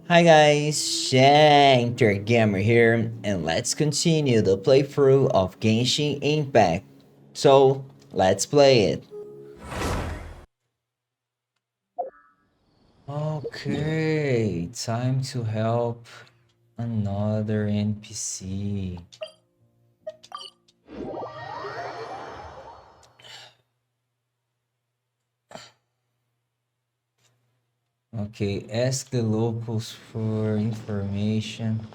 Hi guys, Shinter Gamer here, and let's continue the playthrough of Genshin Impact. So, let's play it. Okay, time to help another NPC. Okay, ask the locals for information.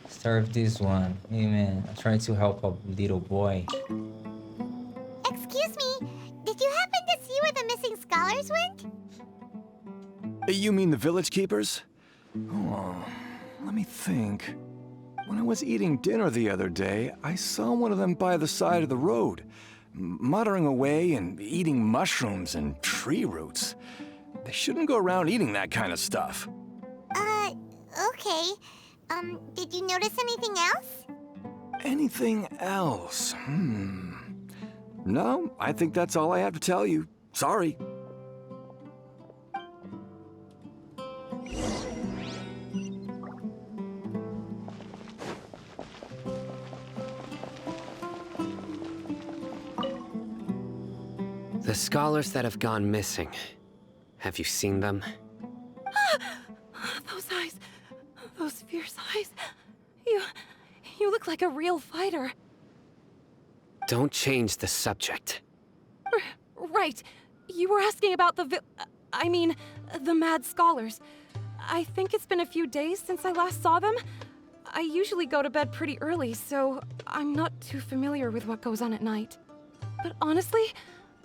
Start with this one. Hey man, I'm trying to help a little boy. Excuse me, did you happen to see where the missing scholars went? You mean the village keepers? Oh, let me think. When I was eating dinner the other day, I saw one of them by the side of the road, muttering away and eating mushrooms and tree roots. They shouldn't go around eating that kind of stuff. Okay. Did you notice anything else? Anything else? No, I think that's all I have to tell you. Sorry. The scholars that have gone missing. Have you seen them? Those eyes. Those fierce eyes. You look like a real fighter. Don't change the subject. Right. You were asking about the mad scholars. I think it's been a few days since I last saw them. I usually go to bed pretty early, so I'm not too familiar with what goes on at night. But honestly,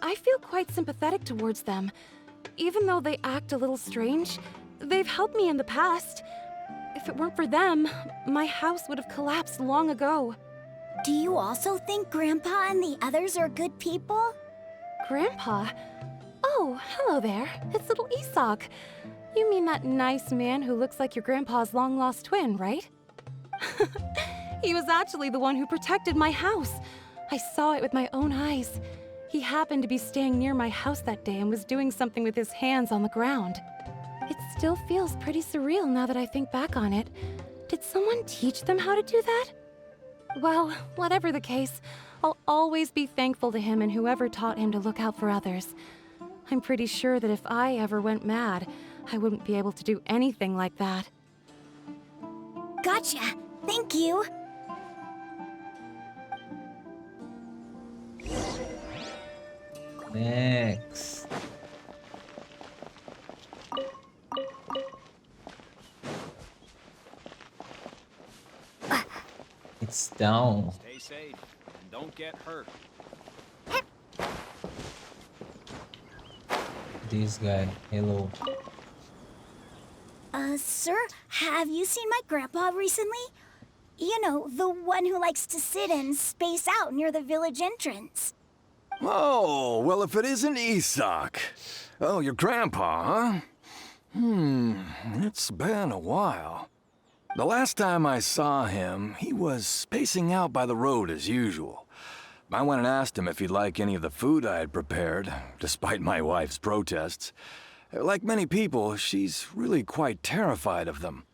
I feel quite sympathetic towards them. Even though they act a little strange, they've helped me in the past. If it weren't for them, my house would have collapsed long ago. Do you also think Grandpa and the others are good people? Grandpa? Oh, hello there. It's little Isak. You mean that nice man who looks like your grandpa's long-lost twin, right? He was actually the one who protected my house. I saw it with my own eyes. He happened to be staying near my house that day and was doing something with his hands on the ground. It still feels pretty surreal now that I think back on it. Did someone teach them how to do that? Well, whatever the case, I'll always be thankful to him and whoever taught him to look out for others. I'm pretty sure that if I ever went mad, I wouldn't be able to do anything like that. Gotcha. Thank you. Next. It's down. Stay safe and don't get hurt. This guy. Hello. Sir, have you seen my grandpa recently? You know, the one who likes to sit and space out near the village entrance. Oh, well, if it isn't Isak. Oh, your grandpa, huh? It's been a while. The last time I saw him, he was spacing out by the road as usual. I went and asked him if he'd like any of the food I had prepared, despite my wife's protests. Like many people, she's really quite terrified of them.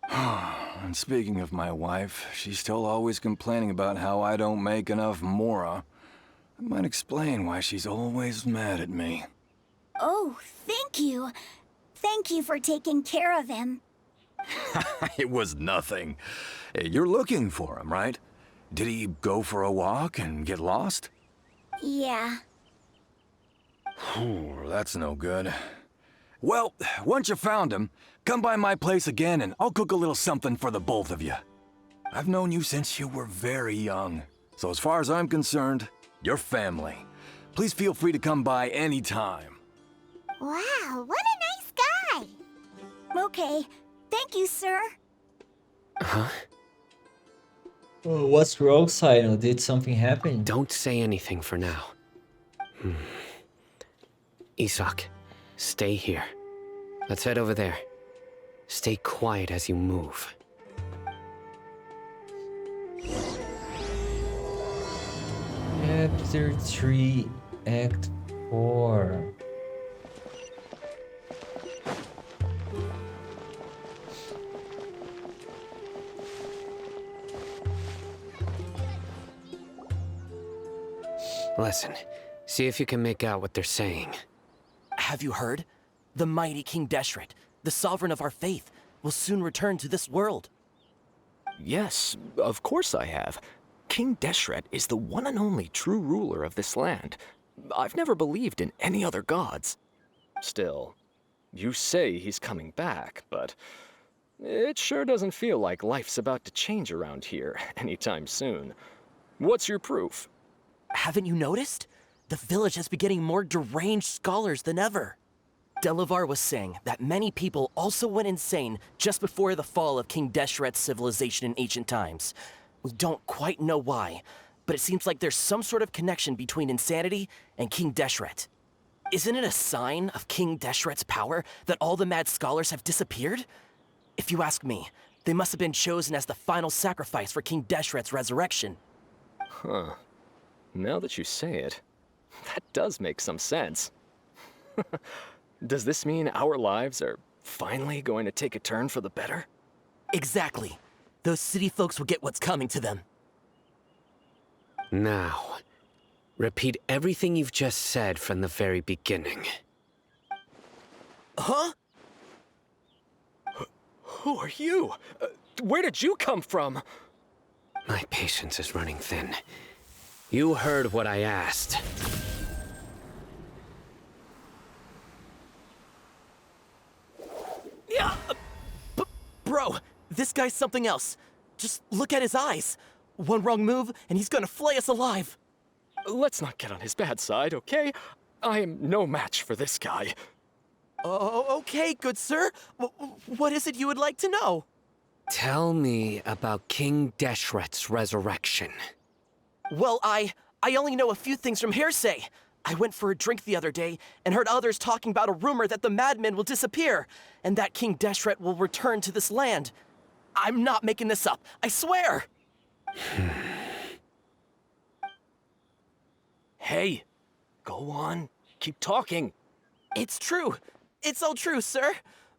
And speaking of my wife, she's still always complaining about how I don't make enough mora. That might explain why she's always mad at me. Oh, thank you. Thank you for taking care of him. It was nothing. You're looking for him, right? Did he go for a walk and get lost? Yeah. That's no good. Well, once you found him, come by my place again and I'll cook a little something for the both of you. I've known you since you were very young, so as far as I'm concerned, you're family. Please feel free to come by anytime. Wow, what a nice guy. Okay, thank you, sir. Huh? Oh, what's wrong, Sino? Did something happen? Don't say anything for now. Isak, stay here. Let's head over there. Stay quiet as you move. Chapter 3, Act 4. Listen, see if you can make out what they're saying. Have you heard? The mighty King Deshret, the sovereign of our faith, will soon return to this world. Yes, of course I have. King Deshret is the one and only true ruler of this land. I've never believed in any other gods. Still, you say he's coming back, but it sure doesn't feel like life's about to change around here anytime soon. What's your proof? Haven't you noticed? The village has been getting more deranged scholars than ever. Delavar was saying that many people also went insane just before the fall of King Deshret's civilization in ancient times. We don't quite know why, but it seems like there's some sort of connection between insanity and King Deshret. Isn't it a sign of King Deshret's power that all the mad scholars have disappeared? If you ask me, they must have been chosen as the final sacrifice for King Deshret's resurrection. Huh. Now that you say it, that does make some sense. Does this mean our lives are finally going to take a turn for the better? Exactly. Those city folks will get what's coming to them. Now, repeat everything you've just said from the very beginning. Huh? Who are you? Where did you come from? My patience is running thin. You heard what I asked. Yeah, bro, this guy's something else. Just look at his eyes. One wrong move, and he's gonna flay us alive. Let's not get on his bad side, okay? I am no match for this guy. Oh, okay, good sir. What is it you would like to know? Tell me about King Deshret's resurrection. Well, I only know a few things from hearsay. I went for a drink the other day and heard others talking about a rumor that the madmen will disappear and that King Deshret will return to this land. I'm not making this up, I swear! Hey, go on. Keep talking. It's true. It's all true, sir.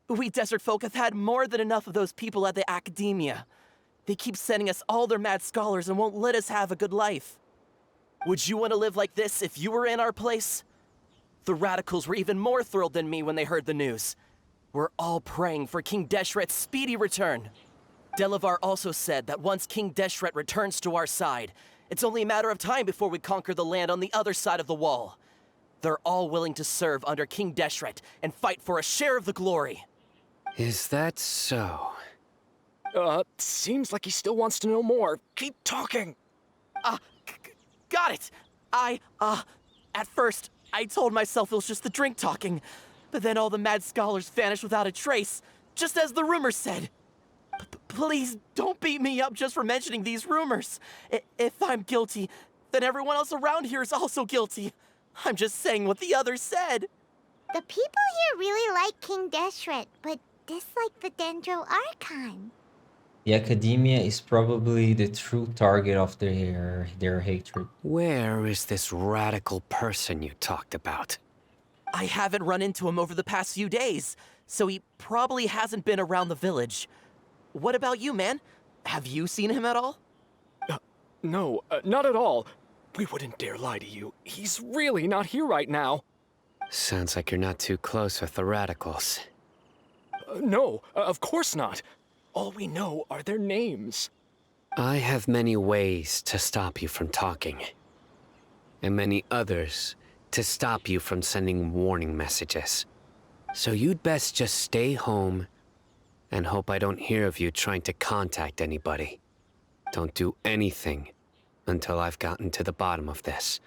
We desert folk have had more than enough of those people at the academia. They keep sending us all their mad scholars and won't let us have a good life. Would you want to live like this if you were in our place? The radicals were even more thrilled than me when they heard the news. We're all praying for King Deshret's speedy return. Delavar also said that once King Deshret returns to our side, it's only a matter of time before we conquer the land on the other side of the wall. They're all willing to serve under King Deshret and fight for a share of the glory. Is that so? Seems like he still wants to know more. Keep talking. Got it! At first, I told myself it was just the drink talking, but then all the mad scholars vanished without a trace, just as the rumors said. Please don't beat me up just for mentioning these rumors. If I'm guilty, then everyone else around here is also guilty. I'm just saying what the others said. The people here really like King Deshret, but dislike the Dendro Archon. The academia is probably the true target of their hatred. Where is this radical person you talked about? I haven't run into him over the past few days, so he probably hasn't been around the village. What about you, man? Have you seen him at all? No, not at all. We wouldn't dare lie to you. He's really not here right now. Sounds like you're not too close with the radicals. No, of course not. All we know are their names. I have many ways to stop you from talking. And many others to stop you from sending warning messages. So you'd best just stay home and hope I don't hear of you trying to contact anybody. Don't do anything until I've gotten to the bottom of this.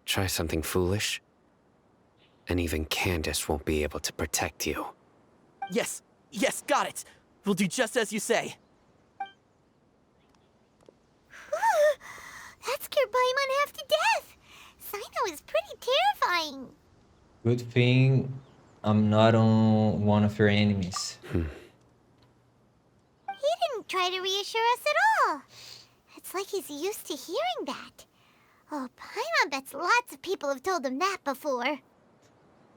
Try something foolish, and even Candace won't be able to protect you. Yes, got it. We'll do just as you say. That scared Paimon half to death. Sino is pretty terrifying. Good thing I'm not on one of your enemies. He didn't try to reassure us at all. It's like he's used to hearing that. Oh, Paimon bets lots of people have told him that before.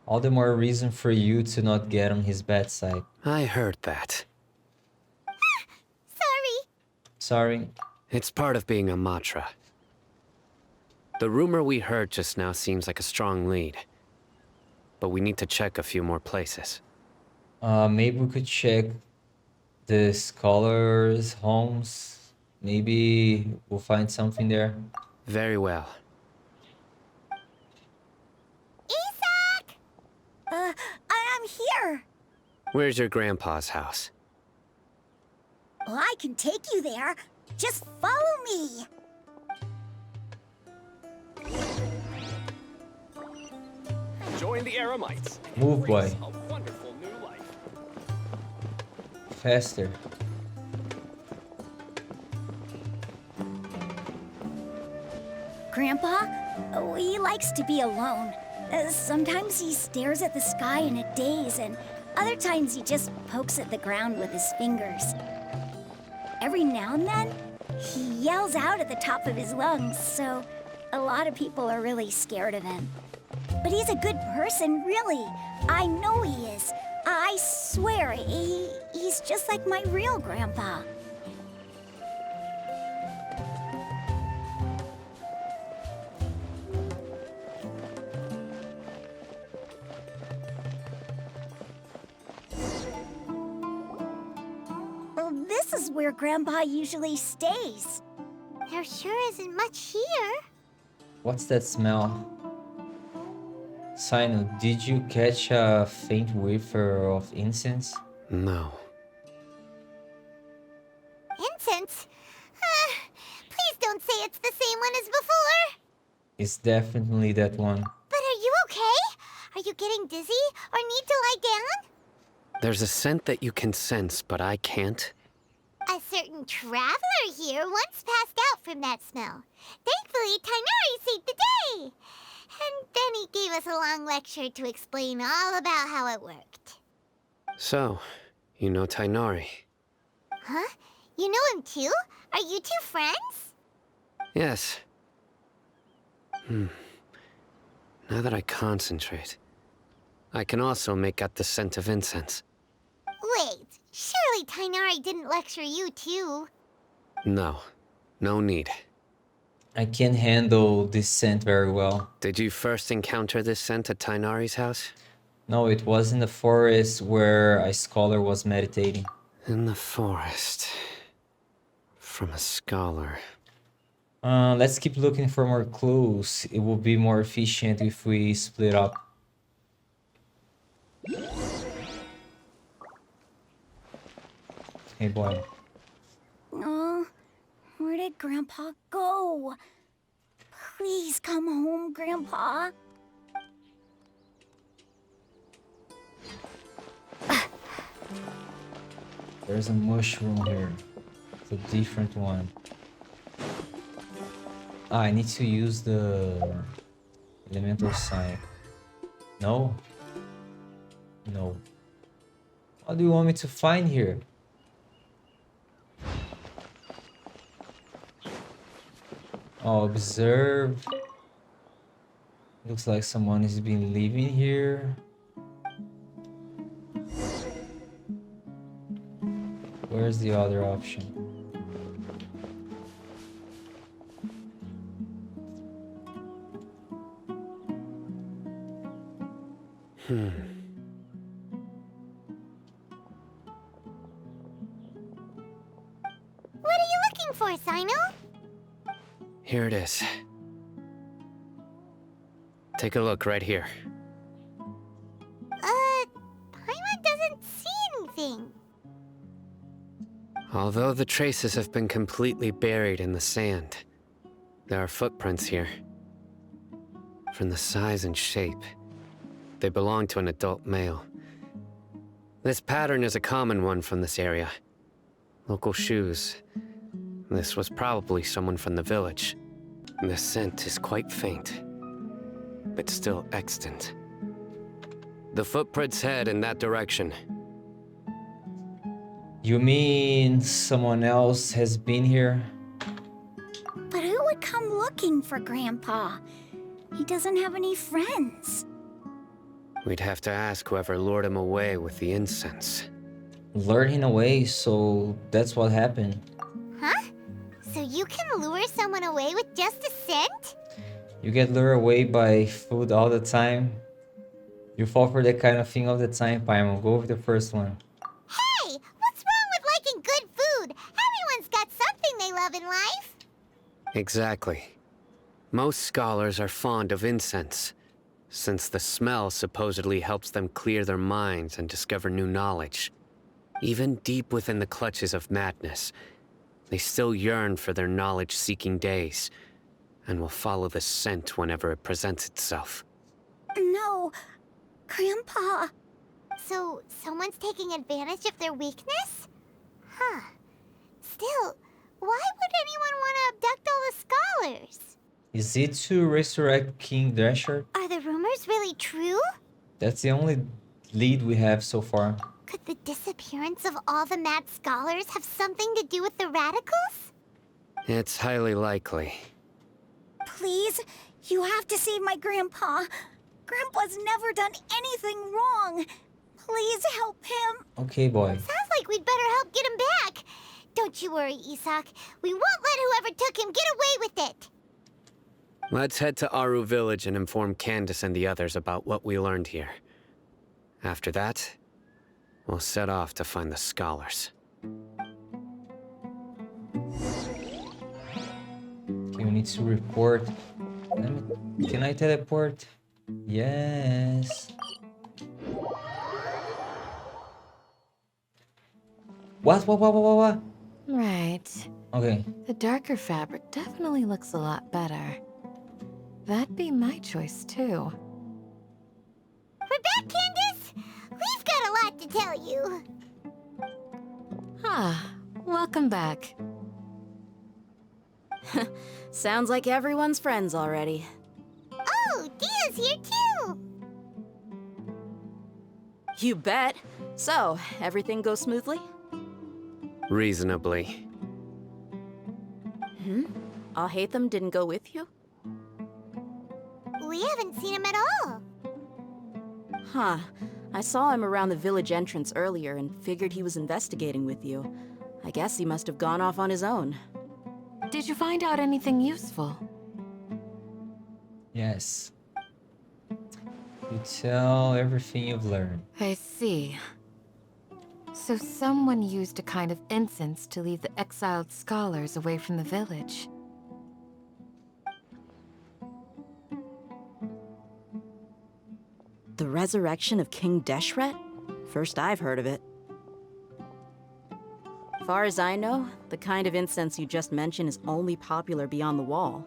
All the more reason for you to not get on his bad side. I heard that. Sorry. Sorry. It's part of being a Matra. The rumor we heard just now seems like a strong lead. But we need to check a few more places. Maybe we could check the scholars' homes. Maybe we'll find something there. Very well. Isak! I'm here. Where's your grandpa's house? Well, I can take you there. Just follow me. Join the Eremites. Move, boy. Embrace a wonderful new life. Faster. Grandpa, oh, he likes to be alone. Sometimes he stares at the sky in a daze, and other times he just pokes at the ground with his fingers. Every now and then, he yells out at the top of his lungs, so a lot of people are really scared of him. But he's a good person, really. I know he is. I swear, he's just like my real grandpa. Well, this is where Grandpa usually stays. There sure isn't much here. What's that smell? Sino, did you catch a faint whiffer of incense? No. Incense? Please don't say it's the same one as before. It's definitely that one. But are you okay? Are you getting dizzy or need to lie down? There's a scent that you can sense, but I can't. A certain traveler here once passed out from that smell. Thankfully, Tainari saved the day. And then he gave us a long lecture to explain all about how it worked. So, you know Tainari? Huh? You know him too? Are you two friends? Yes. Now that I concentrate, I can also make out the scent of incense. Wait, surely Tainari didn't lecture you too. No. No need. I can't handle this scent very well. Did you first encounter this scent at Tainari's house? No, it was in the forest where a scholar was meditating. In the forest. From a scholar. Let's keep looking for more clues. It will be more efficient if we split up. Hey, boy. Oh, where did Grandpa go? Please come home, Grandpa. There's a mushroom here. It's a different one. I need to use the elemental sign. No? No. What do you want me to find here? Oh, observe. Looks like someone has been living here. Where's the other option? What are you looking for, Sino? Here it is. Take a look right here. Paimon doesn't see anything. Although the traces have been completely buried in the sand, there are footprints here. From the size and shape, they belong to an adult male. This pattern is a common one from this area. Local shoes. This was probably someone from the village. The scent is quite faint, but still extant. The footprints head in that direction. You mean someone else has been here? But who would come looking for Grandpa? He doesn't have any friends. We'd have to ask whoever lured him away with the incense. Lured him away, so that's what happened. Huh? So you can lure someone away with just a scent? You get lured away by food all the time. You fall for that kind of thing all the time, Paimon. Go with the first one. Hey, what's wrong with liking good food? Everyone's got something they love in life. Exactly. Most scholars are fond of incense, since the smell supposedly helps them clear their minds and discover new knowledge. Even deep within the clutches of madness, they still yearn for their knowledge-seeking days, and will follow the scent whenever it presents itself. No, Grandpa. So, someone's taking advantage of their weakness? Huh. Still, why would anyone want to abduct all the scholars? Is it to resurrect King Dashart? Are the rumors really true? That's the only lead we have so far. Could the disappearance of all the mad scholars have something to do with the radicals? It's highly likely. Please, you have to save my Grandpa. Grandpa's never done anything wrong. Please help him. Okay, boy. Sounds like we'd better help get him back. Don't you worry, Isak. We won't let whoever took him get away with it. Let's head to Aru Village and inform Candace and the others about what we learned here. After that, we'll set off to find the scholars. Okay, we need to report. Can I teleport? Yes. What? Right. Okay. The darker fabric definitely looks a lot better. That'd be my choice, too. We're back, Candace! We've got a lot to tell you. Ah, welcome back. Sounds like everyone's friends already. Oh, Dia's here too! You bet. So, everything goes smoothly? Reasonably. Alhaitham didn't go with you? We haven't seen him at all. Huh. I saw him around the village entrance earlier and figured he was investigating with you. I guess he must have gone off on his own. Did you find out anything useful? Yes. You tell everything you've learned. I see. So someone used a kind of incense to lead the exiled scholars away from the village. The resurrection of King Deshret? First I've heard of it. Far as I know, the kind of incense you just mentioned is only popular beyond the wall.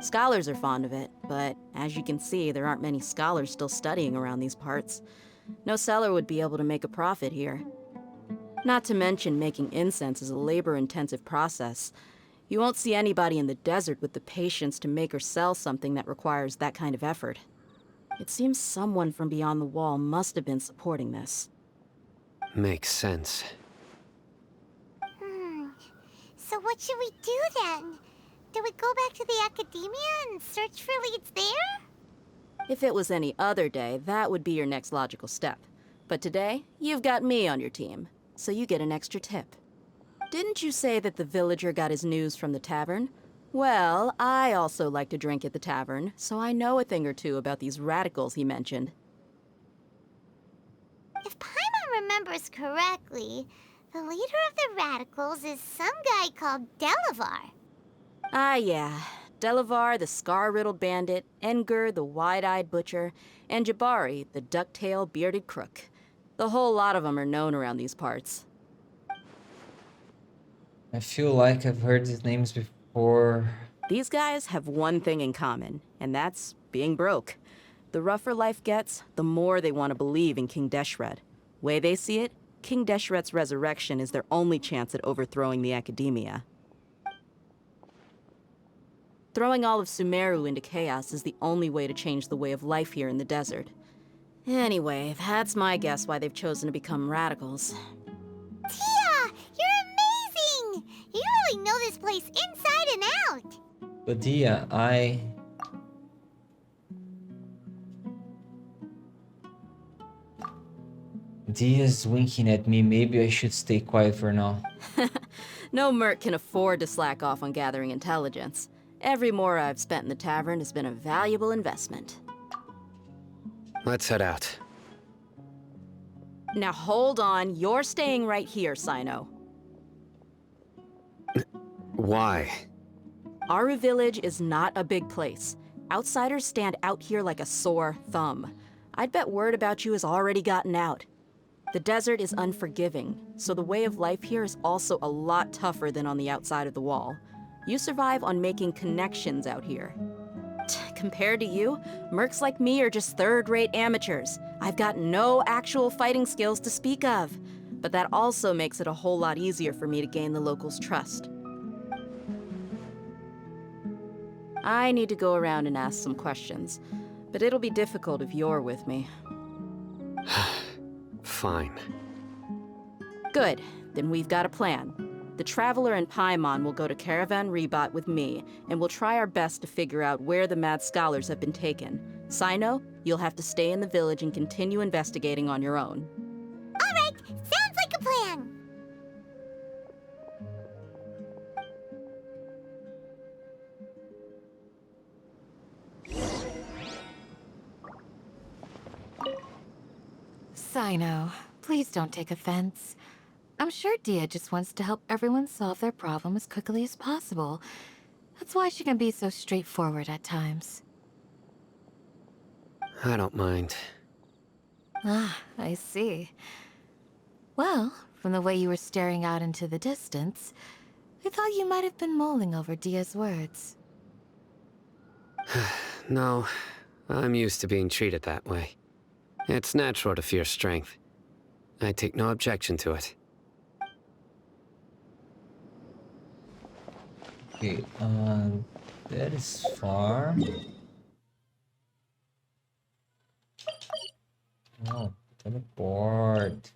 Scholars are fond of it, but as you can see, there aren't many scholars still studying around these parts. No seller would be able to make a profit here. Not to mention making incense is a labor-intensive process. You won't see anybody in the desert with the patience to make or sell something that requires that kind of effort. It seems someone from beyond the wall must have been supporting this. Makes sense. So what should we do then? Do we go back to the academia and search for leads there? If it was any other day, that would be your next logical step. But today, you've got me on your team, so you get an extra tip. Didn't you say that the villager got his news from the tavern? Well, I also like to drink at the tavern, so I know a thing or two about these radicals he mentioned. If Paimon remembers correctly, the leader of the radicals is some guy called Delavar. Ah, yeah. Delavar, the scar-riddled bandit, Engur, the wide-eyed butcher, and Jabari, the duck-tailed bearded crook. The whole lot of them are known around these parts. I feel like I've heard these names before. These guys have one thing in common, and that's being broke. The rougher life gets, the more they want to believe in King Deshret. Way they see it, King Deshret's resurrection is their only chance at overthrowing the academia. Throwing all of Sumeru into chaos is the only way to change the way of life here in the desert. Anyway, that's my guess why they've chosen to become radicals. Tia, you're amazing! You really know this place inside and out. But Dia, Dia's winking at me. Maybe I should stay quiet for now. No merc can afford to slack off on gathering intelligence. Every mora I've spent in the tavern has been a valuable investment. Let's head out. Now hold on, you're staying right here, Sino. Why? Aru Village is not a big place. Outsiders stand out here like a sore thumb. I'd bet word about you has already gotten out. The desert is unforgiving, so the way of life here is also a lot tougher than on the outside of the wall. You survive on making connections out here. Compared to you, mercs like me are just third-rate amateurs. I've got no actual fighting skills to speak of, but that also makes it a whole lot easier for me to gain the locals' trust. I need to go around and ask some questions, but it'll be difficult if you're with me. Fine. Good, then we've got a plan. The Traveler and Paimon will go to Caravan Rebot with me, and we'll try our best to figure out where the mad scholars have been taken. Sino, you'll have to stay in the village and continue investigating on your own. All right, sounds like a plan. Sino, please don't take offense. I'm sure Dia just wants to help everyone solve their problem as quickly as possible. That's why she can be so straightforward at times. I don't mind. Ah, I see. Well, from the way you were staring out into the distance, I thought you might have been mulling over Dia's words. No, I'm used to being treated that way. It's natural to fear strength. I take no objection to it. Okay, that is far. Oh, teleport.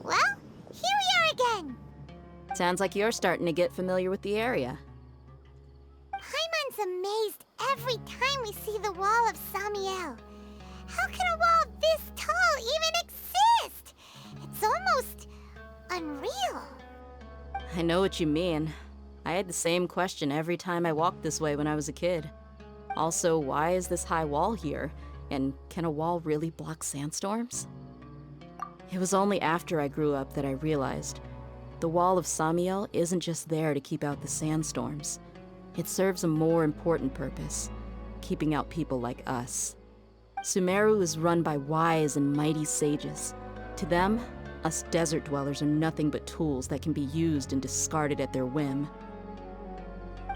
Well, here we are again. Sounds like you're starting to get familiar with the area. Paimon's amazed every time we see the wall of Samiel. How can a wall this tall even exist? It's almost unreal. I know what you mean. I had the same question every time I walked this way when I was a kid. Also, why is this high wall here? And can a wall really block sandstorms? It was only after I grew up that I realized the wall of Samiel isn't just there to keep out the sandstorms. It serves a more important purpose, keeping out people like us. Sumeru is run by wise and mighty sages. To them, us desert dwellers are nothing but tools that can be used and discarded at their whim.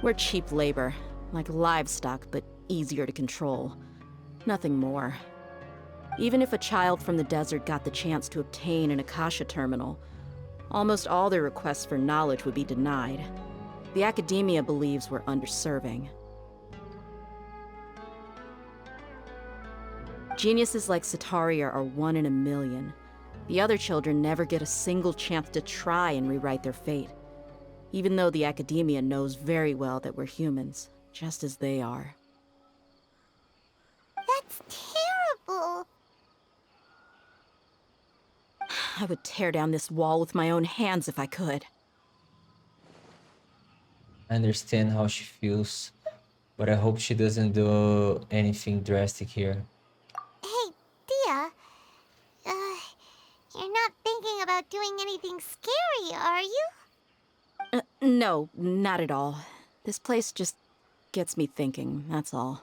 We're cheap labor, like livestock, but easier to control. Nothing more. Even if a child from the desert got the chance to obtain an Akasha terminal, almost all their requests for knowledge would be denied. The academia believes we're underserving. Geniuses like Sataria are one in a million. The other children never get a single chance to try and rewrite their fate, even though the academia knows very well that we're humans, just as they are. That's terrible. I would tear down this wall with my own hands if I could. I understand how she feels, but I hope she doesn't do anything drastic here. Hey, Dia. You're not thinking about doing anything scary, are you? No, not at all. This place just gets me thinking, that's all.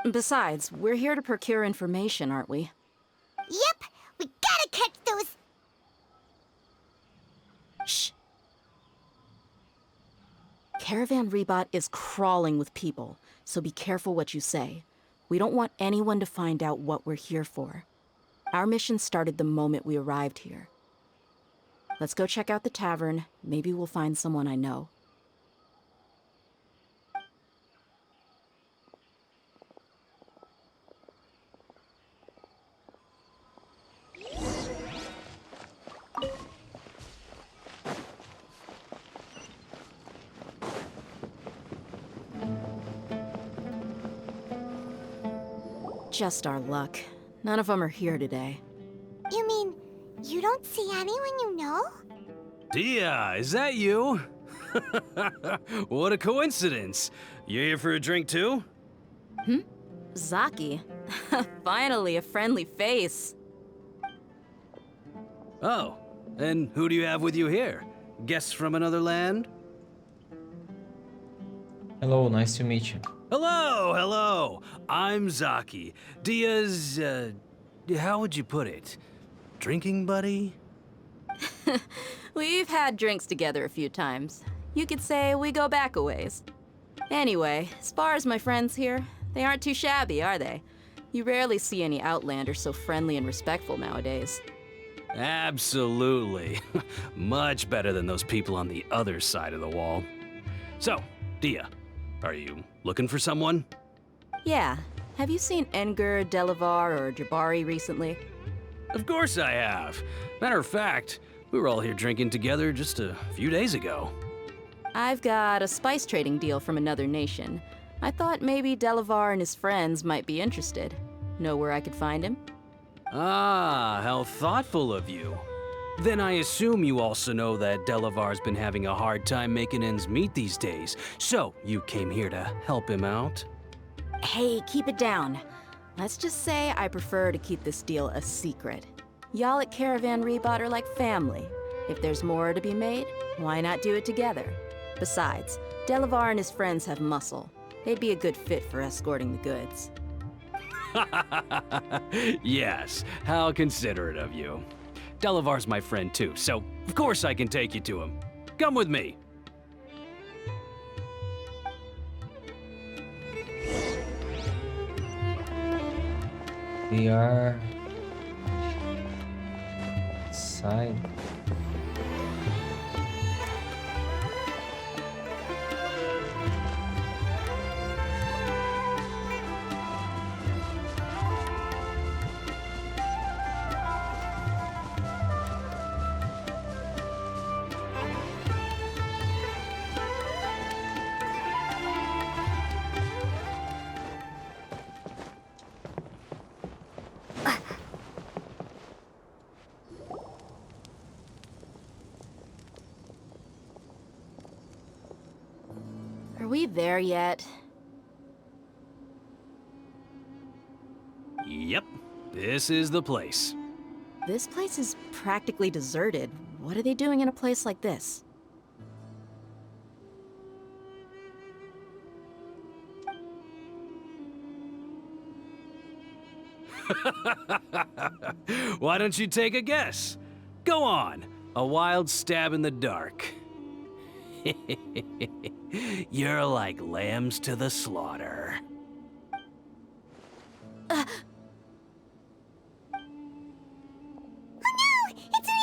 Besides, we're here to procure information, aren't we? Yep, we gotta catch those. Shh. Caravan Rebot is crawling with people, so be careful what you say. We don't want anyone to find out what we're here for. Our mission started the moment we arrived here. Let's go check out the tavern. Maybe we'll find someone I know. Just our luck. None of them are here today. You mean You don't see anyone you know? Dia, is that you? What a coincidence. You here for a drink too? Zaki. Finally, a friendly face. Oh, and who do you have with you here? Guests from another land? Hello, nice to meet you. Hello, hello. I'm Zaki. Dia's, how would you put it? Drinking buddy? We've had drinks together a few times. You could say we go back a ways. Anyway, as far as my friends here, they aren't too shabby, are they? You rarely see any Outlanders so friendly and respectful nowadays. Absolutely. Much better than those people on the other side of the wall. So, Dia, are you looking for someone? Yeah. Have you seen Enger, Delavar, or Jabari recently? Of course I have. Matter of fact, we were all here drinking together just a few days ago. I've got a spice trading deal from another nation. I thought maybe Delavar and his friends might be interested. Know where I could find him? Ah, how thoughtful of you. Then I assume you also know that Delavar's been having a hard time making ends meet these days, so you came here to help him out? Hey, keep it down. Let's just say I prefer to keep this deal a secret. Y'all at Caravan Rebot are like family. If there's more to be made, why not do it together? Besides, Delavar and his friends have muscle. They'd be a good fit for escorting the goods. Yes, how considerate of you. Delavar's my friend too, so of course I can take you to him. Come with me. We are side. Are we there yet? Yep, this is the place. This place is practically deserted. What are they doing in a place like this? Why don't you take a guess? Go on, a wild stab in the dark. You're like lambs to the slaughter. Oh no! It's an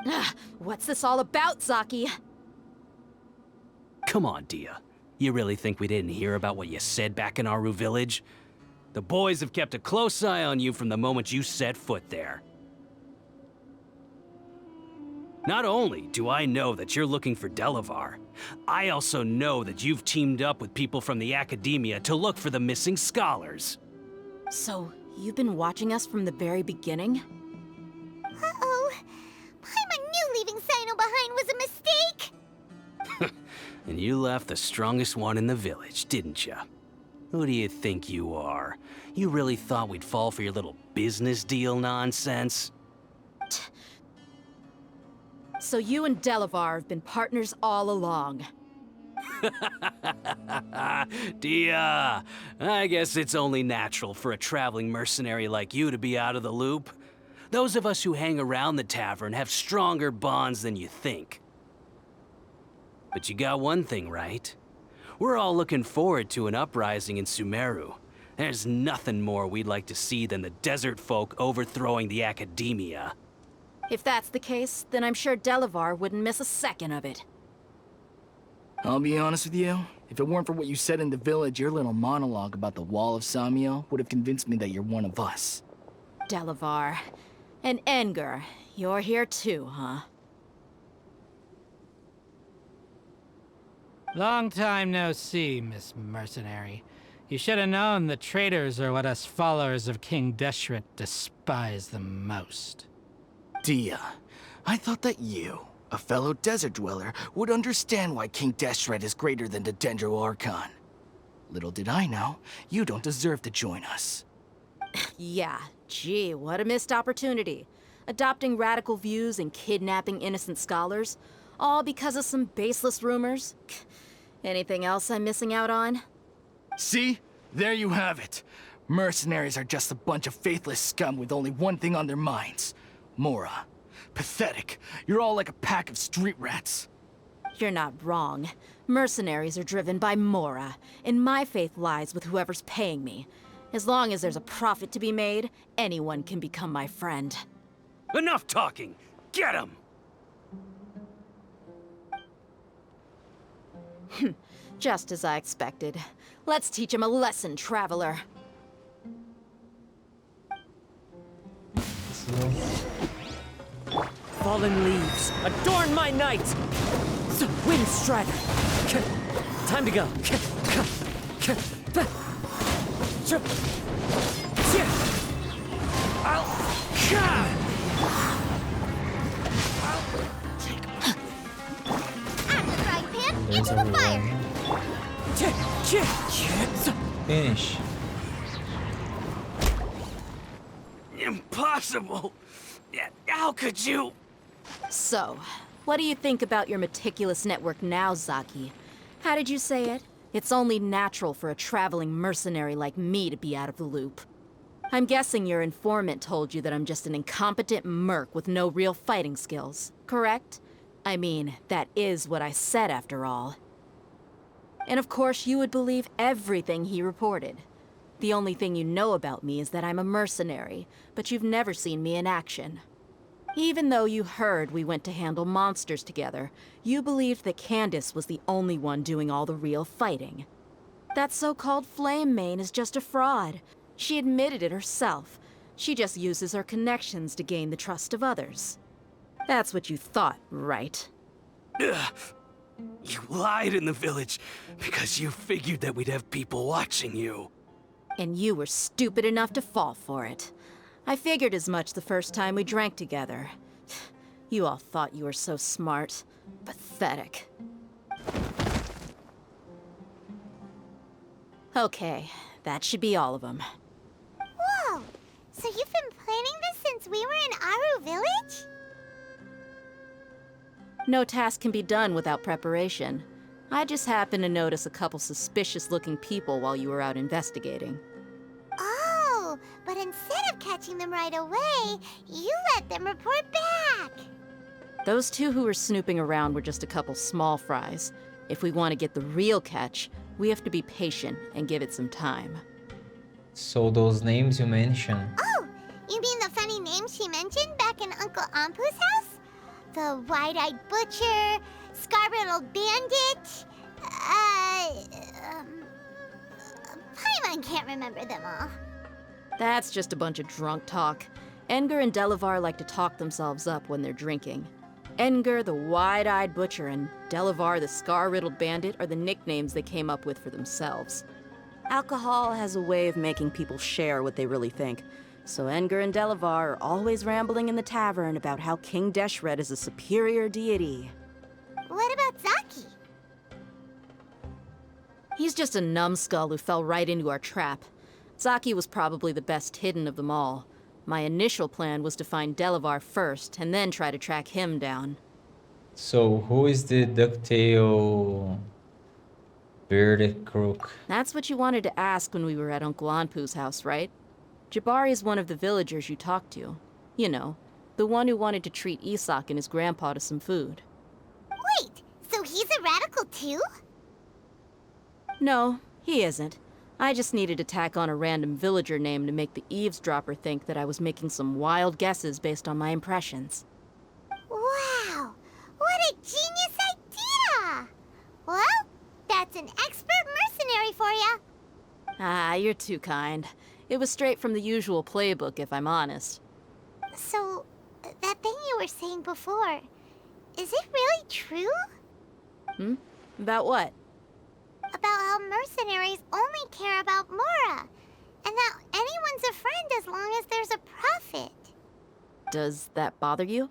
ambush! What's this all about, Zaki? Come on, Dia. You really think we didn't hear about what you said back in Aru village? The boys have kept a close eye on you from the moment you set foot there. Not only do I know that you're looking for Delavar, I also know that you've teamed up with people from the Academia to look for the missing scholars. So, you've been watching us from the very beginning? Uh-oh. Paimon knew leaving Sino behind was a mistake! And you left the strongest one in the village, didn't you? Who do you think you are? You really thought we'd fall for your little business deal nonsense? So you and Delavar have been partners all along. Dia, I guess it's only natural for a traveling mercenary like you to be out of the loop. Those of us who hang around the tavern have stronger bonds than you think. But you got one thing right. We're all looking forward to an uprising in Sumeru. There's nothing more we'd like to see than the desert folk overthrowing the Academia. If that's the case, then I'm sure Delavar wouldn't miss a second of it. I'll be honest with you. If it weren't for what you said in the village, your little monologue about the Wall of Samiel would have convinced me that you're one of us. Delavar. And Enger, you're here too, huh? Long time no see, Miss Mercenary. You should have known the traitors are what us followers of King Deshret despise the most. Dia, I thought that you, a fellow desert dweller, would understand why King Deshret is greater than the Dendro Archon. Little did I know, you don't deserve to join us. Yeah, gee, what a missed opportunity. Adopting radical views and kidnapping innocent scholars, all because of some baseless rumors. Anything else I'm missing out on? See? There you have it. Mercenaries are just a bunch of faithless scum with only one thing on their minds. Mora. Pathetic. You're all like a pack of street rats. You're not wrong. Mercenaries are driven by Mora, and my faith lies with whoever's paying me. As long as there's a profit to be made, anyone can become my friend. Enough talking! Get him! Just as I expected. Let's teach him a lesson, traveler. Fallen leaves, adorn my night! Wind Strider! Time to go! Out of the frying pan, into the fire! Finish. Impossible! How could you? So, what do you think about your meticulous network now, Zaki? How did you say it? It's only natural for a traveling mercenary like me to be out of the loop. I'm guessing your informant told you that I'm just an incompetent merc with no real fighting skills, correct? I mean, that is what I said after all. And of course, you would believe everything he reported. The only thing you know about me is that I'm a mercenary, but you've never seen me in action. Even though you heard we went to handle monsters together, you believed that Candace was the only one doing all the real fighting. That so-called Flame Mane is just a fraud. She admitted it herself. She just uses her connections to gain the trust of others. That's what you thought, right? Ugh. You lied in the village because you figured that we'd have people watching you. And you were stupid enough to fall for it. I figured as much the first time we drank together. You all thought you were so smart. Pathetic. Okay, that should be all of them. Whoa! So you've been planning this since we were in Aru Village? No task can be done without preparation. I just happened to notice a couple suspicious-looking people while you were out investigating. Oh, but instead of catching them right away, you let them report back. Those two who were snooping around were just a couple small fries. If we want to get the real catch, we have to be patient and give it some time. So those names you mentioned. Oh, you mean the funny name she mentioned back in Uncle Ampu's house? The wide-eyed butcher, scar-riddled bandit, Paimon can't remember them all. That's just a bunch of drunk talk. Edgar and Delavar like to talk themselves up when they're drinking. Edgar, the wide-eyed butcher, and Delavar, the scar-riddled bandit, are the nicknames they came up with for themselves. Alcohol has a way of making people share what they really think. So Edgar and Delavar are always rambling in the tavern about how King Deshret is a superior deity. What about Zaki? He's just a numbskull who fell right into our trap. Zaki was probably the best hidden of them all. My initial plan was to find Delavar first, and then try to track him down. So who is the ducktail bearded crook? That's what you wanted to ask when we were at Uncle Anpu's house, right? Jabari is one of the villagers you talked to. You know, the one who wanted to treat Isak and his grandpa to some food. Wait, so he's a radical too? No, he isn't. I just needed to tack on a random villager name to make the eavesdropper think that I was making some wild guesses based on my impressions. Wow, what a genius idea! Well, that's an expert mercenary for you. Ah, you're too kind. It was straight from the usual playbook, if I'm honest. So, that thing you were saying before, is it really true? About what? About how mercenaries only care about Mora, and that anyone's a friend as long as there's a profit. Does that bother you?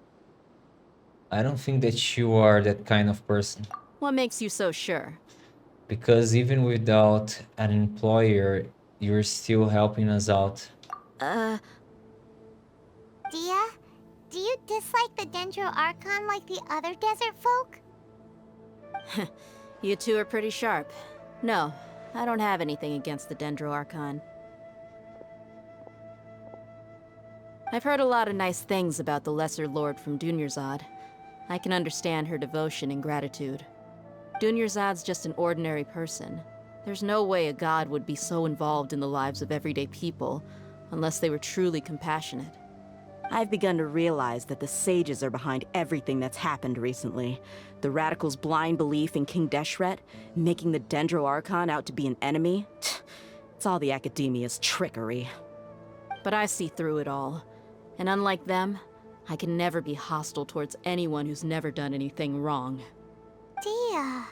I don't think that you are that kind of person. What makes you so sure? Because even without an employer, you're still helping us out. Dia, do you dislike the Dendro Archon like the other desert folk? You two are pretty sharp. No, I don't have anything against the Dendro Archon. I've heard a lot of nice things about the Lesser Lord from Dunyarzad. I can understand her devotion and gratitude. Dunyarzad's just an ordinary person. There's no way a god would be so involved in the lives of everyday people, unless they were truly compassionate. I've begun to realize that the sages are behind everything that's happened recently. The radicals' blind belief in King Deshret, making the Dendro Archon out to be an enemy. It's all the academia's trickery. But I see through it all. And unlike them, I can never be hostile towards anyone who's never done anything wrong. Dia.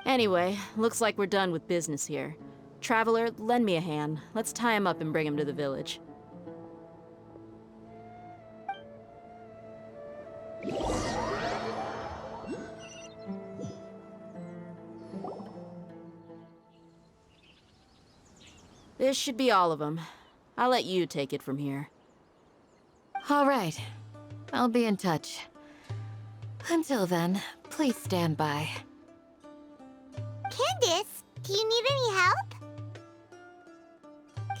Anyway, looks like we're done with business here. Traveler, lend me a hand. Let's tie him up and bring him to the village. This should be all of them. I'll let you take it from here. All right. I'll be in touch. Until then, please stand by. Candace, do you need any help?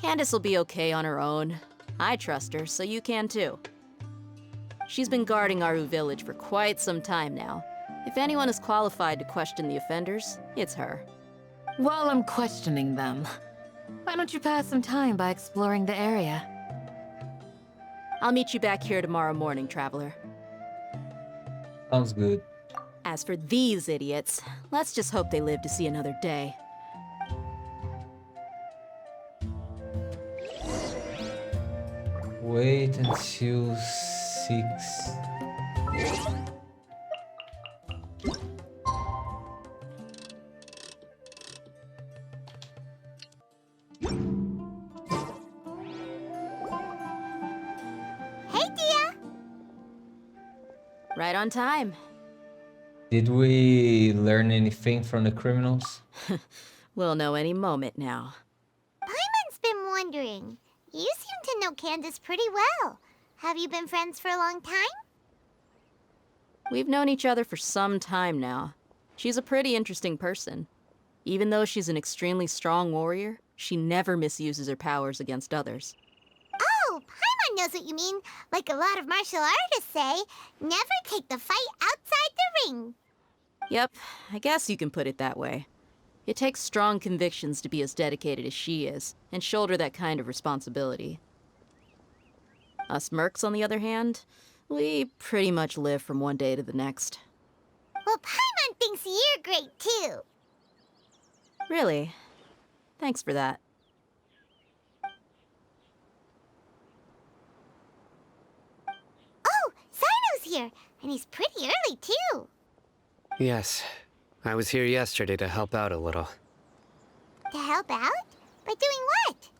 Candace will be okay on her own. I trust her, so you can too. She's been guarding Aru village for quite some time now. If anyone is qualified to question the offenders, it's her. While I'm questioning them, why don't you pass some time by exploring the area? I'll meet you back here tomorrow morning, Traveler. Sounds good. As for these idiots, let's just hope they live to see another day. Wait until 6. Hey, Dia! Right on time. Did we learn anything from the criminals? We'll know any moment now. Paimon's been wondering. You seem to know Candace pretty well. Have you been friends for a long time? We've known each other for some time now. She's a pretty interesting person. Even though she's an extremely strong warrior, she never misuses her powers against others. Oh, Paimon knows what you mean. Like a lot of martial artists say, never take the fight outside the ring. Yep, I guess you can put it that way. It takes strong convictions to be as dedicated as she is, and shoulder that kind of responsibility. Us mercs, on the other hand, we pretty much live from one day to the next. Well, Paimon thinks you're great too. Really? Thanks for that. Oh, Sino's here, and he's pretty early too. Yes. I was here yesterday to help out a little. To help out? By doing what?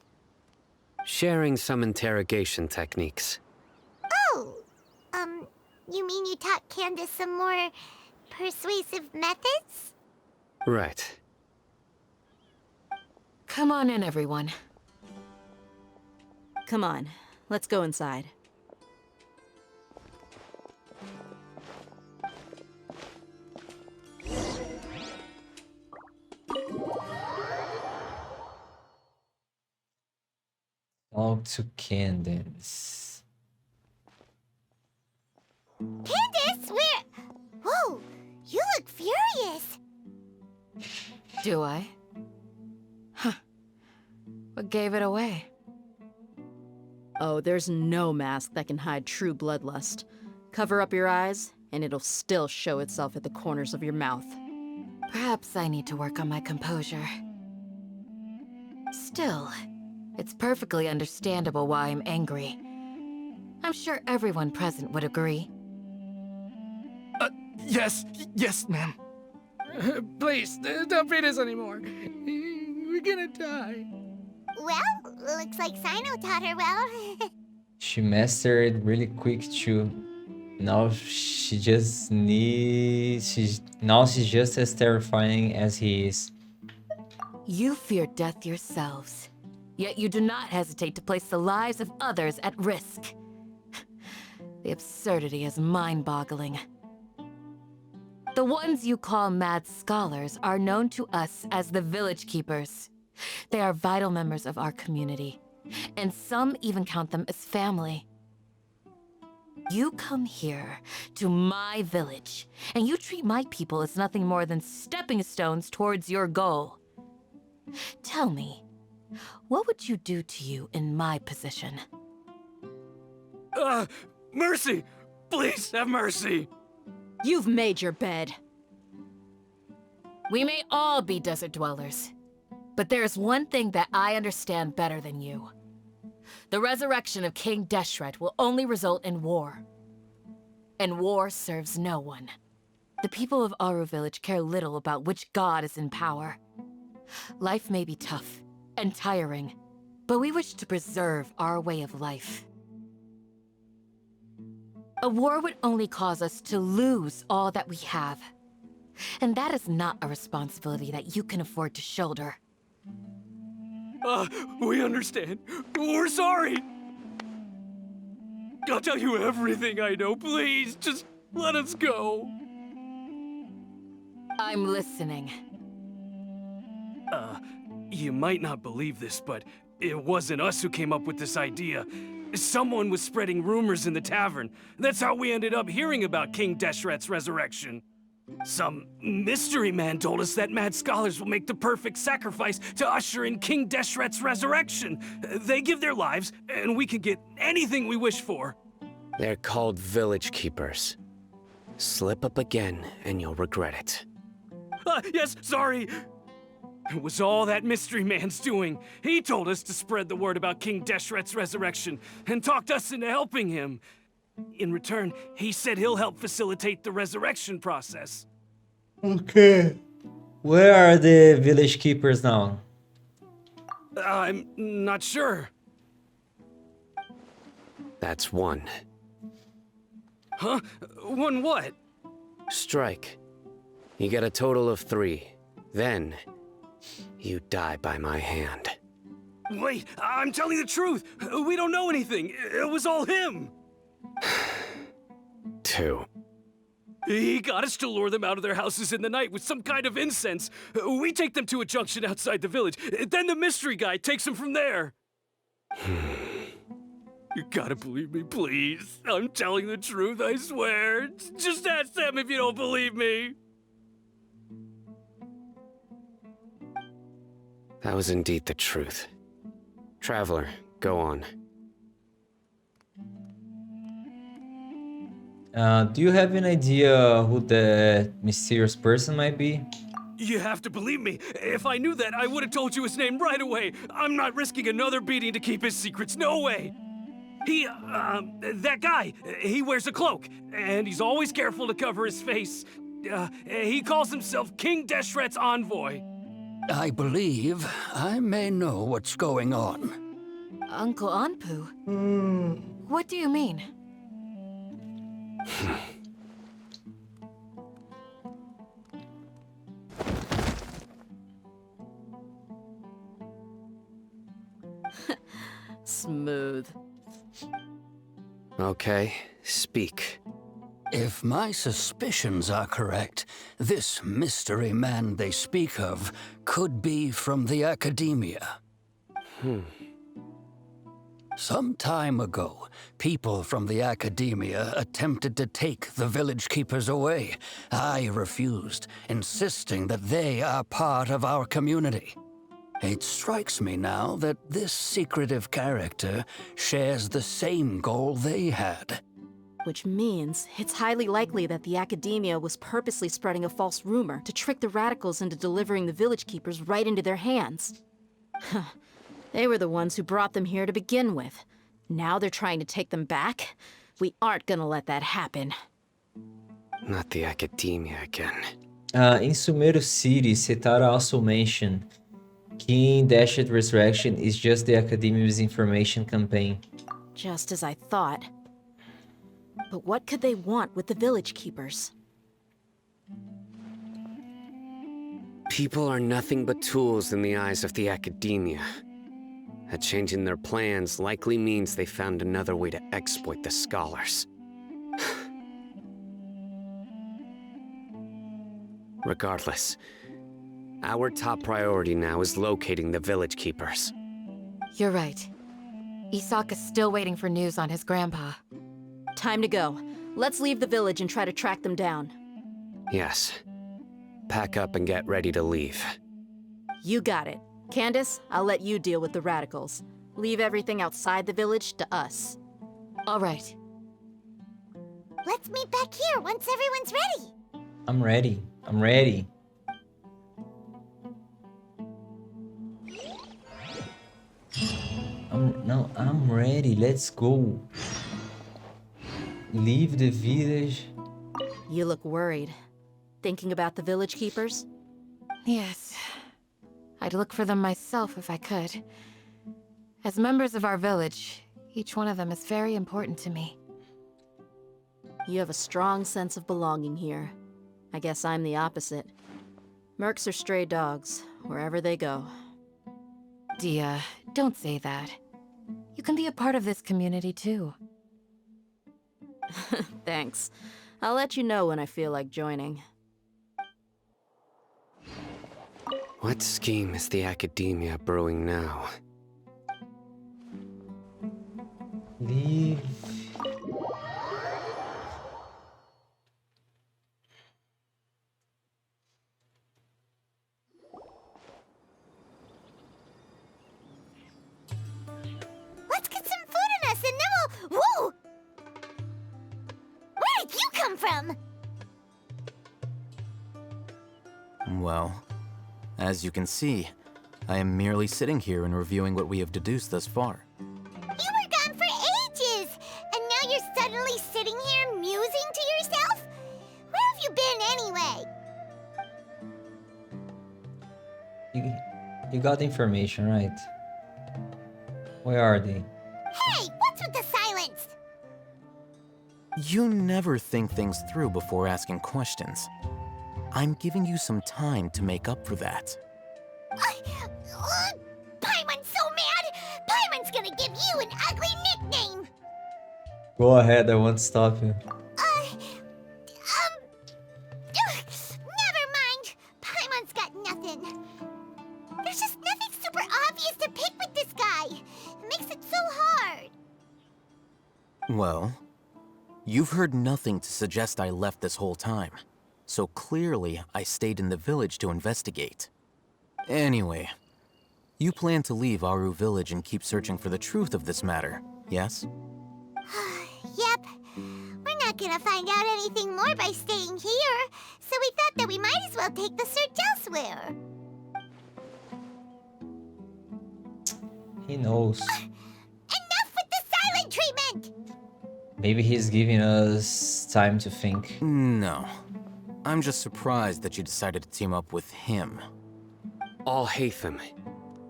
Sharing some interrogation techniques. Oh, you mean you taught Candace some more persuasive methods? Right. Come on in, everyone. Come on, let's go inside. Talk to Candace. Candace, where? Whoa, you look furious. Do I? Huh. What gave it away? Oh, there's no mask that can hide true bloodlust. Cover up your eyes, and it'll still show itself at the corners of your mouth. Perhaps I need to work on my composure. Still, it's perfectly understandable why I'm angry. I'm sure everyone present would agree. Yes, ma'am. Please, don't feed us anymore. We're gonna die. Well, looks like Sino taught her well. She mastered really quick too. Now she's just as terrifying as he is. You fear death yourselves, yet you do not hesitate to place the lives of others at risk. The absurdity is mind-boggling. The ones you call mad scholars are known to us as the Village Keepers. They are vital members of our community, and some even count them as family. You come here to my village, and you treat my people as nothing more than stepping stones towards your goal. Tell me, what would you do to you in my position? Mercy! Please have mercy! You've made your bed. We may all be desert dwellers, but there's one thing that I understand better than you. The resurrection of King Deshret will only result in war. And war serves no one. The people of Aru Village care little about which god is in power. Life may be tough and tiring, but we wish to preserve our way of life. A war would only cause us to lose all that we have. And that is not a responsibility that you can afford to shoulder. We understand. We're sorry. I'll tell you everything I know. Please, just let us go. I'm listening. You might not believe this, but it wasn't us who came up with this idea. Someone was spreading rumors in the tavern. That's how we ended up hearing about King Deshret's resurrection. Some mystery man told us that mad scholars will make the perfect sacrifice to usher in King Deshret's resurrection. They give their lives, and we can get anything we wish for. They're called Village Keepers. Slip up again, and you'll regret it. Yes, sorry. It was all that mystery man's doing. He told us to spread the word about King Deshret's resurrection, and talked us into helping him. In return, he said he'll help facilitate the resurrection process. Okay. Where are the village keepers now? I'm not sure. That's one. Huh? One what? Strike. You get a total of 3. Then, you die by my hand. Wait, I'm telling the truth. We don't know anything. It was all him. 2. He got us to lure them out of their houses in the night with some kind of incense. We take them to a junction outside the village. Then the mystery guy takes them from there. You gotta believe me, please. I'm telling the truth, I swear. Just ask them if you don't believe me. That was indeed the truth. Traveler, go on. Do you have an idea who the mysterious person might be? You have to believe me. If I knew that, I would have told you his name right away. I'm not risking another beating to keep his secrets. No way. That guy, he wears a cloak, and he's always careful to cover his face. He calls himself King Deshret's envoy. I believe I may know what's going on. Uncle Anpu? What do you mean? Smooth. Okay, speak. If my suspicions are correct, this mystery man they speak of could be from the Academia. Some time ago, people from the Academia attempted to take the village keepers away. I refused, insisting that they are part of our community. It strikes me now that this secretive character shares the same goal they had. Which means it's highly likely that the Academia was purposely spreading a false rumor to trick the radicals into delivering the village keepers right into their hands. They were the ones who brought them here to begin with. Now they're trying to take them back? We aren't gonna let that happen. Not the Academia again. In Sumeru City, Setara also mentioned King Dashed Resurrection is just the Academia's information campaign. Just as I thought. But what could they want with the village keepers? People are nothing but tools in the eyes of the Academia. A change in their plans likely means they found another way to exploit the scholars. Regardless, our top priority now is locating the village keepers. You're right. Isak is still waiting for news on his grandpa. Time to go. Let's leave the village and try to track them down. Yes. Pack up and get ready to leave. You got it. Candace, I'll let you deal with the radicals. Leave everything outside the village to us. All right. Let's meet back here once everyone's ready. I'm ready. I'm ready. I'm ready. Let's go. Leave the village. You look worried. Thinking about the village keepers? Yes. I'd look for them myself if I could. As members of our village, each one of them is very important to me. You have a strong sense of belonging here. I guess I'm the opposite. Mercs are stray dogs, wherever they go. Dia, don't say that. You can be a part of this community too. Thanks. I'll let you know when I feel like joining. What scheme is the Academia brewing now? Leave. Let's get some food in us and then we'll... Whoa! Where did you come from? Well, as you can see, I am merely sitting here and reviewing what we have deduced thus far. You were gone for ages, and now you're suddenly sitting here musing to yourself? Where have you been anyway? You got the information, right? Where are they? Hey, what's with the silence? You never think things through before asking questions. I'm giving you some time to make up for that. Paimon's so mad! Paimon's gonna give you an ugly nickname! Go ahead, I won't stop you. Never mind. Paimon's got nothing. There's just nothing super obvious to pick with this guy. It makes it so hard. Well, you've heard nothing to suggest I left this whole time. So clearly, I stayed in the village to investigate. Anyway, you plan to leave Aru Village and keep searching for the truth of this matter, yes? Yep. We're not gonna find out anything more by staying here, so we thought that we might as well take the search elsewhere. He knows. Enough with the silent treatment! Maybe he's giving us time to think. No. I'm just surprised that you decided to team up with him. Alhaitham,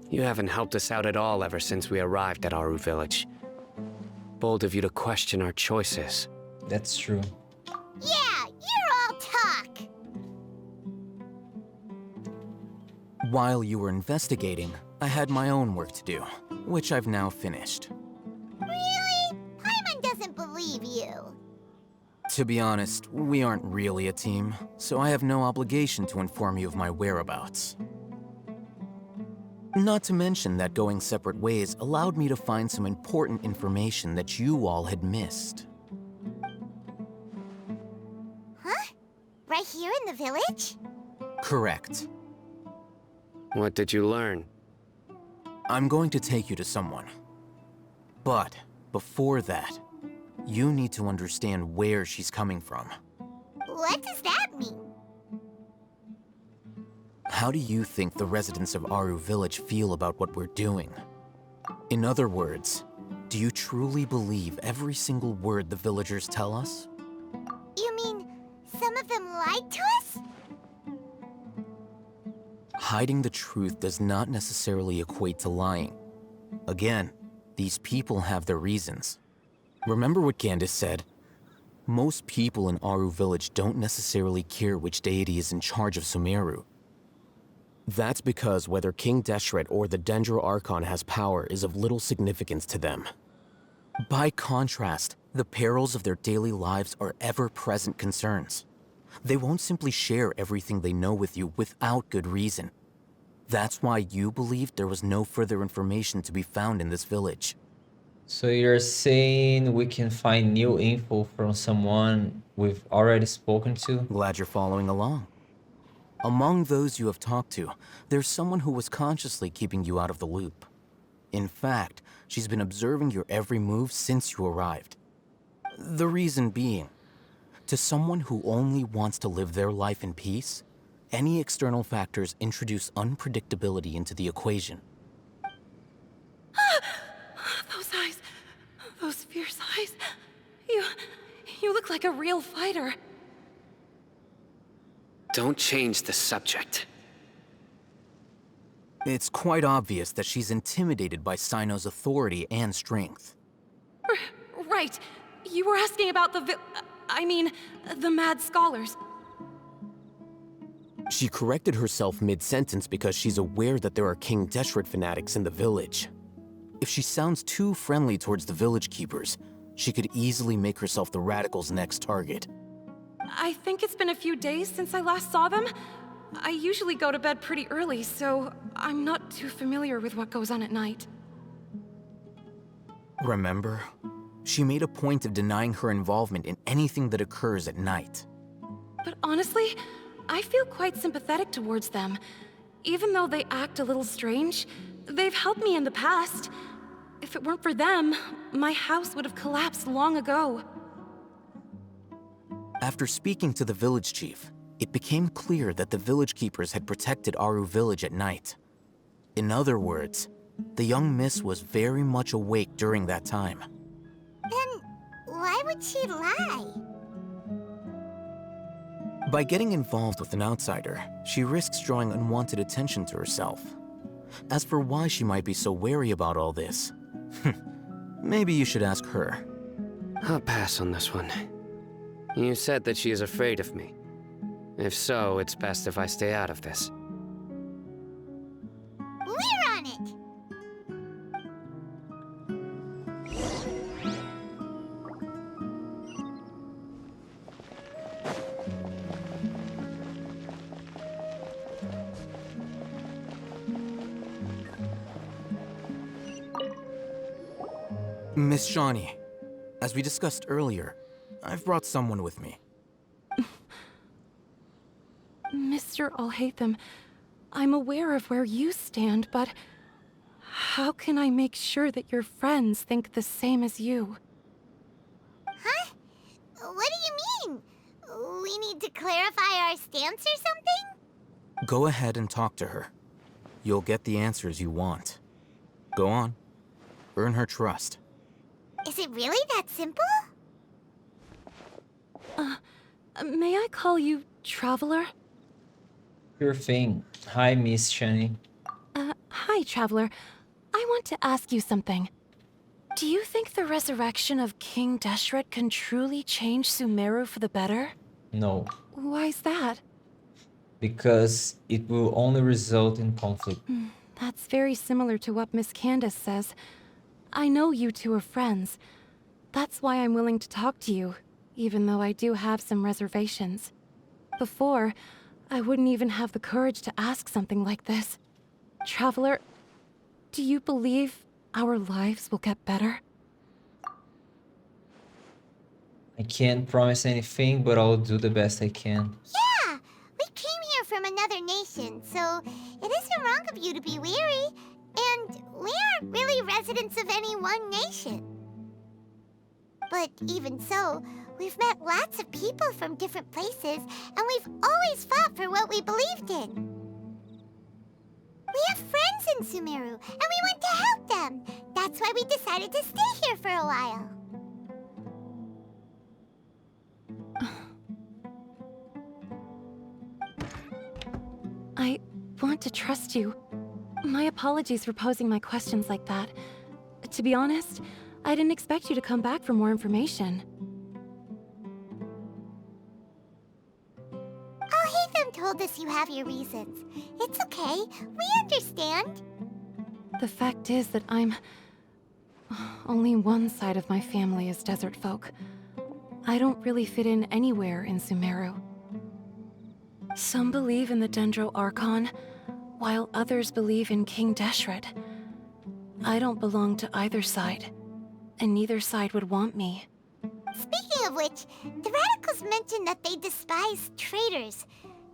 you haven't helped us out at all ever since we arrived at Aru Village. Bold of you to question our choices. That's true. Yeah, you're all talk! While you were investigating, I had my own work to do, which I've now finished. Really? Paimon doesn't believe you. To be honest, we aren't really a team, so I have no obligation to inform you of my whereabouts. Not to mention that going separate ways allowed me to find some important information that you all had missed. Huh? Right here in the village? Correct. What did you learn? I'm going to take you to someone. But before that, you need to understand where she's coming from. What does that mean? How do you think the residents of Aru Village feel about what we're doing? In other words, do you truly believe every single word the villagers tell us? You mean some of them lied to us? Hiding the truth does not necessarily equate to lying. Again, these people have their reasons. Remember what Candace said? Most people in Aru village don't necessarily care which deity is in charge of Sumeru. That's because whether King Deshret or the Dendro Archon has power is of little significance to them. By contrast, the perils of their daily lives are ever-present concerns. They won't simply share everything they know with you without good reason. That's why you believed there was no further information to be found in this village. So you're saying we can find new info from someone we've already spoken to? Glad you're following along. Among those you have talked to, there's someone who was consciously keeping you out of the loop. In fact, she's been observing your every move since you arrived. The reason being, to someone who only wants to live their life in peace, any external factors introduce unpredictability into the equation. Those eyes. Those fierce eyes. You look like a real fighter. Don't change the subject. It's quite obvious that she's intimidated by Sino's authority and strength. Right. You were asking about the the mad scholars. She corrected herself mid-sentence because she's aware that there are King Deshret fanatics in the village. If she sounds too friendly towards the village keepers, she could easily make herself the radicals' next target. I think it's been a few days since I last saw them. I usually go to bed pretty early, so I'm not too familiar with what goes on at night. Remember? She made a point of denying her involvement in anything that occurs at night. But honestly, I feel quite sympathetic towards them. Even though they act a little strange, they've helped me in the past. If it weren't for them, my house would have collapsed long ago. After speaking to the village chief, it became clear that the village keepers had protected Aru village at night. In other words, the young miss was very much awake during that time. Then why would she lie? By getting involved with an outsider, she risks drawing unwanted attention to herself. As for why she might be so wary about all this, maybe you should ask her. I'll pass on this one. You said that she is afraid of me. If so, it's best if I stay out of this. We're on it! Miss Shawnee, as we discussed earlier, I've brought someone with me. Mr. Alhaitham, I'm aware of where you stand, but how can I make sure that your friends think the same as you? Huh? What do you mean? We need to clarify our stance or something? Go ahead and talk to her. You'll get the answers you want. Go on. Earn her trust. Is it really that simple? May I call you Traveler? Sure thing. Hi, Miss Shani. Hi, Traveler. I want to ask you something. Do you think the resurrection of King Deshret can truly change Sumeru for the better? No, Why's that? because it will only result in conflict. That's very similar to what Miss Candace says. I know you two are friends. That's why I'm willing to talk to you, even though I do have some reservations. Before, I wouldn't even have the courage to ask something like this. Traveler, do you believe our lives will get better? I can't promise anything, but I'll do the best I can. Yeah! We came here from another nation, so it isn't wrong of you to be weary. And we aren't really residents of any one nation. But even so, we've met lots of people from different places, and we've always fought for what we believed in. We have friends in Sumeru, and we want to help them. That's why we decided to stay here for a while. I want to trust you. My apologies for posing my questions like that. To be honest, I didn't expect you to come back for more information. Hatham told us you have your reasons. It's okay. We understand. The fact is that only one side of my family is desert folk. I don't really fit in anywhere in Sumeru. Some believe in the Dendro Archon, while others believe in King Deshret. I don't belong to either side, and neither side would want me. Speaking of which, the Radicals mentioned that they despise traitors.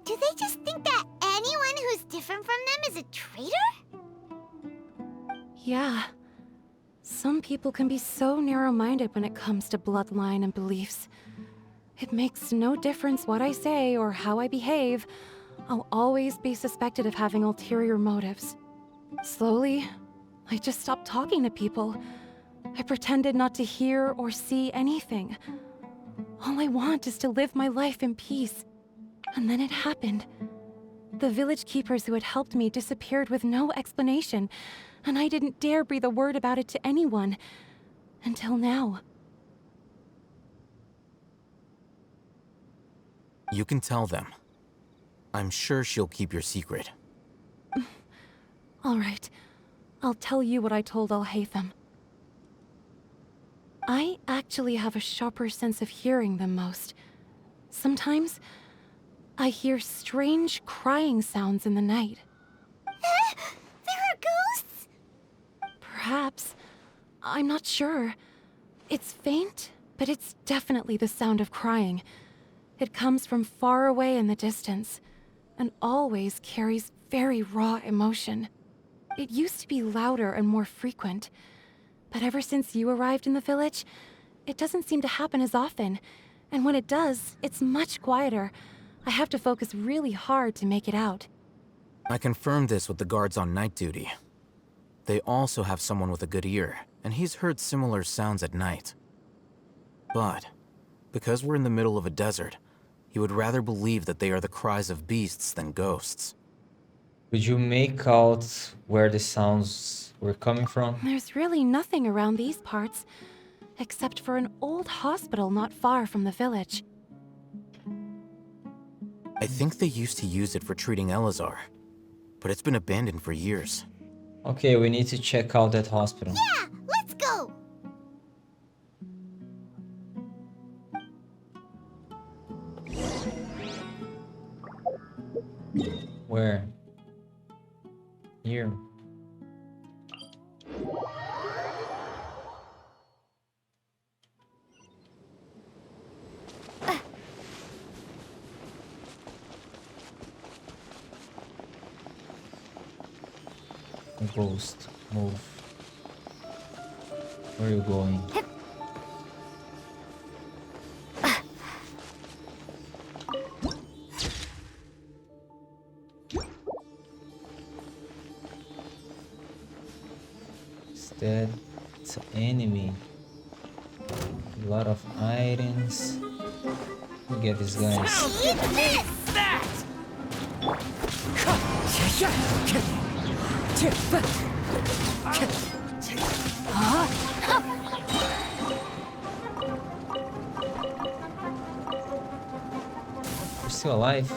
Do they just think that anyone who's different from them is a traitor? Yeah. Some people can be so narrow-minded when it comes to bloodline and beliefs. It makes no difference what I say or how I behave. I'll always be suspected of having ulterior motives. Slowly, I just stopped talking to people. I pretended not to hear or see anything. All I want is to live my life in peace. And then it happened. The village keepers who had helped me disappeared with no explanation, and I didn't dare breathe a word about it to anyone. Until now. You can tell them. I'm sure she'll keep your secret. All right. I'll tell you what I told Al-Haytham. I actually have a sharper sense of hearing than most. Sometimes, I hear strange crying sounds in the night. There are ghosts? Perhaps. I'm not sure. It's faint, but it's definitely the sound of crying. It comes from far away in the distance, and always carries very raw emotion. It used to be louder and more frequent, but ever since you arrived in the village, it doesn't seem to happen as often, and when it does, it's much quieter. I have to focus really hard to make it out. I confirmed this with the guards on night duty. They also have someone with a good ear, and he's heard similar sounds at night. But, because we're in the middle of a desert, he would rather believe that they are the cries of beasts than ghosts. Could you make out where the sounds were coming from? There's really nothing around these parts, except for an old hospital not far from the village. I think they used to use it for treating Elazar, but it's been abandoned for years. Okay, we need to check out that hospital. Yeah, let's go! Where? Here. Ghost, move. Where are you going? Instead, it's an enemy. A lot of items. Look at these guys. You're still alive?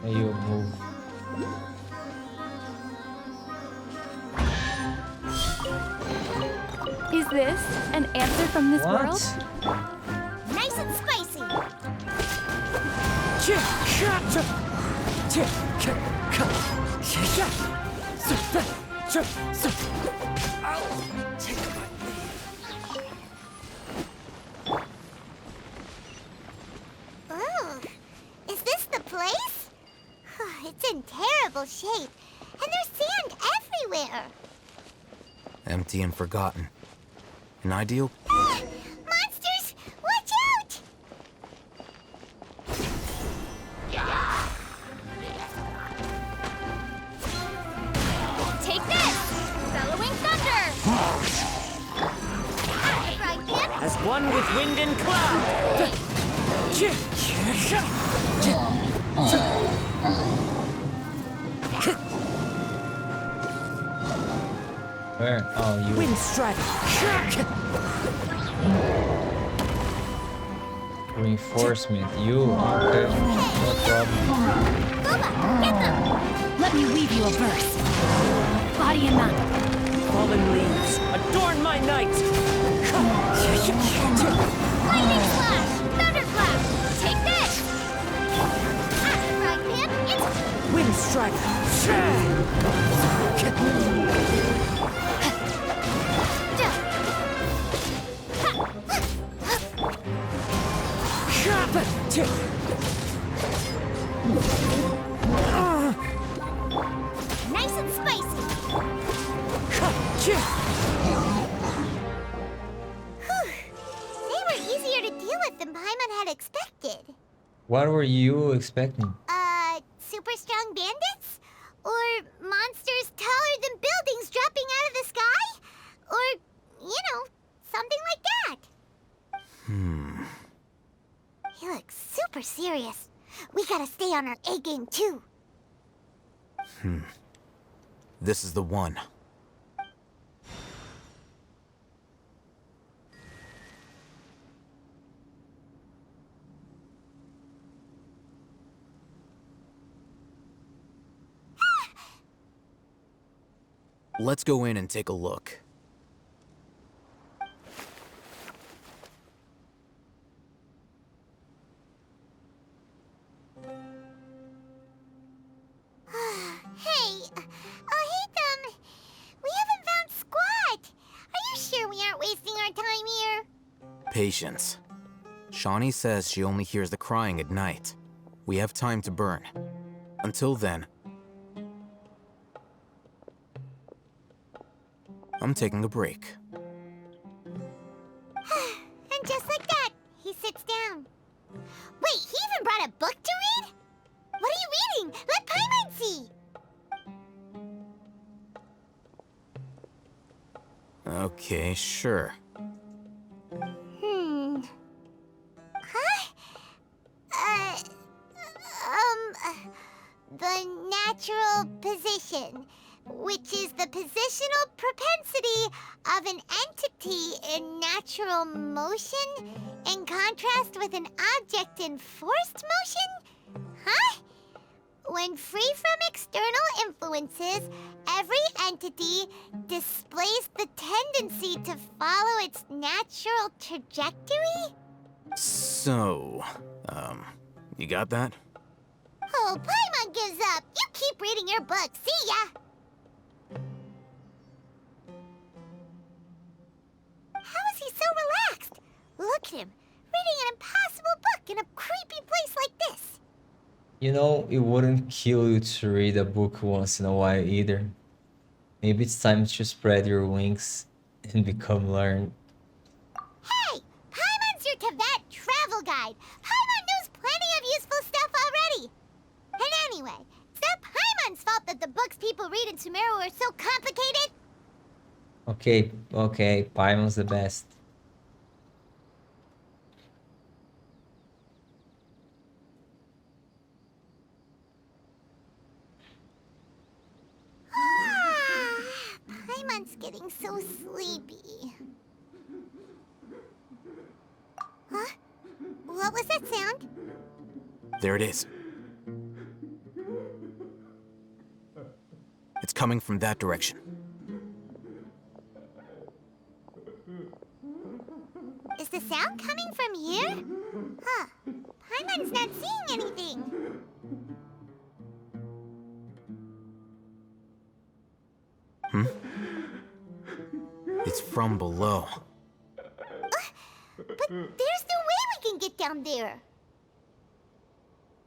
Hey, you move. Is this an answer from this What? world? Nice and spicy! Ooh, is this the place? It's in terrible shape, and there's sand everywhere. Empty and forgotten. An ideal... Monsters! Watch out! Take this! Bellowing thunder! as one with wind and cloud! Where? Oh, you. Wind Strider! Reinforcement. You. Okay. No problem. Boba, get them! Let me weave you a verse. Body and mind. Fallen leaves, adorn my night! Lightning Flash! Thunder Flash! Take this! After Frog Pimp, it's Wind Strider! nice and spicy. They were easier to deal with than Paimon had expected. What were you expecting? Super strong bandits? Or monsters taller than buildings dropping out of the sky? Or, something like that. He looks super serious. We gotta stay on our A game too. This is the one. Let's go in and take a look. Hey, Hatham, we haven't found squat. Are you sure we aren't wasting our time here? Patience. Shawnee says she only hears the crying at night. We have time to burn. Until then, I'm taking a break. And just like that, he sits down. Wait, he even brought a book to read? What are you reading? Let Paimon see. Okay, sure. Huh? The natural position, which is the positional propensity of an entity in natural motion in contrast with an object in forced motion? Huh? When free from external influences, every entity displays the tendency to follow its natural trajectory? So, you got that? Oh, Paimon gives up. You keep reading your book. See ya. How is he so relaxed? Look at him, reading an impossible book in a creepy place like this. You know, it wouldn't kill you to read a book once in a while either. Maybe it's time to spread your wings and become learned. Hey, Paimon's your Tibet travel guide. Paimon knows plenty of useful stuff already. And anyway, it's not Paimon's fault that the books people read in Sumeru are so complicated. Okay, Paimon's the best. Paimon's getting so sleepy. Huh? What was that sound? There it is. It's coming from that direction. Is the sound coming from here? Huh. Paimon's not seeing anything. It's from below. But there's no way we can get down there.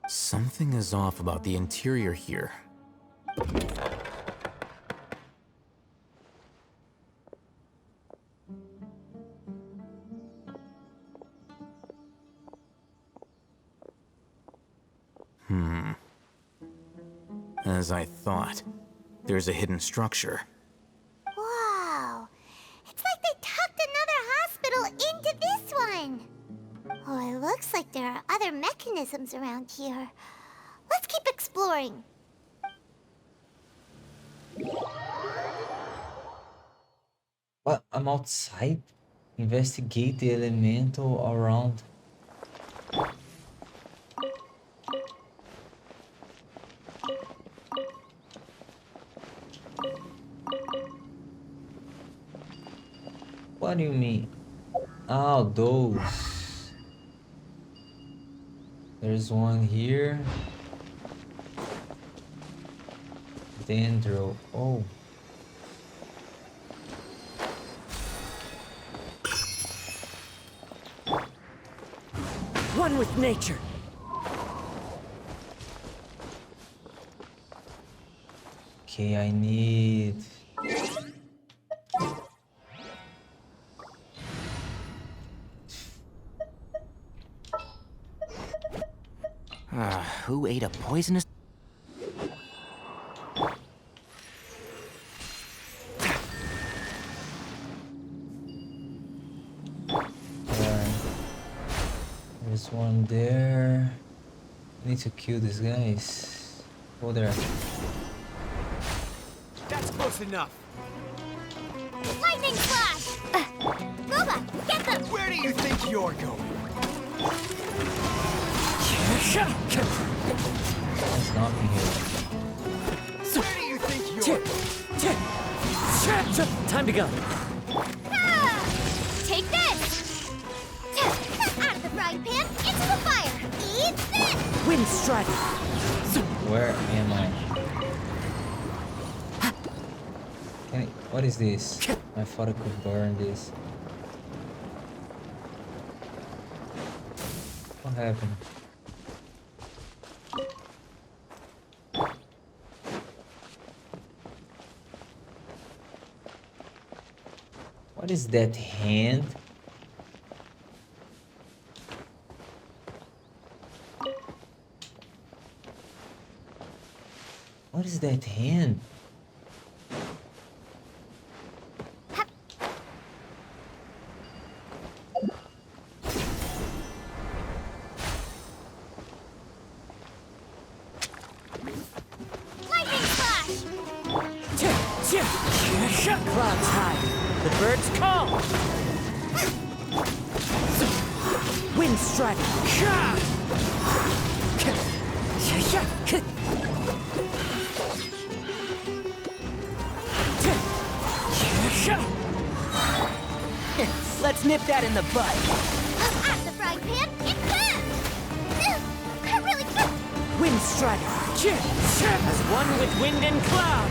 Something is off about the interior here. As I thought, there's a hidden structure. Wow. It's like they tucked another hospital into this there are other mechanisms around here. Let's keep exploring. What? I'm outside? Investigate the elemental around. What do you mean? Oh, those. There's one here. Dendro. Oh. One with nature. Okay, I need... Who ate a poisonous... There's one there. I need to kill these guys. Go there. That's close enough. Lightning flash! Boba, get them! Where do you think you're going? There's nothing here. Where do you think you're going? Time to go. Take this! Out of the frying pan, into the fire! Eat this! Wind Strider. Where am I? What is this? I thought I could burn this. What happened? What is that hand? What is that hand? Clouds high. The birds call. Wind Strider. Let's nip that in the bud. Out of the frying pan, it's good! Really good! Wind Strider. As one with wind and cloud.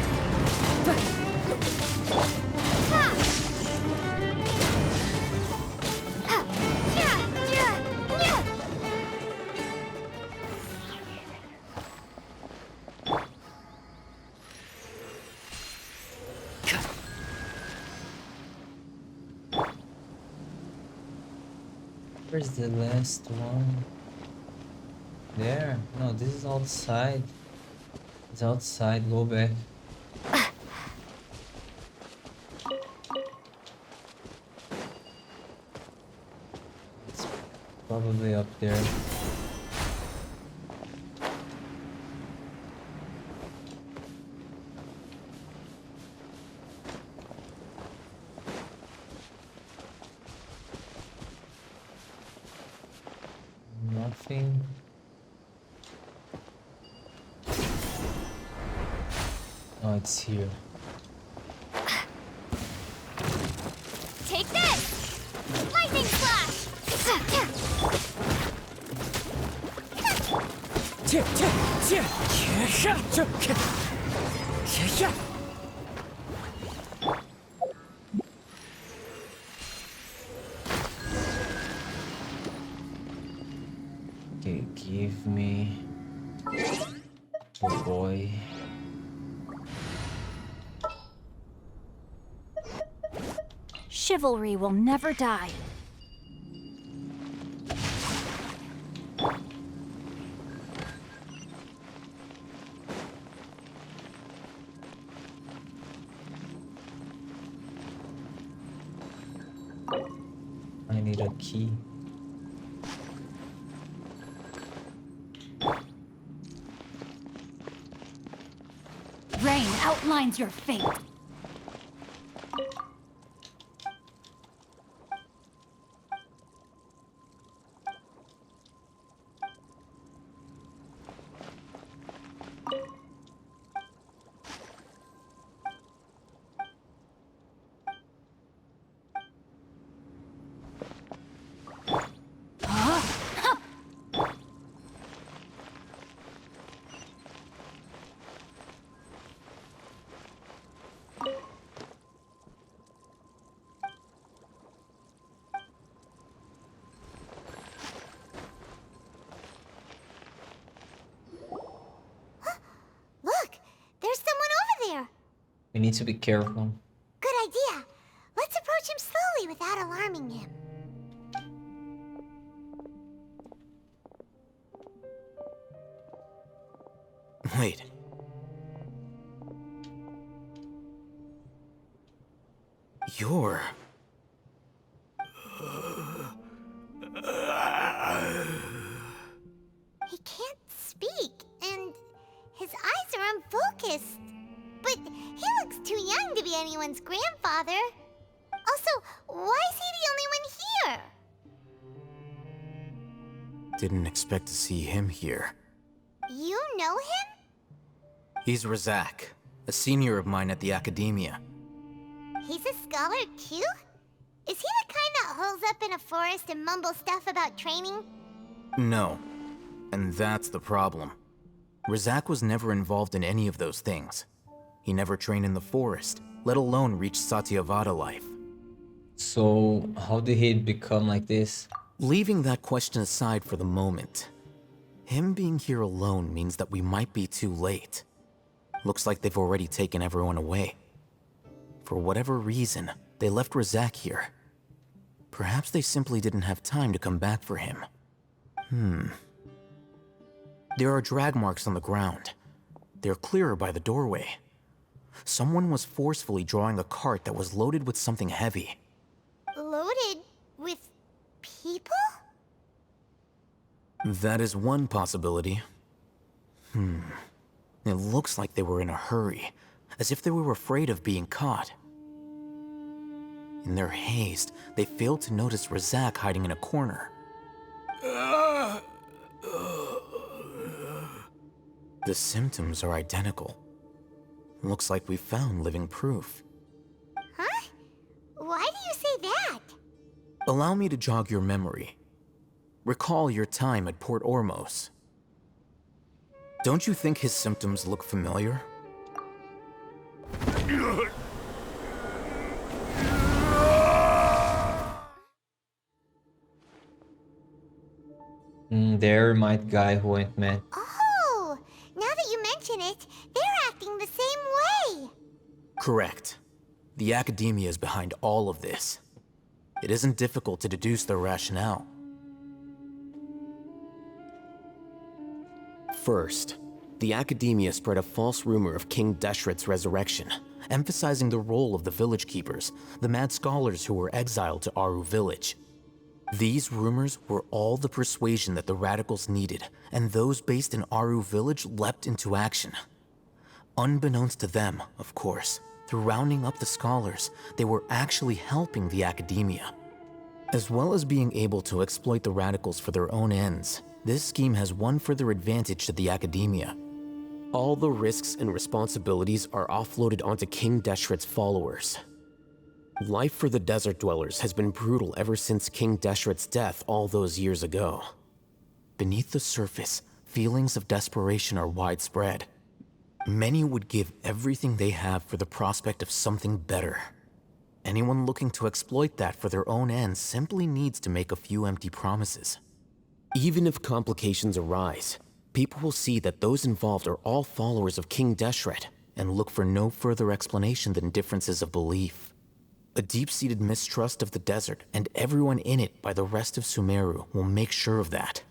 Where's the last one? There. No, this is outside. It's outside. Go back. It's probably up there. Nothing. Oh, it's here. Take this! Lightning flash! Okay, give me... Oh boy. Chivalry will never die. I need a key. line's your fate. Look, there's someone over there. We need to be careful. Good idea. Let's approach him slowly without alarming him. Wait. You're... He can't speak, and his eyes are unfocused. But he looks too young to be anyone's grandfather. Also, why is he the only one here? Didn't expect to see him here. You know him? He's Razak, a senior of mine at the Academia. He's a scholar too? Is he the kind that holes up in a forest and mumbles stuff about training? No. And that's the problem. Razak was never involved in any of those things. He never trained in the forest, let alone reach Satyavada life. So, how did he become like this? Leaving that question aside for the moment, him being here alone means that we might be too late. Looks like they've already taken everyone away. For whatever reason, they left Razak here. Perhaps they simply didn't have time to come back for him. There are drag marks on the ground. They're clearer by the doorway. Someone was forcefully drawing a cart that was loaded with something heavy. Loaded with people? That is one possibility. It looks like they were in a hurry, as if they were afraid of being caught. In their haste, they failed to notice Razak hiding in a corner. The symptoms are identical. Looks like we found living proof. Huh? Why do you say that? Allow me to jog your memory. Recall your time at Port Ormos. Don't you think his symptoms look familiar? There might guy who went mad. Oh, now that you mention it, they're acting the same way. Correct. The Academia is behind all of this. It isn't difficult to deduce their rationale. First, the Academia spread a false rumor of King Deshret's resurrection, emphasizing the role of the village keepers, the mad scholars who were exiled to Aru village. These rumors were all the persuasion that the radicals needed, and those based in Aru village leapt into action. Unbeknownst to them, of course, through rounding up the scholars, they were actually helping the Academia. As well as being able to exploit the radicals for their own ends, this scheme has one further advantage to the Academia. all the risks and responsibilities are offloaded onto King Deshret's followers. Life for the desert dwellers has been brutal ever since King Deshret's death all those years ago. Beneath the surface, feelings of desperation are widespread. Many would give everything they have for the prospect of something better. Anyone looking to exploit that for their own ends simply needs to make a few empty promises. Even if complications arise, people will see that those involved are all followers of King Deshret, and look for no further explanation than differences of belief. A deep-seated mistrust of the desert and everyone in it by the rest of Sumeru will make sure of that.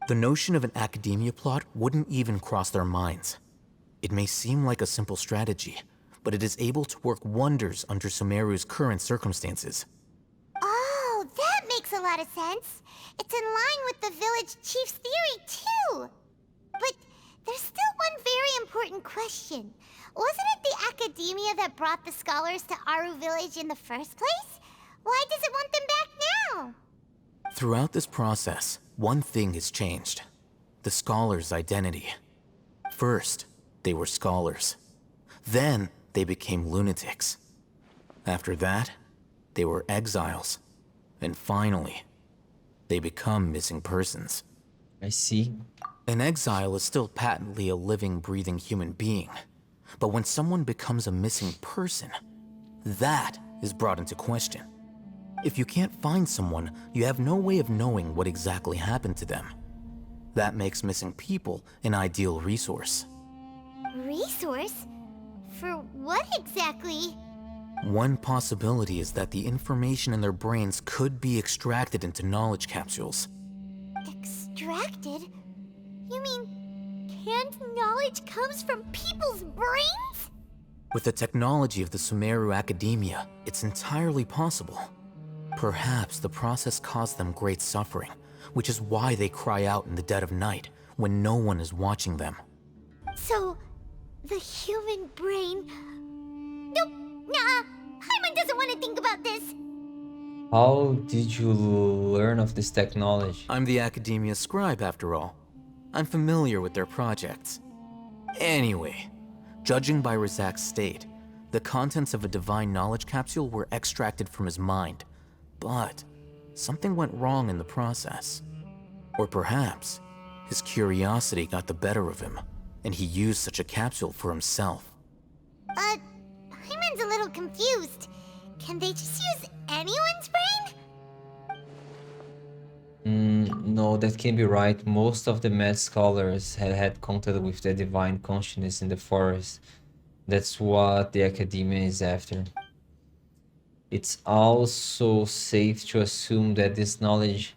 The notion of an academia plot wouldn't even cross their minds. It may seem like a simple strategy, but it is able to work wonders under Sumeru's current circumstances. Oh, that makes a lot of sense. It's in line with the village chief's theory, too. But There's still one very important question. Wasn't it the academia that brought the scholars to Aru Village in the first place? Why does it want them back now? Throughout this process, one thing has changed. The scholars' identity. First, they were scholars. Then, they became lunatics. After that, they were exiles. And finally, they become missing persons. I see. An exile is still patently a living, breathing human being. But when someone becomes a missing person, that is brought into question. If you can't find someone, you have no way of knowing what exactly happened to them. That makes missing people an ideal resource. Resource? For what exactly? One possibility is that the information in their brains could be extracted into knowledge capsules. Extracted? You mean canned knowledge comes from people's brains? With the technology of the Sumeru Academia, it's entirely possible. Perhaps the process caused them great suffering, which is why they cry out in the dead of night when no one is watching them. So, the human brain... Nope, nah, Paimon doesn't want to think about this. How did you learn of this technology? I'm the Academia's scribe, after all. I'm familiar with their projects. Anyway, judging by Razak's state, the contents of a divine knowledge capsule were extracted from his mind. But something went wrong in the process. Or perhaps his curiosity got the better of him, and he used such a capsule for himself. Paimon's a little confused. Can they just use anyone's brain? No, that can't be right. Most of the mad scholars had contact with the divine consciousness in the forest. That's what the academia is after. It's also safe to assume that this knowledge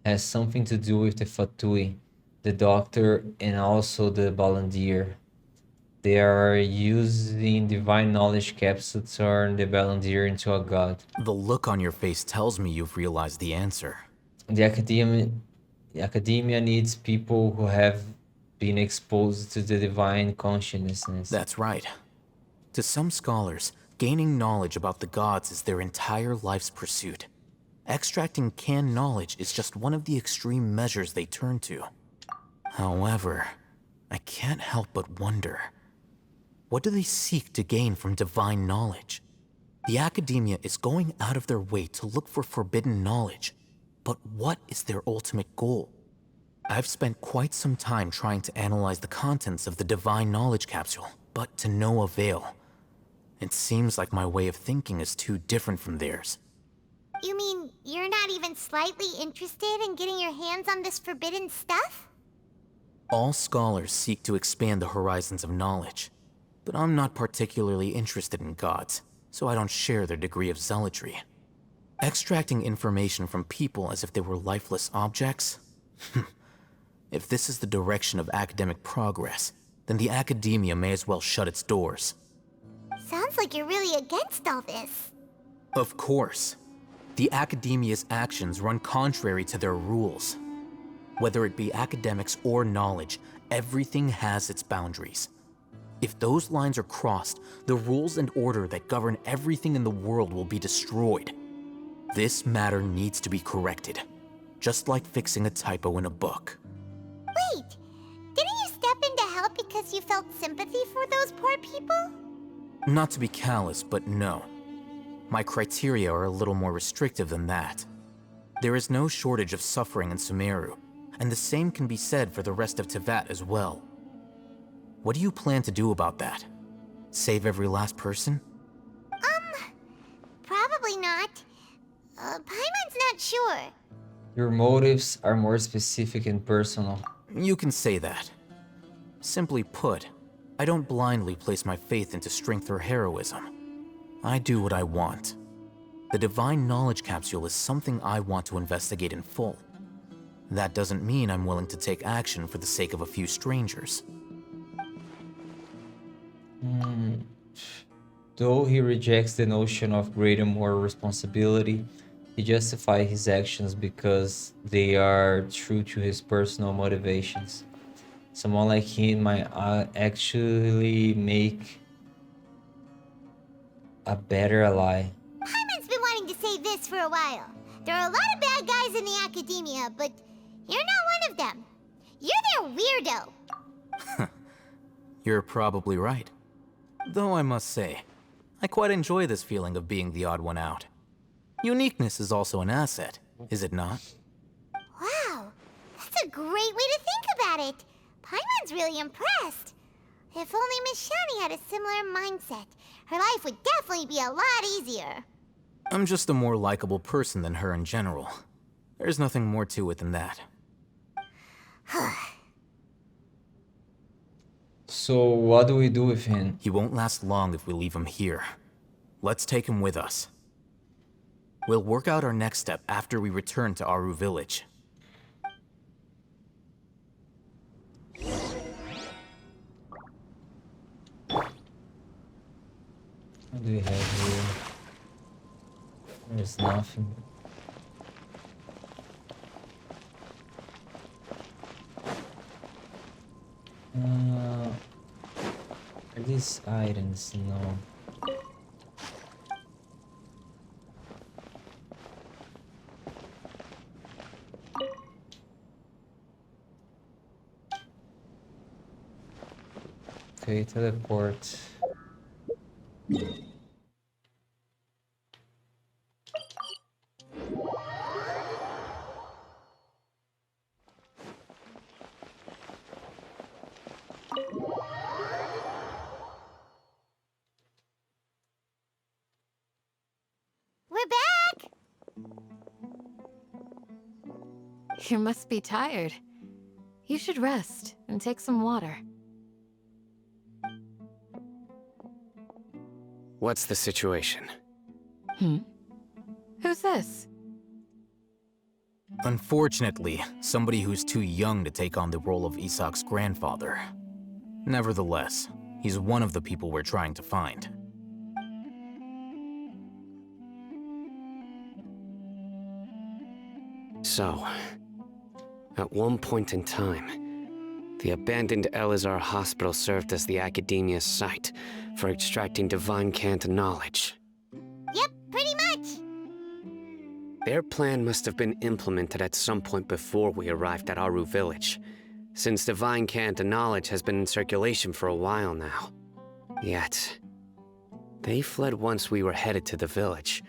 has something to do with the Fatui, the Doctor, and also the Balandir. They are using divine knowledge capsule to turn the Balandir into a god. The look on your face tells me you've realized the answer. The academia needs people who have been exposed to the divine consciousness. That's right. To some scholars, gaining knowledge about the gods is their entire life's pursuit. Extracting canned knowledge is just one of the extreme measures they turn to. However, I can't help but wonder, what do they seek to gain from divine knowledge? The academia is going out of their way to look for forbidden knowledge, but what is their ultimate goal? I've spent quite some time trying to analyze the contents of the divine knowledge capsule, but to no avail. It seems like my way of thinking is too different from theirs. You mean you're not even slightly interested in getting your hands on this forbidden stuff? All scholars seek to expand the horizons of knowledge, but I'm not particularly interested in gods, so I don't share their degree of zealotry. Extracting information from people as if they were lifeless objects? If this is the direction of academic progress, then the academia may as well shut its doors. Sounds like you're really against all this. Of course. The academia's actions run contrary to their rules. Whether it be academics or knowledge, everything has its boundaries. If those lines are crossed, the rules and order that govern everything in the world will be destroyed. This matter needs to be corrected, just like fixing a typo in a book. Wait, didn't you step in to help because you felt sympathy for those poor people? Not to be callous, but no. My criteria are a little more restrictive than that. There is no shortage of suffering in Sumeru, and the same can be said for the rest of Teyvat as well. What do you plan to do about that? Save every last person? Probably not. Paimon's not sure. Your motives are more specific and personal. You can say that. Simply put, I don't blindly place my faith into strength or heroism. I do what I want. The divine knowledge capsule is something I want to investigate in full. That doesn't mean I'm willing to take action for the sake of a few strangers. Though he rejects the notion of greater moral responsibility, he justifies his actions because they are true to his personal motivations. Someone like him might actually make a better ally. Paimon's been wanting to say this for a while. There are a lot of bad guys in the academia, but you're not one of them. You're their weirdo. You're probably right. Though I must say, I quite enjoy this feeling of being the odd one out. Uniqueness is also an asset, is it not? Wow, that's a great way to think about it. Paimon's really impressed. If only Miss Shani had a similar mindset, her life would definitely be a lot easier. I'm just a more likable person than her in general. There's nothing more to it than that. So what do we do with him? He won't last long if we leave him here. Let's take him with us. We'll work out our next step after we return to Aru Village. What do we have here? There's nothing. Are these items? No. Okay, teleport. We're back! You must be tired. You should rest and take some water. What's the situation? Who's this? Unfortunately, somebody who's too young to take on the role of Isak's grandfather. Nevertheless, he's one of the people we're trying to find. So, at one point in time, the abandoned Elazar Hospital served as the Academia's site for extracting divine cant knowledge. Yep, pretty much. Their plan must have been implemented at some point before we arrived at Aru Village, since divine cant knowledge has been in circulation for a while now. Yet, they fled once we were headed to the village,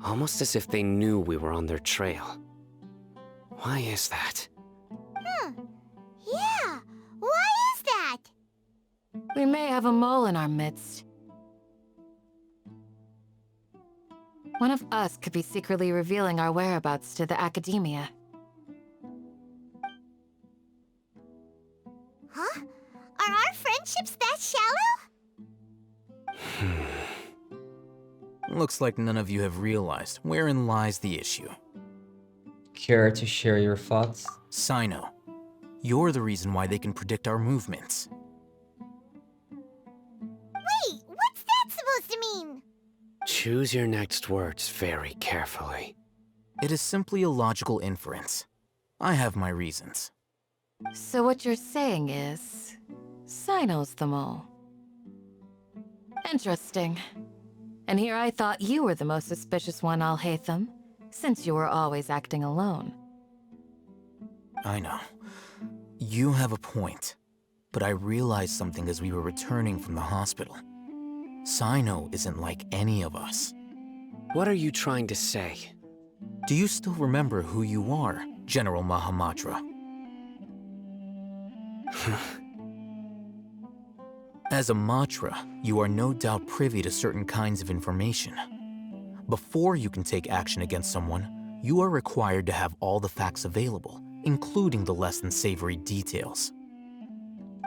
almost as if they knew we were on their trail. Why is that? Yeah, why is that? We may have a mole in our midst. One of us could be secretly revealing our whereabouts to the Academia. Huh? Are our friendships that shallow? Looks like none of you have realized wherein lies the issue. Care to share your thoughts? Sino, you're the reason why they can predict our movements. Wait, what's that supposed to mean? Choose your next words very carefully. It is simply a logical inference. I have my reasons. So what you're saying is... Sino's the mole. Interesting. And here I thought you were the most suspicious one, Alhaitham, since you were always acting alone. I know. You have a point. But I realized something as we were returning from the hospital. Sino isn't like any of us. What are you trying to say? Do you still remember who you are, General Mahamatra? As a Matra, you are no doubt privy to certain kinds of information. Before you can take action against someone, you are required to have all the facts available, including the less than savory details.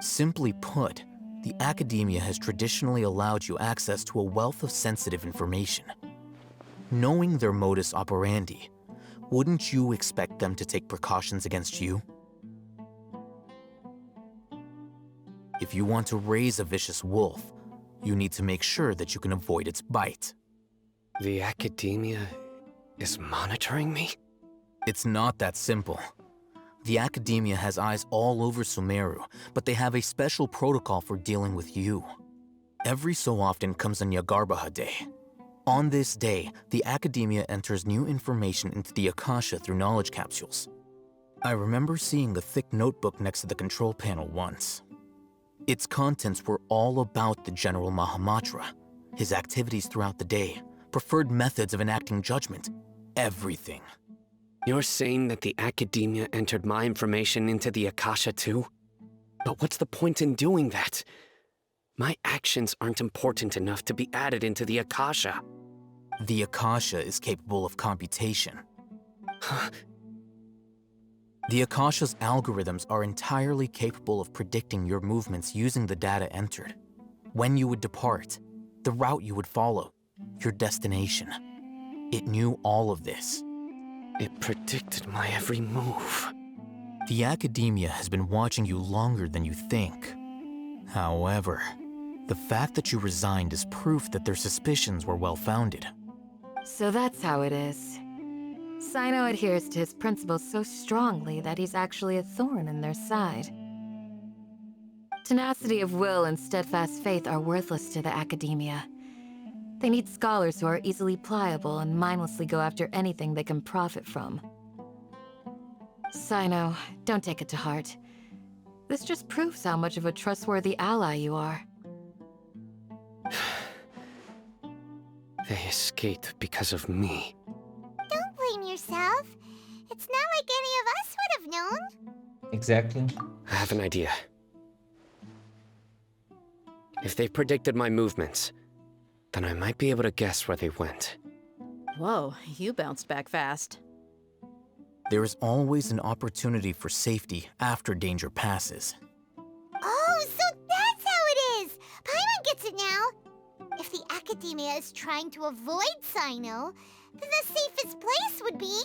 Simply put, the Academia has traditionally allowed you access to a wealth of sensitive information. Knowing their modus operandi, wouldn't you expect them to take precautions against you? If you want to raise a vicious wolf, you need to make sure that you can avoid its bite. The Academia is monitoring me? It's not that simple. The Academia has eyes all over Sumeru, but they have a special protocol for dealing with you. Every so often comes a Nyagarbaha Day. On this day, the Academia enters new information into the Akasha through knowledge capsules. I remember seeing a thick notebook next to the control panel once. Its contents were all about the General Mahamatra, his activities throughout the day, preferred methods of enacting judgment, everything. You're saying that the Academia entered my information into the Akasha too? But what's the point in doing that? My actions aren't important enough to be added into the Akasha. The Akasha is capable of computation. The Akasha's algorithms are entirely capable of predicting your movements using the data entered. When you would depart, the route you would follow, your destination. It knew all of this. It predicted my every move. The Academia has been watching you longer than you think. However, the fact that you resigned is proof that their suspicions were well-founded. So that's how it is. Sino adheres to his principles so strongly that he's actually a thorn in their side. Tenacity of will and steadfast faith are worthless to the Academia. They need scholars who are easily pliable and mindlessly go after anything they can profit from. Sino, don't take it to heart. This just proves how much of a trustworthy ally you are. They escaped because of me. Don't blame yourself. It's not like any of us would have known. Exactly. I have an idea. If they predicted my movements, then I might be able to guess where they went. Whoa, you bounced back fast. There is always an opportunity for safety after danger passes. Oh, so that's how it is! Paimon gets it now! If the Academia is trying to avoid Sino, then the safest place would be...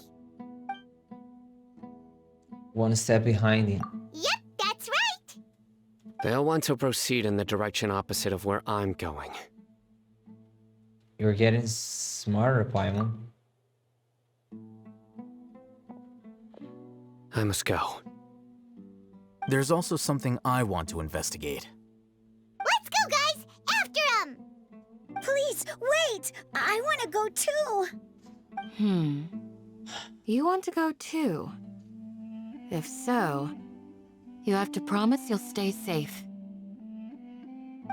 One step behind it. Yep, that's right! They'll want to proceed in the direction opposite of where I'm going. You're getting smarter, Paimon. I must go. There's also something I want to investigate. Let's go, guys! After him! Please, wait! I want to go too! You want to go too? If so, you have to promise you'll stay safe.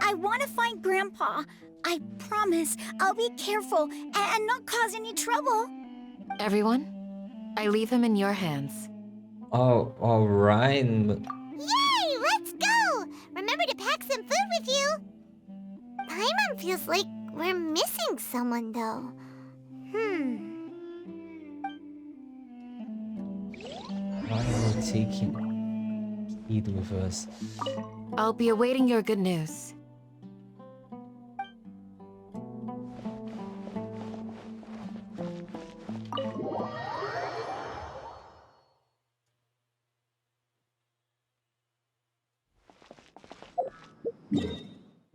I want to find Grandpa. I promise I'll be careful and not cause any trouble. Everyone, I leave him in your hands. Oh, alright. Yay! Let's go! Remember to pack some food with you! Paimon feels like we're missing someone, though. Why are we taking Kid with us? I'll be awaiting your good news.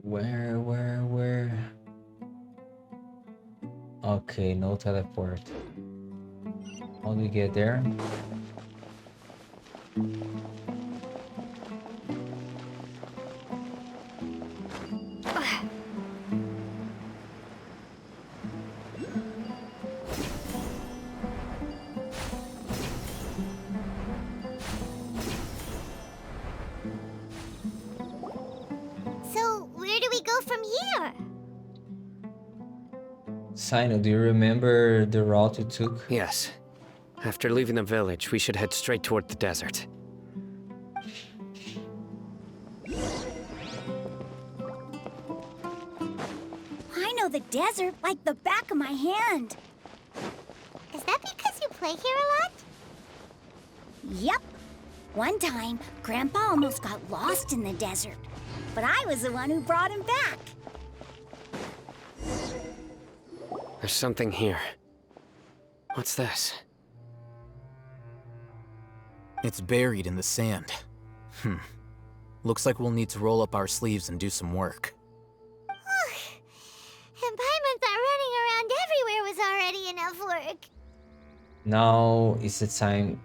Where? Okay, no teleport. How do we get there? So, where do we go from here? Sino, do you remember the route you took? Yes. After leaving the village, we should head straight toward the desert. I know the desert like the back of my hand. Is that because you play here a lot? Yep. One time, Grandpa almost got lost in the desert, but I was the one who brought him back. There's something here. What's this? It's buried in the sand. Looks like we'll need to roll up our sleeves and do some work. And Paimon thought running around everywhere was already enough work. Now is the time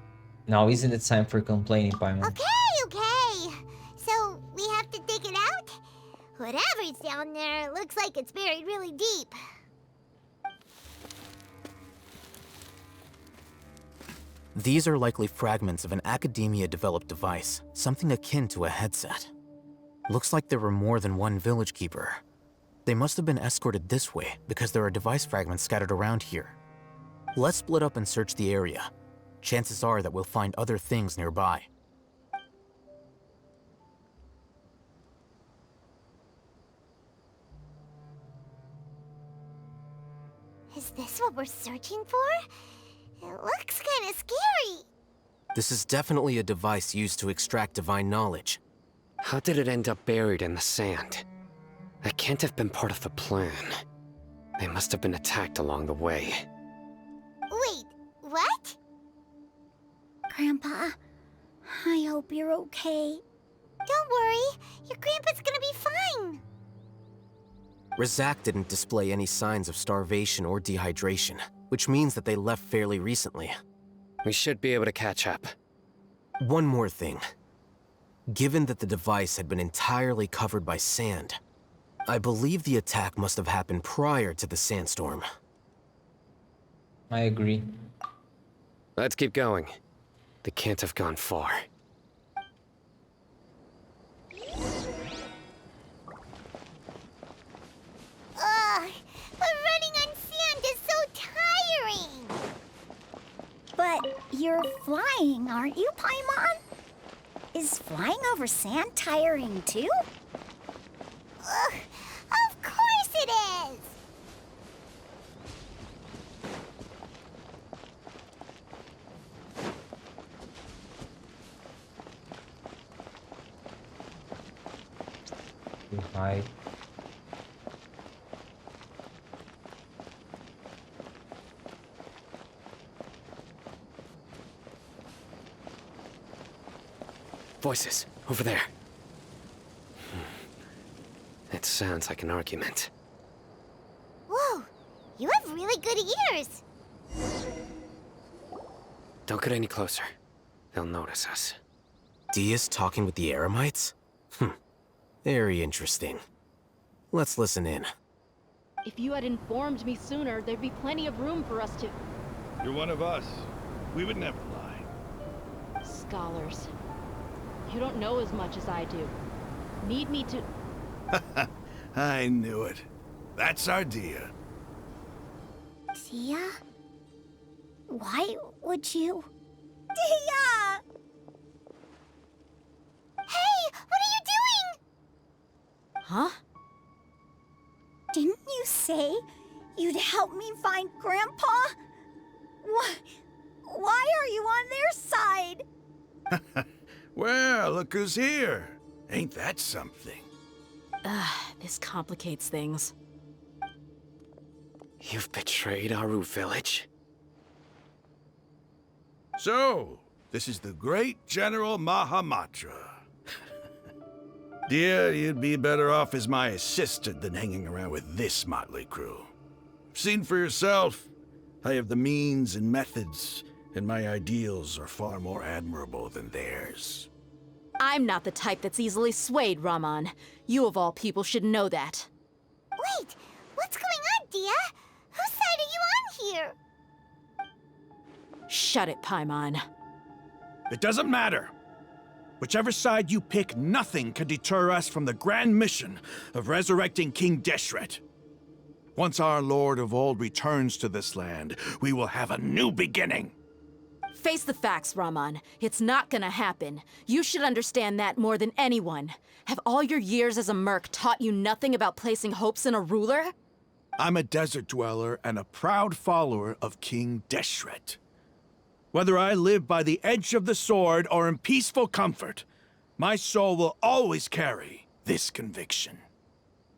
Now isn't it time for complaining, Paimon? Okay. So, we have to dig it out? Whatever's down there looks like it's buried really deep. These are likely fragments of an Academia-developed device, something akin to a headset. Looks like there were more than one village keeper. They must have been escorted this way because there are device fragments scattered around here. Let's split up and search the area. Chances are that we'll find other things nearby. Is this what we're searching for? It looks kinda scary. This is definitely a device used to extract divine knowledge. How did it end up buried in the sand? That can't have been part of the plan. They must have been attacked along the way. Wait, what? Grandpa, I hope you're okay. Don't worry, your grandpa's gonna be fine. Razak didn't display any signs of starvation or dehydration, which means that they left fairly recently. We should be able to catch up. One more thing. Given that the device had been entirely covered by sand, I believe the attack must have happened prior to the sandstorm. I agree. Let's keep going. They can't have gone far. Ugh, but running on sand is so tiring. But you're flying, aren't you, Paimon? Is flying over sand tiring too? Ugh, of course it is. We hide. Voices, over there. It sounds like an argument. Whoa, you have really good ears. Don't get any closer. They'll notice us. Dia's talking with the Eremites? Very interesting. Let's listen in. If you had informed me sooner, there'd be plenty of room for us to... You're one of us. We would never lie. Scholars. You don't know as much as I do. Need me to... I knew it. That's our Dia. Dia? Why would you... Dia! Hey, what are you doing? Huh? Didn't you say you'd help me find Grandpa? Why are you on their side? Well, look who's here. Ain't that something? This complicates things. You've betrayed Aru village? So, this is the great General Mahamatra. Dear, you'd be better off as my assistant than hanging around with this motley crew. Seen for yourself, I have the means and methods, and my ideals are far more admirable than theirs. I'm not the type that's easily swayed, Raman. You of all people should know that. Wait, what's going on, Dia? Whose side are you on here? Shut it, Paimon. It doesn't matter. Whichever side you pick, nothing can deter us from the grand mission of resurrecting King Deshret. Once our Lord of Old returns to this land, we will have a new beginning. Face the facts, Raman. It's not gonna happen. You should understand that more than anyone. Have all your years as a merc taught you nothing about placing hopes in a ruler? I'm a desert dweller and a proud follower of King Deshret. Whether I live by the edge of the sword or in peaceful comfort, my soul will always carry this conviction.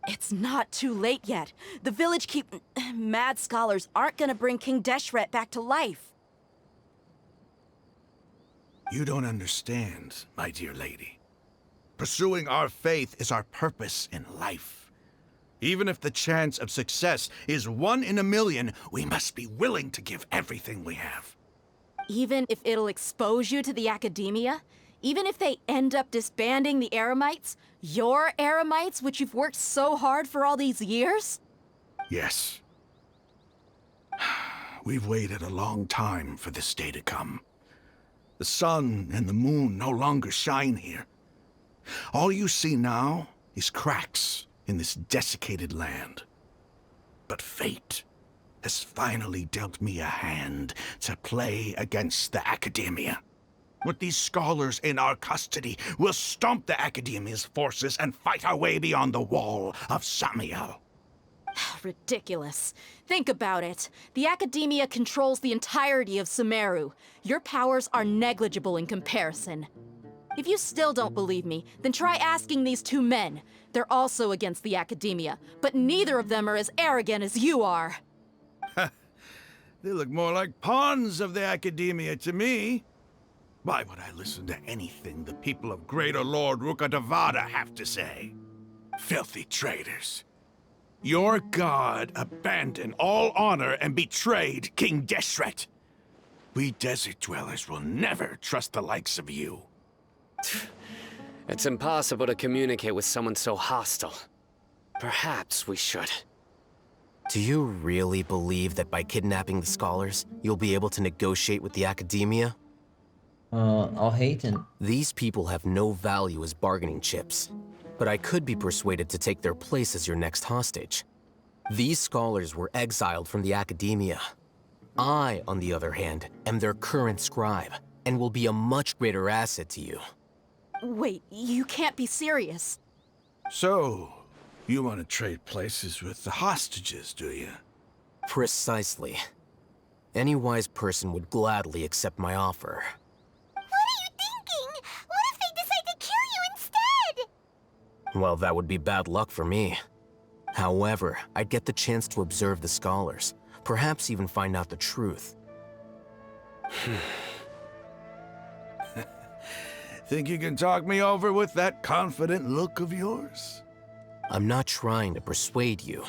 It's not too late yet. The village mad scholars aren't gonna bring King Deshret back to life. You don't understand, my dear lady. Pursuing our faith is our purpose in life. Even if the chance of success is 1 in a million, we must be willing to give everything we have. Even if it'll expose you to the academia? Even if they end up disbanding the Eremites? Your Eremites, which you've worked so hard for all these years? Yes. We've waited a long time for this day to come. The sun and the moon no longer shine here. All you see now is cracks in this desiccated land. But fate has finally dealt me a hand to play against the Academia. With these scholars in our custody, we'll stomp the Academia's forces and fight our way beyond the wall of Samiel. Ridiculous. Think about it. The Academia controls the entirety of Sumeru. Your powers are negligible in comparison. If you still don't believe me, then try asking these two men. They're also against the Academia, but neither of them are as arrogant as you are. They look more like pawns of the Academia to me. Why would I listen to anything the people of Greater Lord Rukkhadevada have to say? Filthy traitors. Your god abandoned all honor and betrayed King Deshret. We desert dwellers will never trust the likes of you. It's impossible to communicate with someone so hostile. Perhaps we should. Do you really believe that by kidnapping the scholars, you'll be able to negotiate with the Academia? I'll hate it. These people have no value as bargaining chips, but I could be persuaded to take their place as your next hostage. These scholars were exiled from the Academia. I, on the other hand, am their current scribe, and will be a much greater asset to you. Wait, you can't be serious. So, you want to trade places with the hostages, do you? Precisely. Any wise person would gladly accept my offer. What are you thinking? What if they decide to kill you instead? Well, that would be bad luck for me. However, I'd get the chance to observe the scholars, perhaps even find out the truth. Think you can talk me over with that confident look of yours? I'm not trying to persuade you.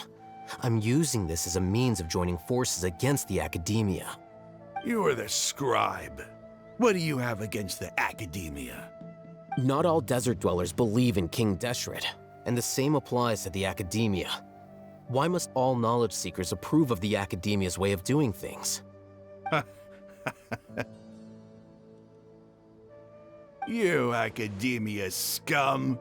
I'm using this as a means of joining forces against the Academia. You are the scribe. What do you have against the Academia? Not all desert dwellers believe in King Deshret, and the same applies to the Academia. Why must all knowledge seekers approve of the Academia's way of doing things? You Academia scum.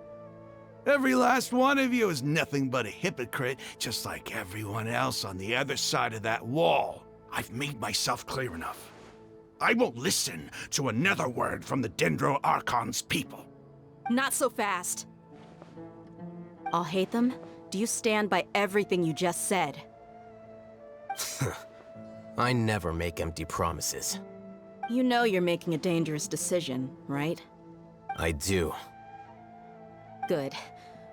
Every last one of you is nothing but a hypocrite, just like everyone else on the other side of that wall. I've made myself clear enough. I won't listen to another word from the Dendro Archon's people. Not so fast. I'll hate them. Do you stand by everything you just said? I never make empty promises. You know you're making a dangerous decision, right? I do. Good.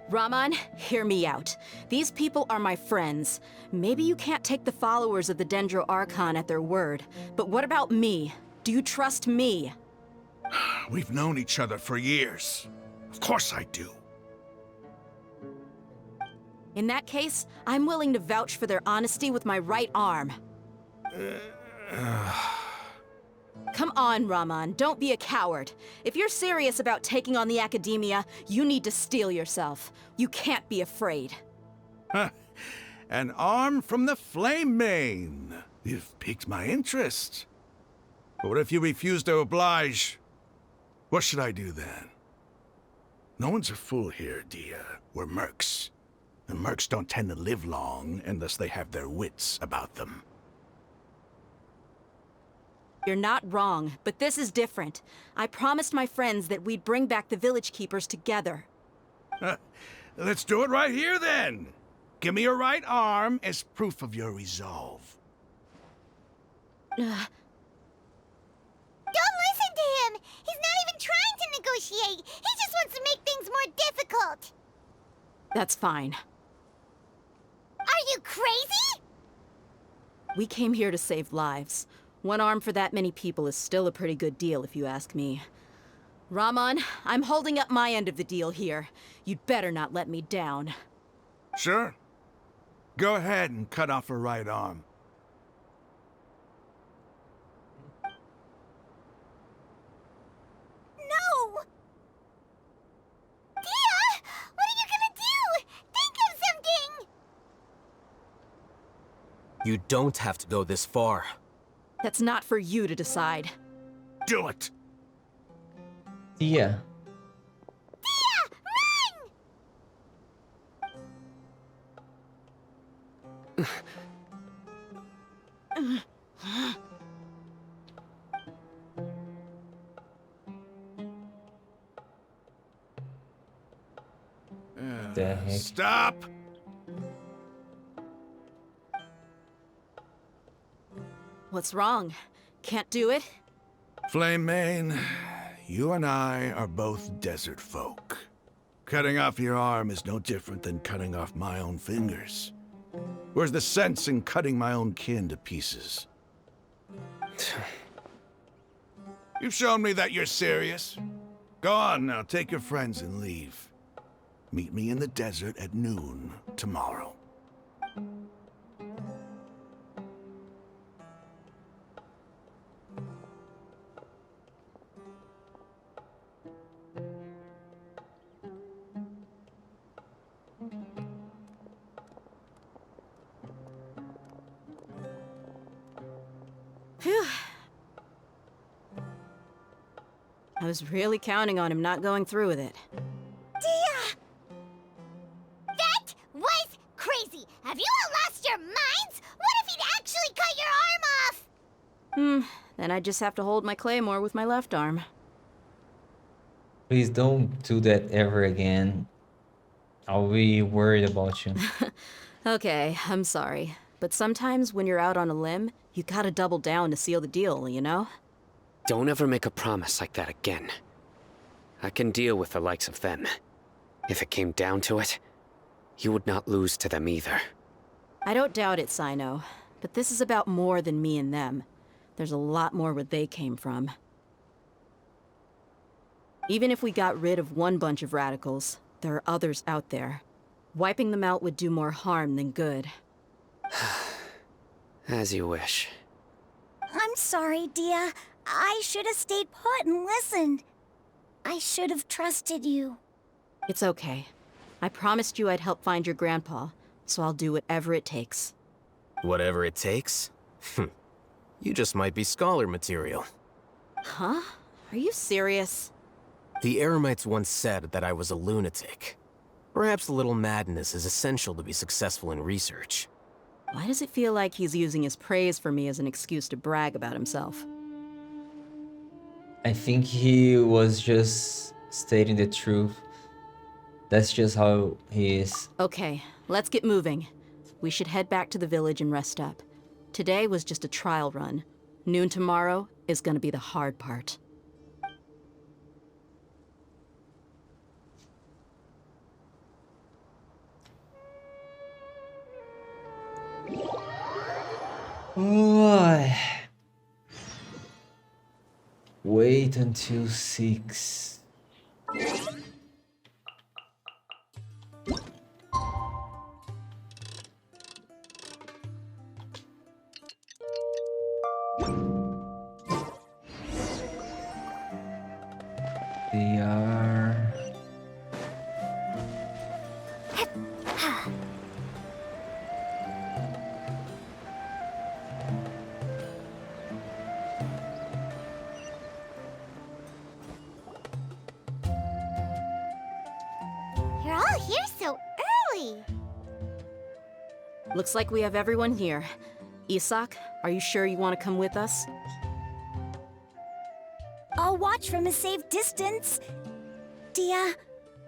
Raman, hear me out. These people are my friends. Maybe you can't take the followers of the Dendro Archon at their word, but what about me? Do you trust me? We've known each other for years. Of course I do. In that case, I'm willing to vouch for their honesty with my right arm. Come on, Raman, don't be a coward. If you're serious about taking on the Academia, you need to steel yourself. You can't be afraid. An arm from the Flame Mane. You've piqued my interest. But what if you refuse to oblige? What should I do then? No one's a fool here, Dia. We're mercs. And mercs don't tend to live long unless they have their wits about them. You're not wrong, but this is different. I promised my friends that we'd bring back the village keepers together. Let's do it right here, then. Give me your right arm as proof of your resolve. Don't listen to him! He's not even trying to negotiate! He just wants to make things more difficult! That's fine. Are you crazy? We came here to save lives. One arm for that many people is still a pretty good deal, if you ask me. Raman, I'm holding up my end of the deal here. You'd better not let me down. Sure. Go ahead and cut off her right arm. You don't have to go this far. That's not for you to decide. Do it! Yeah. The heck? Stop! What's wrong? Can't do it? Flame Mane, you and I are both desert folk. Cutting off your arm is no different than cutting off my own fingers. Where's the sense in cutting my own kin to pieces? You've shown me that you're serious. Go on now, take your friends and leave. Meet me in the desert at noon tomorrow. Phew. I was really counting on him not going through with it. Dia! That was crazy! Have you all lost your minds? What if he'd actually cut your arm off? Then I just have to hold my claymore with my left arm. Please don't do that ever again. I'll be worried about you. Okay, I'm sorry. But sometimes when you're out on a limb, you gotta double down to seal the deal, you know? Don't ever make a promise like that again. I can deal with the likes of them. If it came down to it, you would not lose to them either. I don't doubt it, Sino. But this is about more than me and them. There's a lot more where they came from. Even if we got rid of one bunch of radicals, there are others out there. Wiping them out would do more harm than good. As you wish. I'm sorry, Dia. I should have stayed put and listened. I should have trusted you. It's okay. I promised you I'd help find your grandpa, so I'll do whatever it takes. Whatever it takes? You just might be scholar material. Huh? Are you serious? The Eremites once said that I was a lunatic. Perhaps a little madness is essential to be successful in research. Why does it feel like he's using his praise for me as an excuse to brag about himself? I think he was just stating the truth. That's just how he is. Okay, let's get moving. We should head back to the village and rest up. Today was just a trial run. Noon tomorrow is gonna be the hard part. Wait until 6. They are... You're all here so early. Looks like we have everyone here. Isak, are you sure you want to come with us? I'll watch from a safe distance. Dia,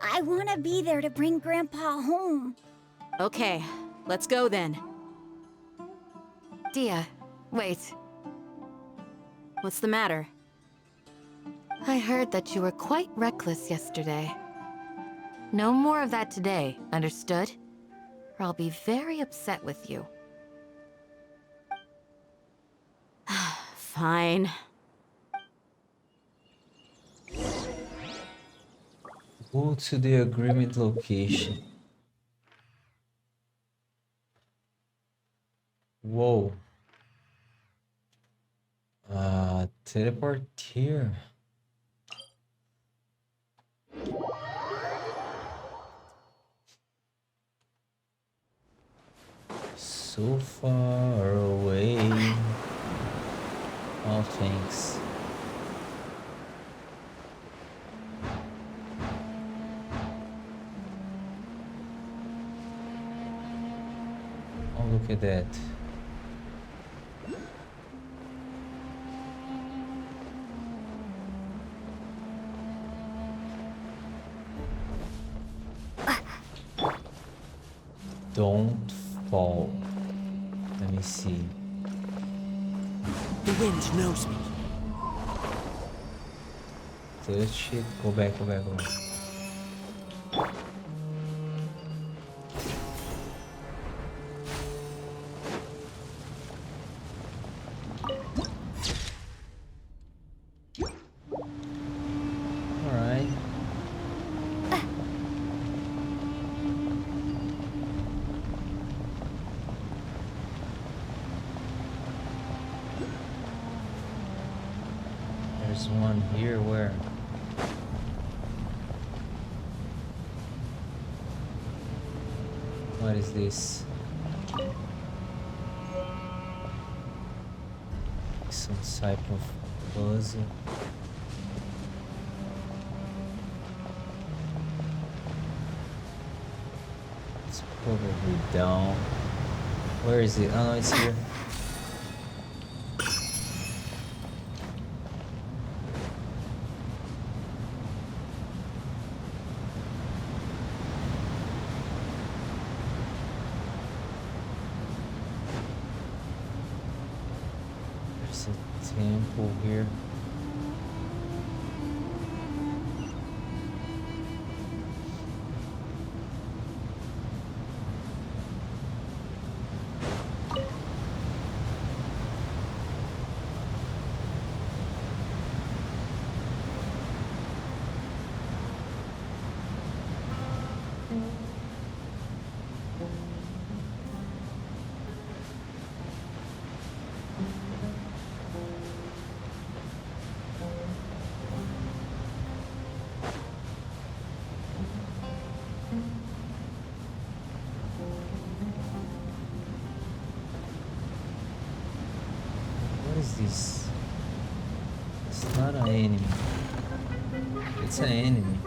I want to be there to bring Grandpa home. Okay, let's go then. Dia, wait. What's the matter? I heard that you were quite reckless yesterday. No more of that today, understood? Or I'll be very upset with you. Fine. Go to the agreement location. Whoa. Teleport here. So so far away. Oh, thanks. Oh, look at that. Don't fall. Let me see. The wind knows me. Touch it. Go back, go back, go back. Alright. There's one here. Where? What is this? Some type of puzzle. It's probably down. Where is it? Oh no, it's here. There's a temple here. What is this? It's not an enemy. It's an enemy.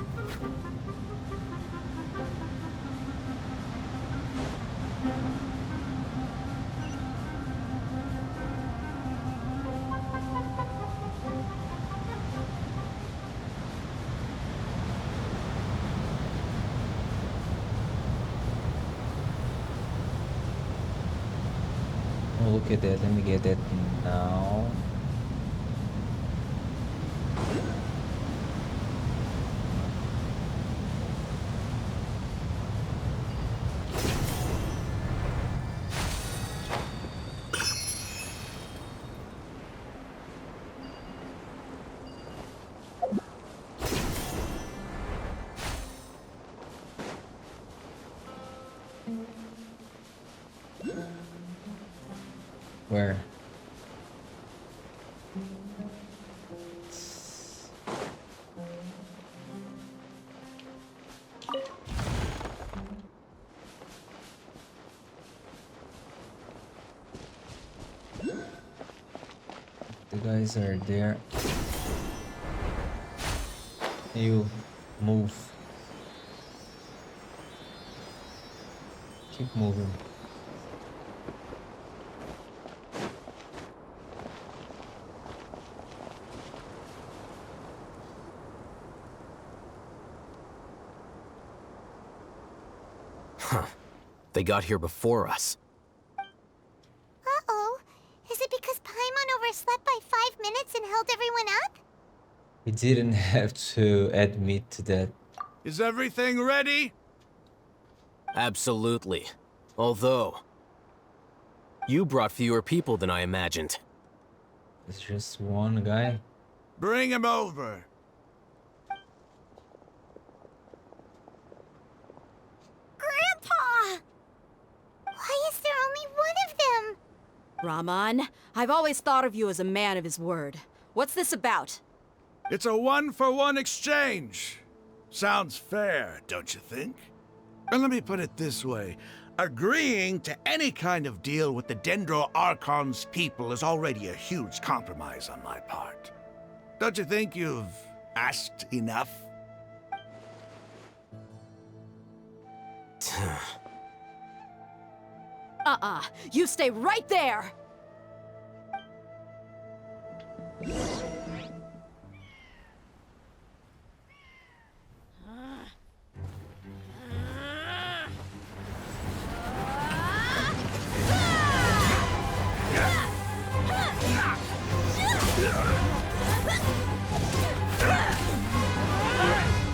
Oh, look at that. Let me get that now. Where? The guys are there. You move. Keep moving. Huh. They got here before us. Uh-oh. Is it because Paimon overslept by 5 minutes and held everyone up? We didn't have to admit to that. Is everything ready? Absolutely. Although, you brought fewer people than I imagined. It's just one guy. Bring him over. Grandpa! Why is there only one of them? Raman, I've always thought of you as a man of his word. What's this about? It's a one-for-one exchange. Sounds fair, don't you think? And let me put it this way. Agreeing to any kind of deal with the Dendro Archon's people is already a huge compromise on my part. Don't you think you've asked enough? You stay right there!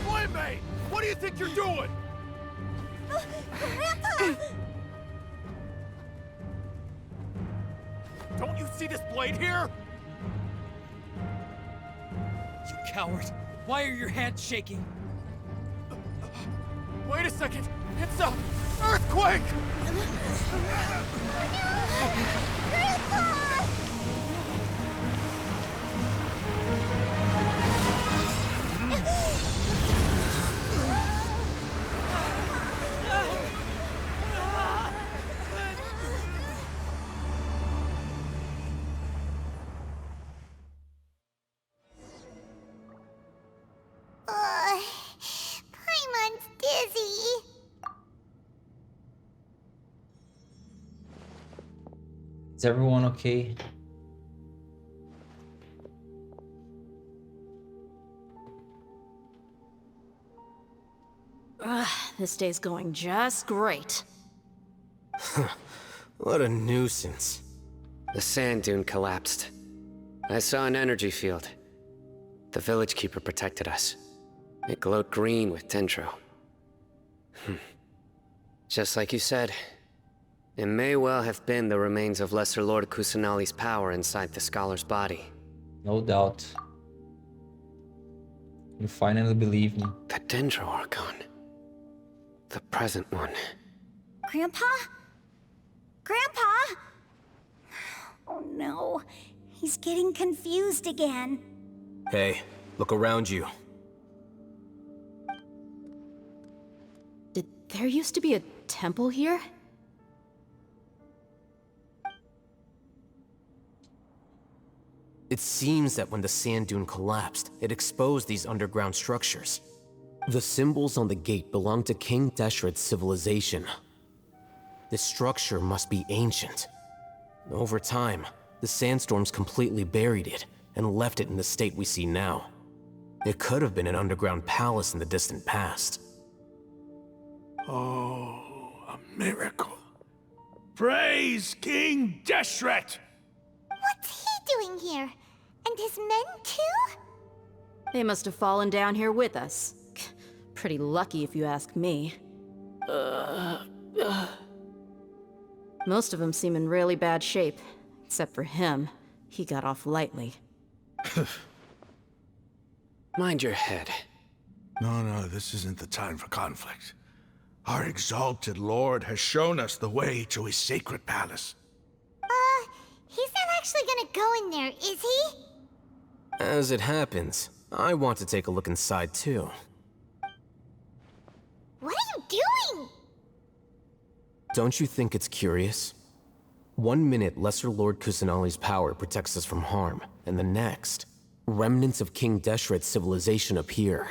Playmate! What do you think you're doing? Don't you see this blade here? You coward! Why are your hands shaking? Wait a second! It's a earthquake! Paimon's dizzy. Is everyone okay? This day's going just great. What a nuisance. The sand dune collapsed. I saw an energy field. The village keeper protected us. It glowed green with dendro. Just like you said, it may well have been the remains of Lesser Lord Kusanali's power inside the scholar's body. No doubt. You finally believe me. The Dendro Archon. The present one. Grandpa? Grandpa? Oh no, he's getting confused again. Hey, look around you. Did there used to be a temple here? It seems that when the sand dune collapsed, it exposed these underground structures. The symbols on the gate belong to King Deshret's civilization. This structure must be ancient. Over time, the sandstorms completely buried it and left it in the state we see now. It could have been an underground palace in the distant past. Oh, a miracle. Praise King Deshret! What's he doing here? And his men too? They must have fallen down here with us. Pretty lucky if you ask me. Most of them seem in really bad shape. Except for him. He got off lightly. Mind your head. No, this isn't the time for conflict. Our exalted lord has shown us the way to his sacred palace. He's not actually gonna go in there, is he? As it happens, I want to take a look inside too. What are you doing? Don't you think it's curious? 1 minute, Lesser Lord Kusanali's power protects us from harm, and the next, remnants of King Deshret's civilization appear.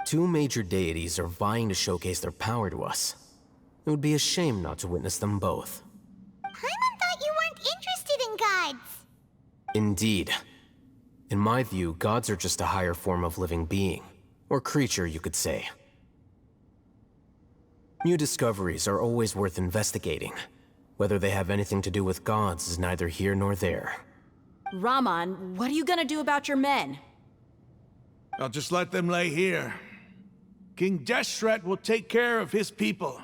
Two major deities are vying to showcase their power to us. It would be a shame not to witness them both. Paimon thought you weren't interested in gods. Indeed. In my view, gods are just a higher form of living being, or creature, you could say. New discoveries are always worth investigating. Whether they have anything to do with gods is neither here nor there. Raman, what are you gonna do about your men? I'll just let them lay here. King Deshret will take care of his people.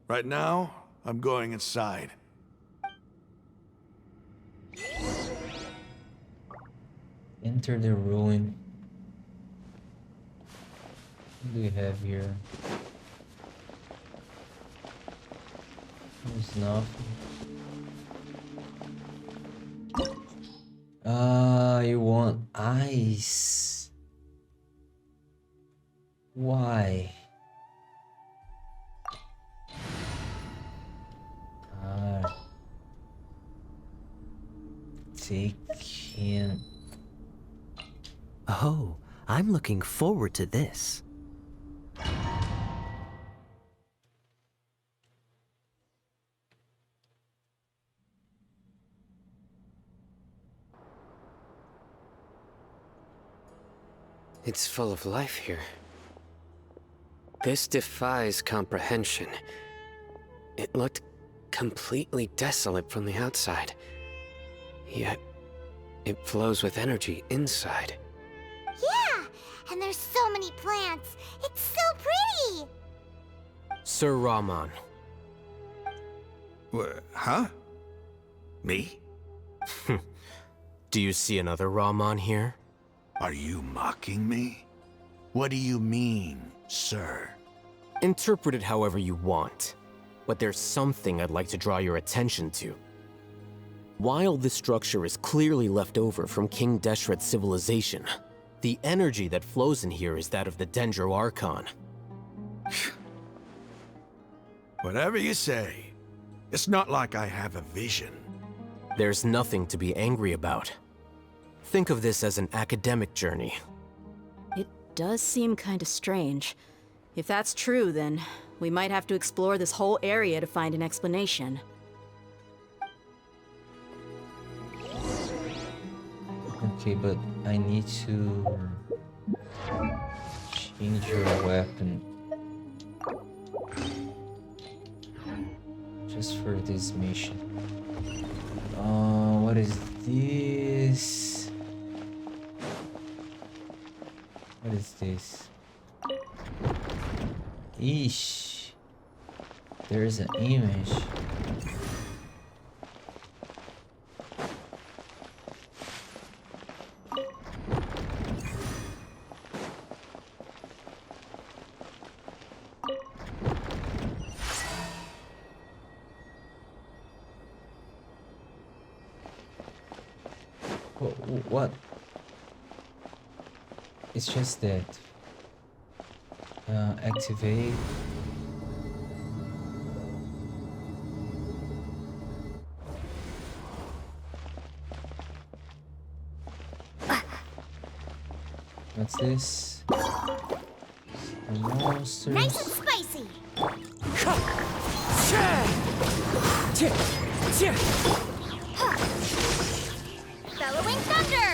Right now, I'm going inside. Enter the ruin. What do we have here? There's nothing. You want ice. Why? Taken. Oh, I'm looking forward to this. It's full of life here. This defies comprehension. It looked completely desolate from the outside. Yet, it flows with energy inside. Yeah, and there's so many plants. It's so pretty. Sir Rahman. Huh? Me? Do you see another Rahman here? Are you mocking me? What do you mean, sir? Interpret it however you want, but there's something I'd like to draw your attention to. While this structure is clearly left over from King Deshret's civilization, the energy that flows in here is that of the Dendro Archon. Whatever you say. It's not like I have a vision. There's nothing to be angry about. Think of this as an academic journey. It does seem kind of strange. If that's true, then we might have to explore this whole area to find an explanation. Okay, but I need to change your weapon. Just for this mission. What is this? What is this? Eesh. There's an image. What? It's just that. Activate. What's this? Monsters. Nice and spicy. Bellowing thunder.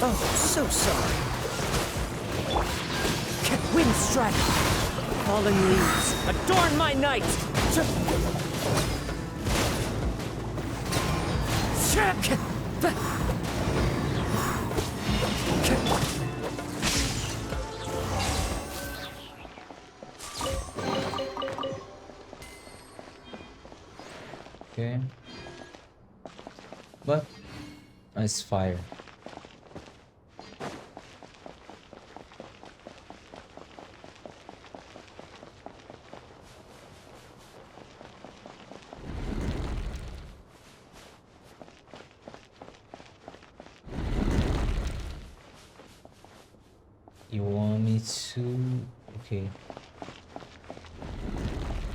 Oh, so sorry. Wind strike. Fallen leaves, adorn my night. Okay. But it's fire. You want me to? Okay.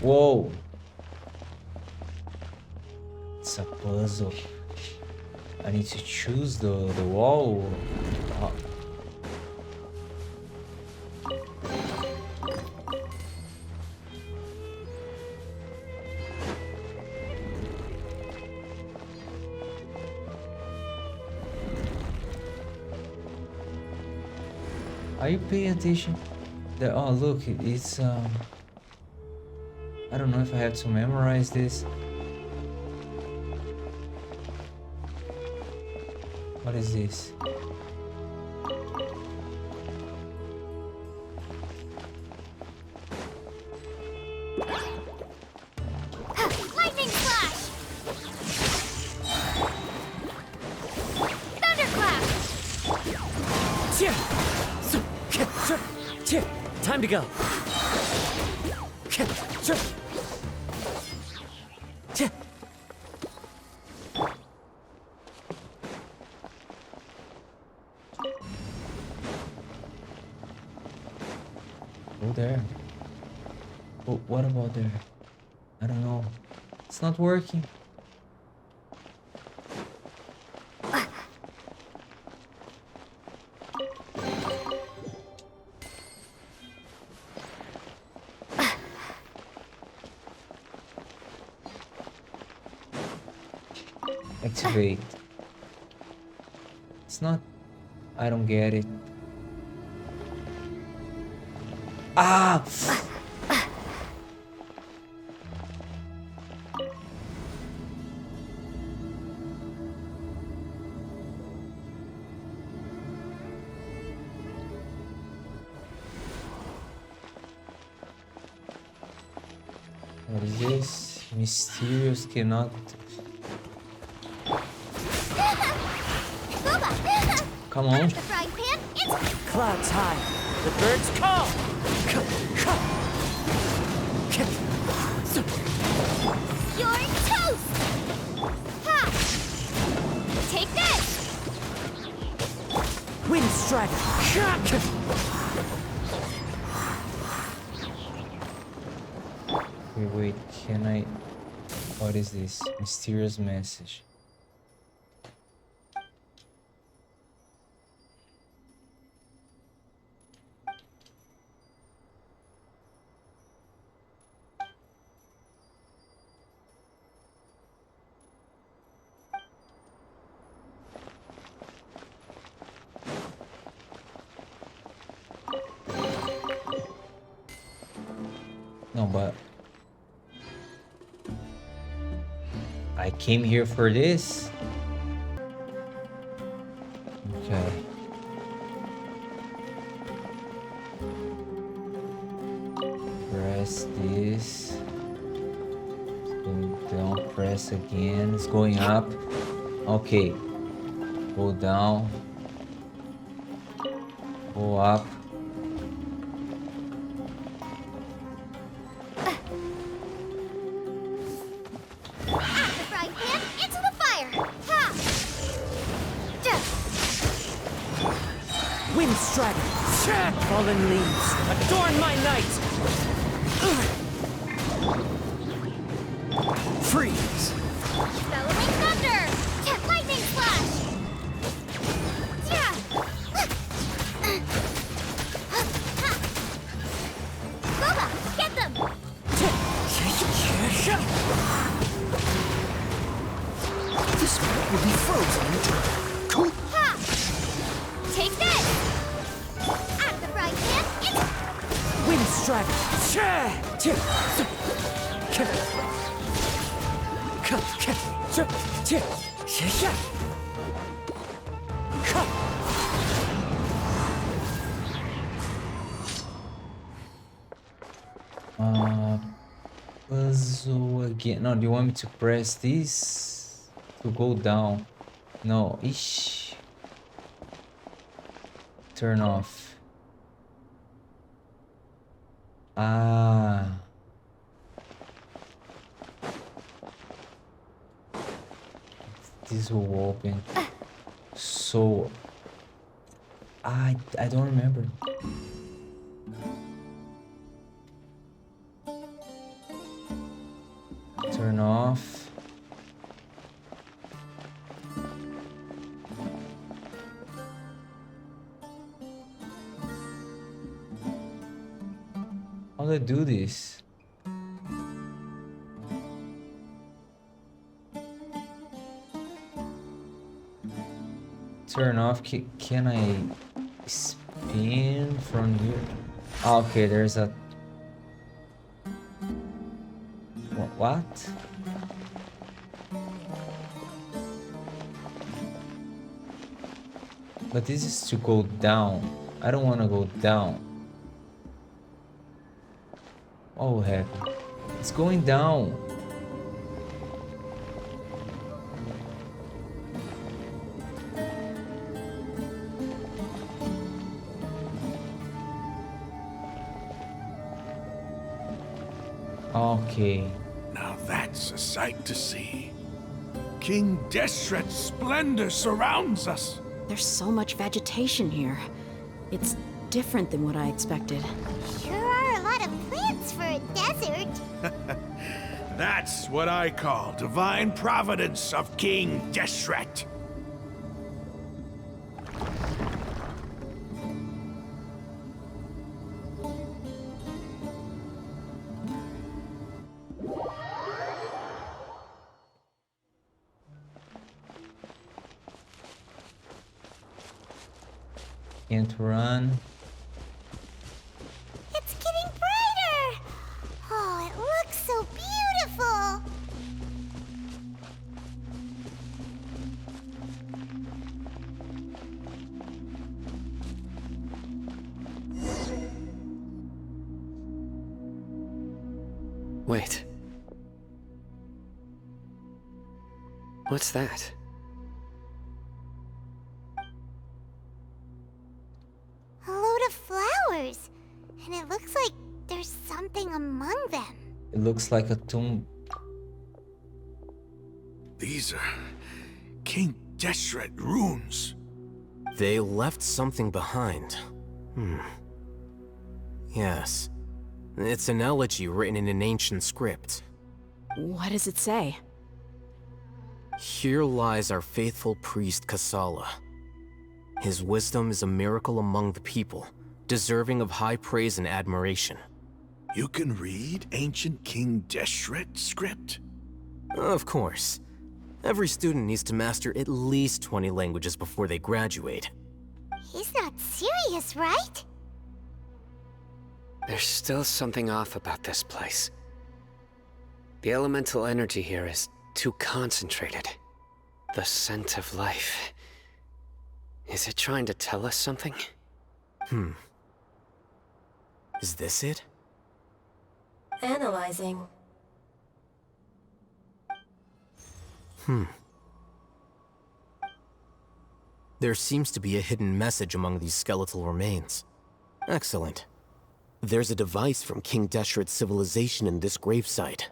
Whoa! It's a puzzle. I need to choose the wall. Are you paying attention? Oh look, it's I don't know if I have to memorize this. What is this? Lightning flash. Time to go. Go there. Oh, what about there? I don't know. It's not working. Activate. It's not. I don't get it. Ah! What is this? Mysterious cannot. Come on. Clouds high. The birds call. You're toast! Ha! Take this! Wind strider. Wait, can I? What is this? Mysterious message. No, but I came here for this. Okay. Press this. Going down, press again. It's going up. Okay. Go down. Go up. Wind strider. Fallen leaves. Adorn my night. Freeze. Bellowing thunder! Lightning flash! Boba, get them! This map will be frozen. Cool. Ha! Take this! At the frying pan, it's... Wind strider. Puzzle again. No, do you want me to press this to go down? No. Ish. Turn off. Ah. This will open. So I don't remember. Turn off. How do I do this? Turn off. Can I spin from here? Oh, okay, there's a... What? But this is to go down. I don't want to go down. Oh heck. It's going down. Okay. Now that's a sight to see. King Deshret's splendor surrounds us. There's so much vegetation here. It's different than what I expected. Sure are a lot of plants for a desert. That's what I call divine providence of King Deshret. Can't run. It's getting brighter. Oh, it looks so beautiful. Wait. What's that? A load of flowers. And it looks like there's something among them. It looks like a tomb. These are King Deshret runes. They left something behind. Yes. It's an elegy written in an ancient script. What does it say? Here lies our faithful priest Kasala. His wisdom is a miracle among the people, deserving of high praise and admiration. You can read ancient King Deshret script? Of course. Every student needs to master at least 20 languages before they graduate. He's not serious, right? There's still something off about this place. The elemental energy here is too concentrated. The scent of life. Is it trying to tell us something? Is this it? Analyzing. There seems to be a hidden message among these skeletal remains. Excellent. There's a device from King Deshret's civilization in this gravesite.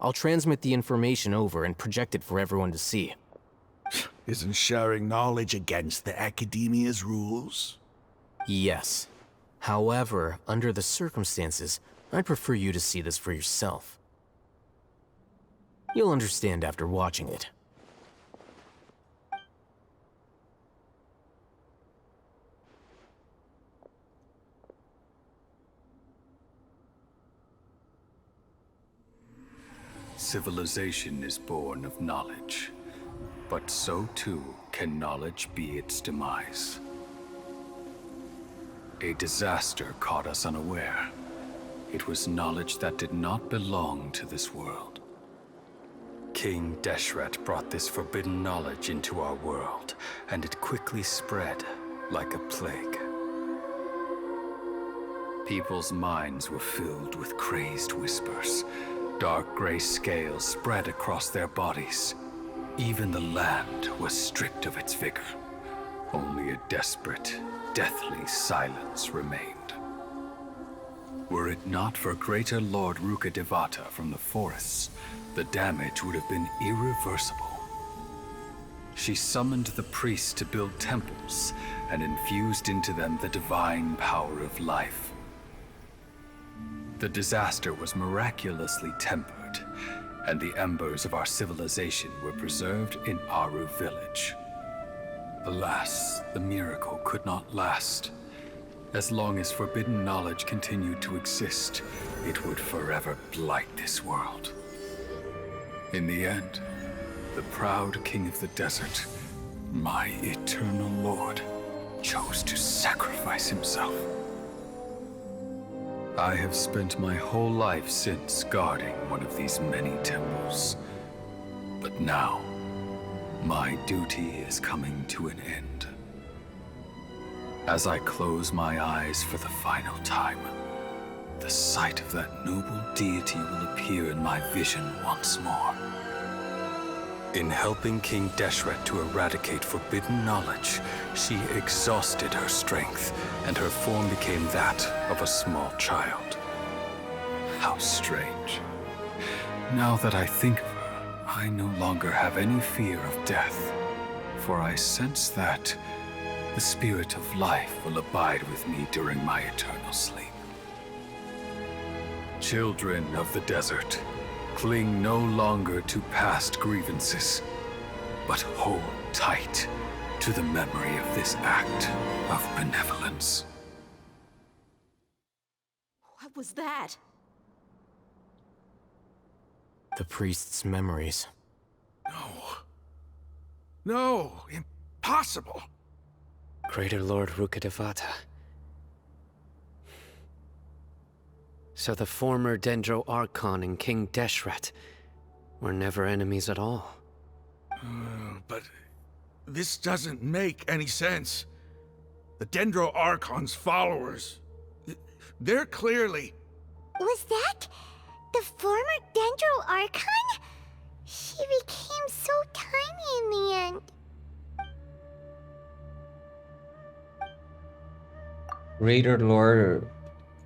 I'll transmit the information over and project it for everyone to see. Isn't sharing knowledge against the Academia's rules? Yes. However, under the circumstances, I'd prefer you to see this for yourself. You'll understand after watching it. Civilization is born of knowledge, but so too can knowledge be its demise. A disaster caught us unaware. It was knowledge that did not belong to this world. King Deshret brought this forbidden knowledge into our world, and it quickly spread like a plague. People's minds were filled with crazed whispers. Dark gray scales spread across their bodies. Even the land was stripped of its vigor. Only a desperate, deathly silence remained. Were it not for greater Lord Rukkhadevata from the forests, the damage would have been irreversible. She summoned the priests to build temples and infused into them the divine power of life. The disaster was miraculously tempered, and the embers of our civilization were preserved in Aru village. Alas, the miracle could not last. As long as forbidden knowledge continued to exist, it would forever blight this world. In the end, the proud king of the desert, my eternal lord, chose to sacrifice himself. I have spent my whole life since guarding one of these many temples. But now, my duty is coming to an end. As I close my eyes for the final time, the sight of that noble deity will appear in my vision once more. In helping King Deshret to eradicate forbidden knowledge, she exhausted her strength, and her form became that of a small child. How strange. Now that I think of her, I no longer have any fear of death, for I sense that the spirit of life will abide with me during my eternal sleep. Children of the desert, cling no longer to past grievances, but hold tight to the memory of this act of benevolence. What was that? The priest's memories. No, impossible. Greater Lord Rukkhadevata. So the former Dendro Archon and King Deshret were never enemies at all. But this doesn't make any sense. The Dendro Archon's followers, they're clearly... Was that the former Dendro Archon? She became so tiny in the end. Greater Lord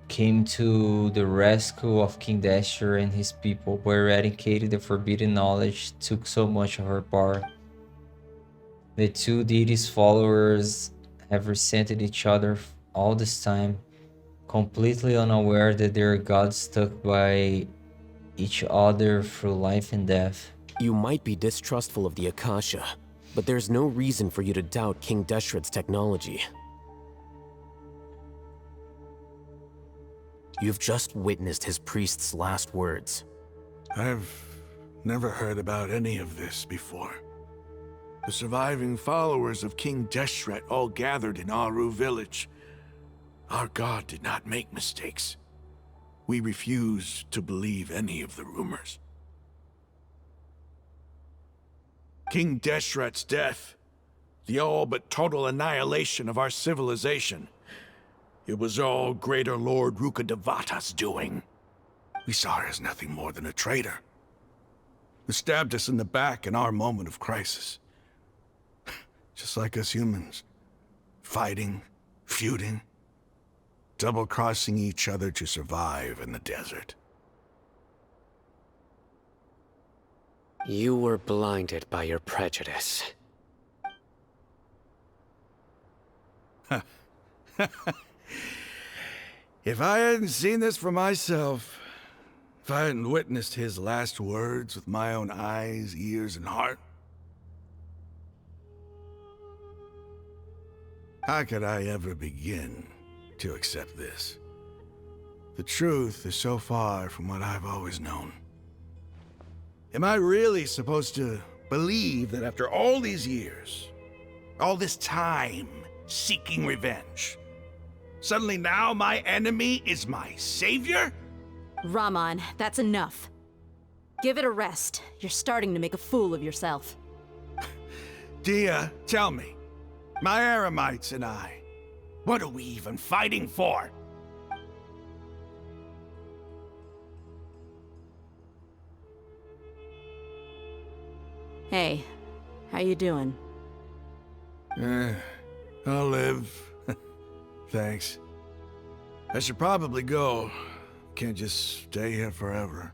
came to the rescue of King Deshret and his people, but eradicated the forbidden knowledge took so much of her power. The two deities' followers have resented each other all this time, completely unaware that they are gods stuck by each other through life and death. You might be distrustful of the Akasha, but there's no reason for you to doubt King Deshret's technology. You've just witnessed his priest's last words. I've never heard about any of this before. The surviving followers of King Deshret all gathered in Aru village. Our god did not make mistakes. We refused to believe any of the rumors. King Deshret's death, the all but total annihilation of our civilization, it was all Greater Lord Rukkhadevata's doing. We saw her as nothing more than a traitor, who stabbed us in the back in our moment of crisis. Just like us humans, fighting, feuding, double-crossing each other to survive in the desert. You were blinded by your prejudice. If I hadn't seen this for myself, if I hadn't witnessed his last words with my own eyes, ears, and heart, how could I ever begin to accept this? The truth is so far from what I've always known. Am I really supposed to believe that after all these years, all this time seeking revenge, suddenly now my enemy is my savior? Raman, that's enough. Give it a rest. You're starting to make a fool of yourself. Dia, tell me, my Eremites and I, what are we even fighting for? Hey, how you doing? I'll live. Thanks. I should probably go. Can't just stay here forever.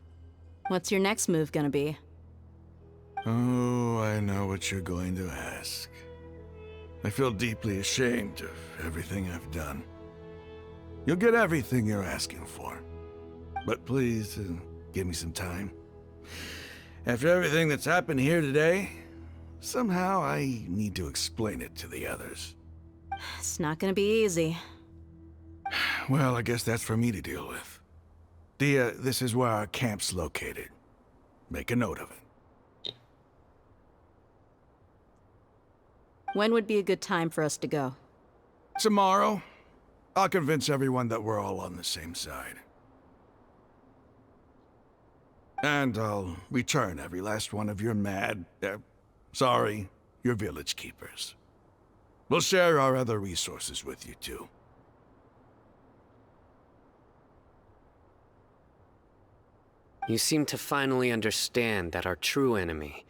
What's your next move gonna be? Oh, I know what you're going to ask. I feel deeply ashamed of everything I've done. You'll get everything you're asking for. But please, give me some time. After everything that's happened here today, somehow I need to explain it to the others. It's not gonna be easy. Well, I guess that's for me to deal with. Dia, this is where our camp's located. Make a note of it. When would be a good time for us to go? Tomorrow. I'll convince everyone that we're all on the same side. And I'll return every last one of your your village keepers. We'll share our other resources with you, too. You seem to finally understand that our true enemy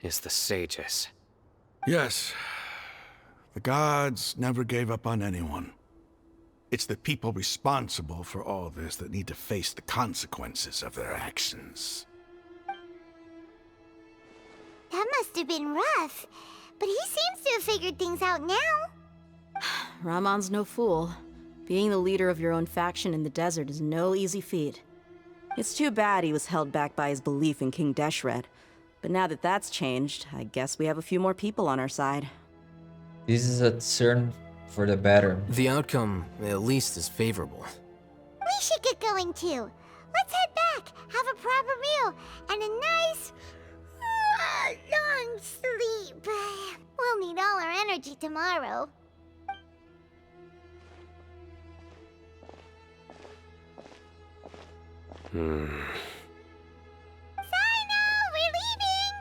is the sages. Yes. The gods never gave up on anyone. It's the people responsible for all this that need to face the consequences of their actions. That must have been rough. But he seems to have figured things out now. Ramon's no fool. Being the leader of your own faction in the desert is no easy feat. It's too bad he was held back by his belief in King Deshret. But now that that's changed, I guess we have a few more people on our side. This is a turn for the better. The outcome, at least, is favorable. We should get going too. Let's head back, have a proper meal, and a nice, long sleep. We'll need all our energy tomorrow. Hmm. Sino, we're leaving!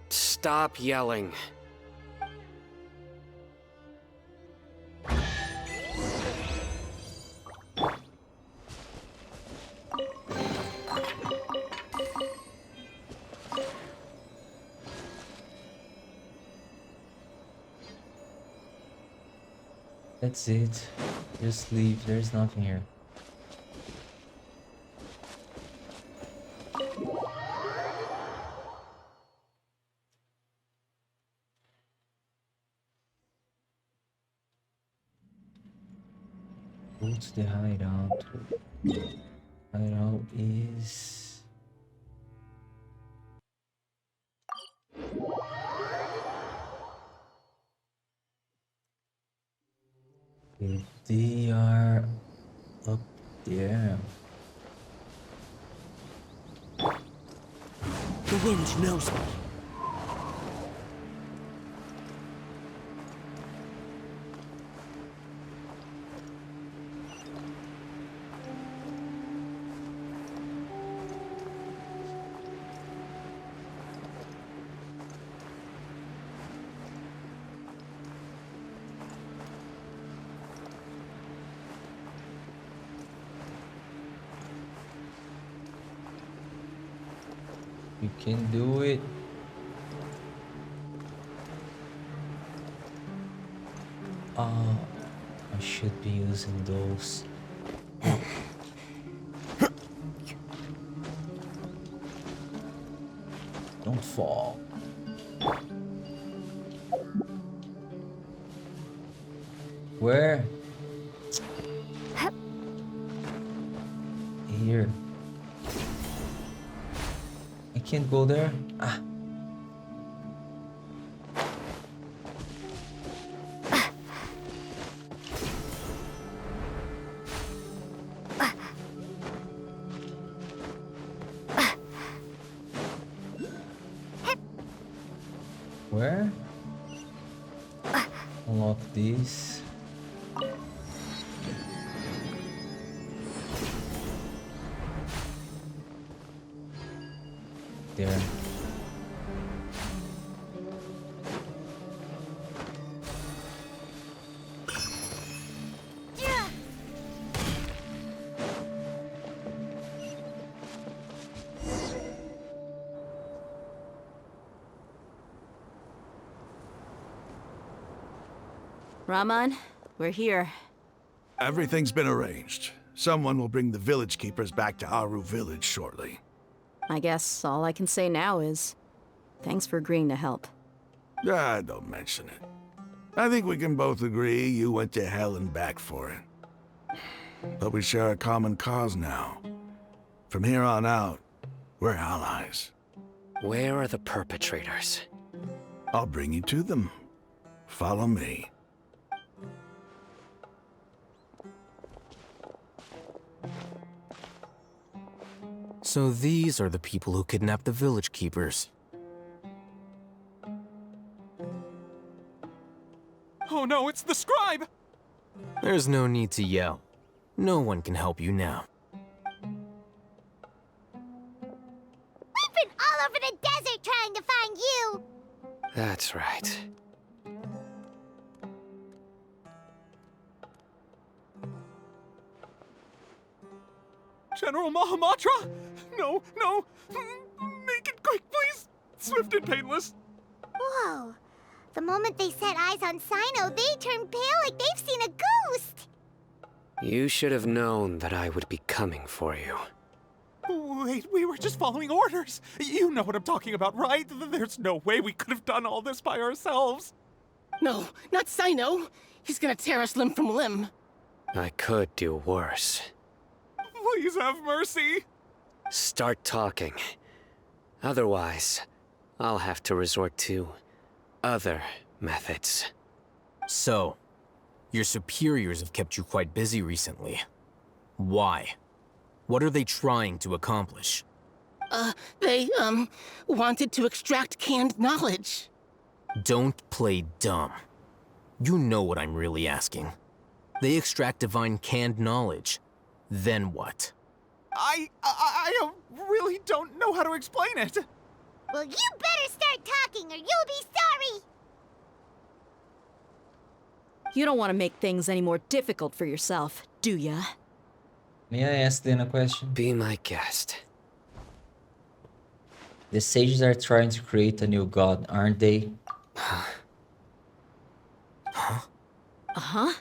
Stop yelling. That's it. Just leave. There's nothing here. Go to the hideout. Hideout is... If they are up there... The wind knows me. You can do it. I should be using those. Don't fall. Where? Here. I can't go there. Ah. Where? Unlock these. There. Ramon, we're here. Everything's been arranged. Someone will bring the village keepers back to Aru village shortly. I guess all I can say now is, thanks for agreeing to help. Ah, don't mention it. I think we can both agree you went to hell and back for it. But we share a common cause now. From here on out, we're allies. Where are the perpetrators? I'll bring you to them. Follow me. So these are the people who kidnapped the village keepers. Oh no, it's the scribe! There's no need to yell. No one can help you now. We've been all over the desert trying to find you! That's right. General Mahamatra? No, no! Make it quick, please! Swift and painless! Whoa. The moment they set eyes on Sino, they turn pale like they've seen a ghost! You should have known that I would be coming for you. Wait, we were just following orders. You know what I'm talking about, right? There's no way we could have done all this by ourselves. No, not Sino. He's gonna tear us limb from limb. I could do worse. Please have mercy. Start talking. Otherwise, I'll have to resort to other methods. So, your superiors have kept you quite busy recently. Why? What are they trying to accomplish? They wanted to extract canned knowledge. Don't play dumb. You know what I'm really asking. They extract divine canned knowledge. Then what? I really don't know how to explain it. Well, you better start talking or you'll be sorry! You don't want to make things any more difficult for yourself, do ya? May I ask then a question? Be my guest. The sages are trying to create a new god, aren't they? Uh-huh.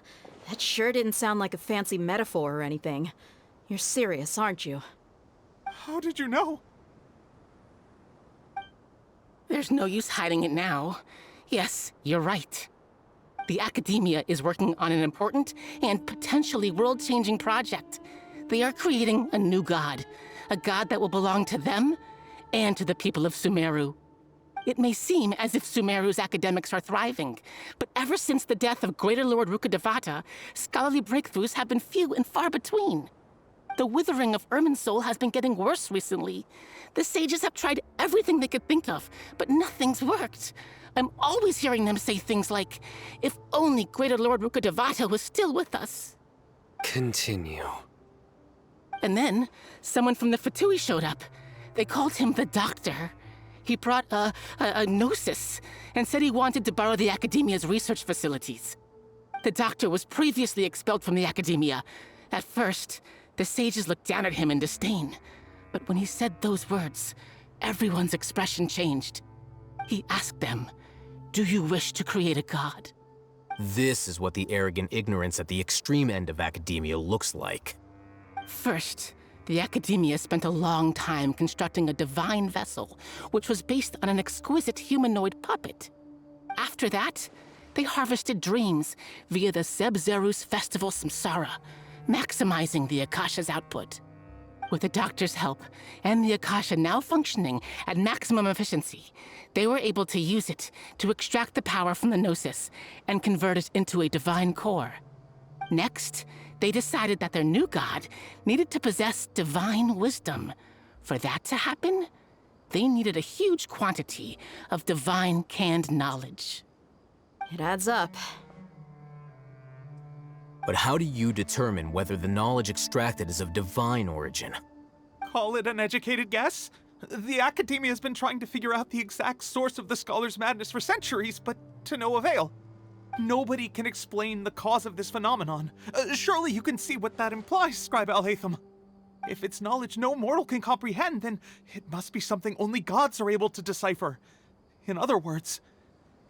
That sure didn't sound like a fancy metaphor or anything. You're serious, aren't you? How did you know? There's no use hiding it now. Yes, you're right. The Academia is working on an important and potentially world-changing project. They are creating a new god. A god that will belong to them and to the people of Sumeru. It may seem as if Sumeru's academics are thriving, but ever since the death of Greater Lord Rukkhadevata, scholarly breakthroughs have been few and far between. The withering of Irminsul has been getting worse recently. The sages have tried everything they could think of, but nothing's worked. I'm always hearing them say things like, if only Greater Lord Rukkhadevata was still with us. Continue. And then, someone from the Fatui showed up. They called him the Doctor. He brought a gnosis and said he wanted to borrow the Academia's research facilities. The Doctor was previously expelled from the Academia. At first, the sages looked down at him in disdain. But when he said those words, everyone's expression changed. He asked them, "Do you wish to create a god?" This is what the arrogant ignorance at the extreme end of academia looks like. First, the Academia spent a long time constructing a divine vessel, which was based on an exquisite humanoid puppet. After that, they harvested dreams via the Zeb-Zerus Festival Samsara, maximizing the Akasha's output. With the Doctor's help, and the Akasha now functioning at maximum efficiency, they were able to use it to extract the power from the Gnosis and convert it into a divine core. Next, they decided that their new god needed to possess divine wisdom. For that to happen, they needed a huge quantity of divine canned knowledge. It adds up. But how do you determine whether the knowledge extracted is of divine origin? Call it an educated guess? The Academia has been trying to figure out the exact source of the Scholar's madness for centuries, but to no avail. Nobody can explain the cause of this phenomenon. Surely you can see what that implies, Scribe Alhaitham. If it's knowledge no mortal can comprehend, then it must be something only gods are able to decipher. In other words,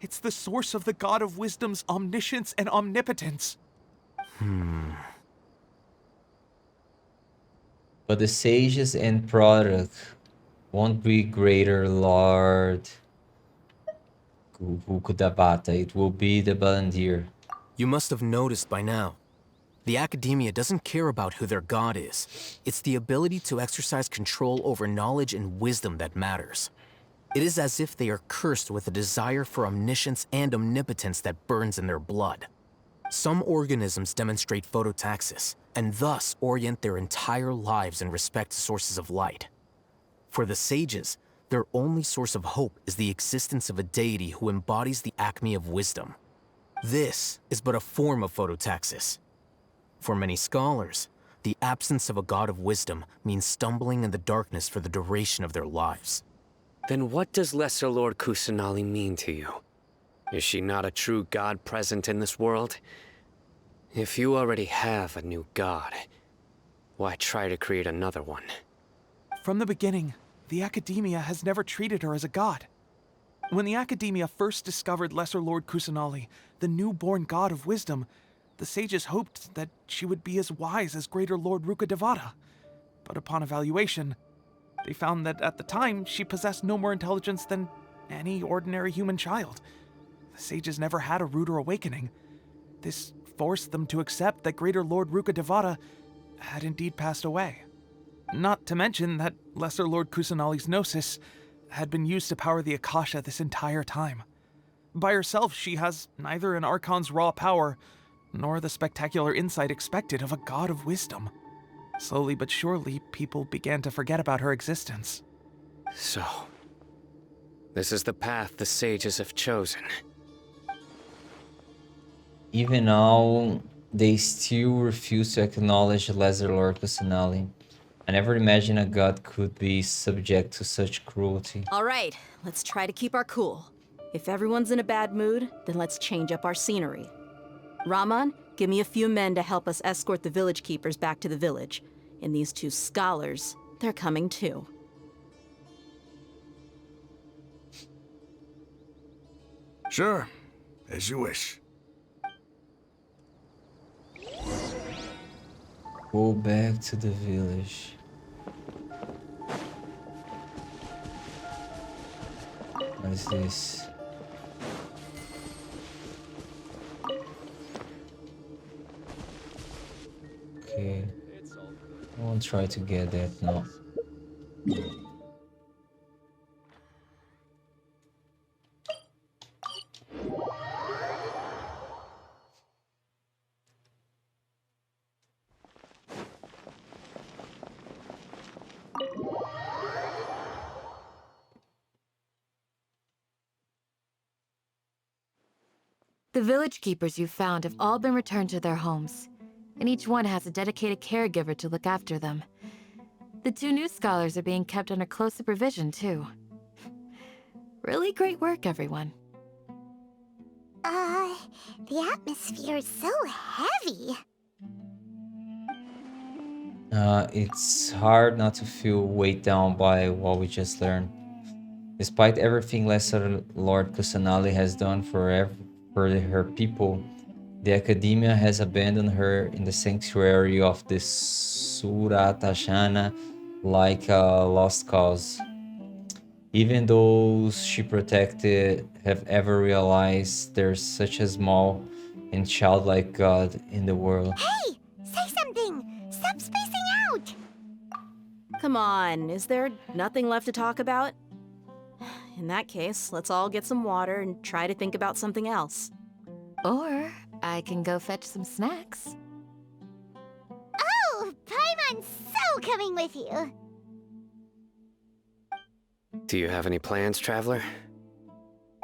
it's the source of the God of Wisdom's omniscience and omnipotence. But the sages and product won't be Greater Lord Rukkhadevata. It will be the Balandir. You must have noticed by now. The Academia doesn't care about who their god is. It's the ability to exercise control over knowledge and wisdom that matters. It is as if they are cursed with a desire for omniscience and omnipotence that burns in their blood. Some organisms demonstrate phototaxis, and thus orient their entire lives in respect to sources of light. For the sages, their only source of hope is the existence of a deity who embodies the acme of wisdom. This is but a form of phototaxis. For many scholars, the absence of a god of wisdom means stumbling in the darkness for the duration of their lives. Then what does Lesser Lord Kusanali mean to you? Is she not a true god present in this world? If you already have a new god, why try to create another one? From the beginning, the Academia has never treated her as a god. When the Academia first discovered Lesser Lord Kusanali, the newborn god of wisdom, the sages hoped that she would be as wise as Greater Lord Rukkhadevata. But upon evaluation, They found that at the time, she possessed no more intelligence than any ordinary human child. The sages never had a ruder awakening. This forced them to accept that Greater Lord Ruka Devata had indeed passed away. Not to mention that Lesser Lord Kusanali's gnosis had been used to power the Akasha this entire time. By herself, she has neither an Archon's raw power, nor the spectacular insight expected of a god of wisdom. Slowly but surely, people began to forget about her existence. So, this is the path the sages have chosen. Even now, they still refuse to acknowledge Lesser Lord Kusanali. I never imagined a god could be subject to such cruelty. All right, let's try to keep our cool. If everyone's in a bad mood, then let's change up our scenery. Raman, give me a few men to help us escort the village keepers back to the village. And these two scholars, they're coming too. Sure, as you wish. Go back to the village. What is this? Okay. I won't try to get that now. The village keepers you found have all been returned to their homes, and each one has a dedicated caregiver to look after them. The two new scholars are being kept under close supervision, too. Really great work, everyone. The atmosphere is so heavy. It's hard not to feel weighed down by what we just learned. Despite everything Lesser Lord Kusanali has done for her people, the academia has abandoned her in the sanctuary of the Suratashana like a lost cause. Even those she protected have ever realized there's such a small and childlike God in the world. Hey! Say something! Stop spacing out! Come on, is there nothing left to talk about? In that case, let's all get some water and try to think about something else. Or I can go fetch some snacks. Oh! Paimon's so coming with you! Do you have any plans, Traveler?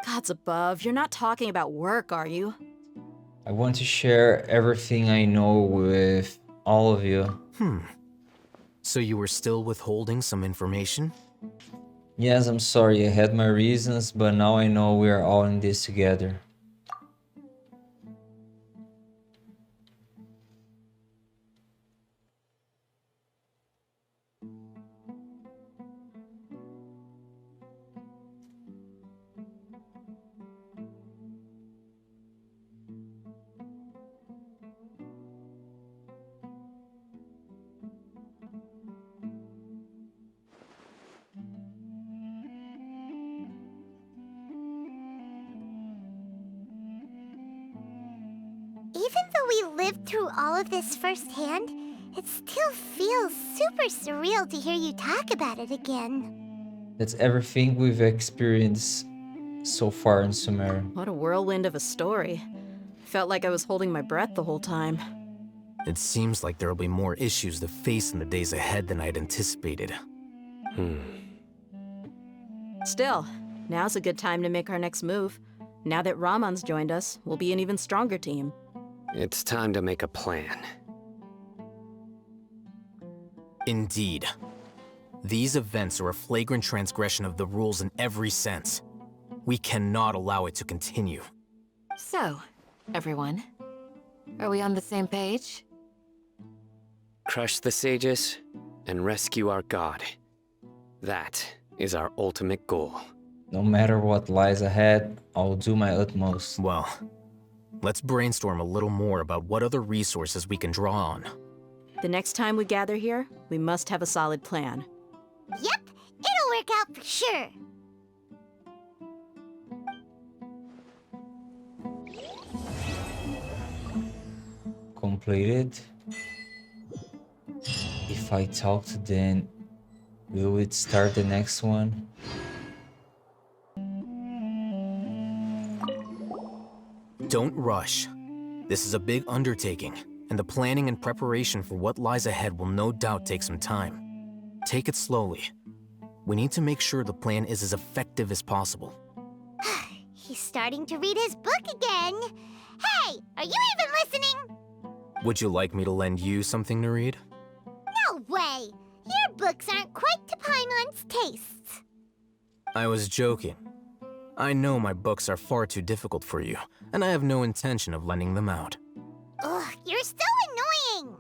Gods above, you're not talking about work, are you? I want to share everything I know with all of you. So you were still withholding some information? Yes, I'm sorry, I had my reasons, but now I know we are all in this together. Even though we lived through all of this firsthand, it still feels super surreal to hear you talk about it again. That's everything we've experienced so far in Sumer. What a whirlwind of a story. Felt like I was holding my breath the whole time. It seems like there'll be more issues to face in the days ahead than I'd anticipated. Still, now's a good time to make our next move. Now that Raman's joined us, we'll be an even stronger team. It's time to make a plan. Indeed. These events are a flagrant transgression of the rules in every sense. We cannot allow it to continue. So, everyone, are we on the same page? Crush the sages and rescue our god. That is our ultimate goal. No matter what lies ahead, I'll do my utmost. Well, let's brainstorm a little more about what other resources we can draw on. The next time we gather here, we must have a solid plan. Yep, work out for sure. Completed. If I talk to them, will it start the next one? Don't rush. This is a big undertaking, and the planning and preparation for what lies ahead will no doubt take some time. Take it slowly. We need to make sure the plan is as effective as possible. He's starting to read his book again. Hey, are you even listening? Would you like me to lend you something to read? No way! Your books aren't quite to Paimon's tastes. I was joking. I know my books are far too difficult for you, and I have no intention of lending them out. Ugh, you're so annoying!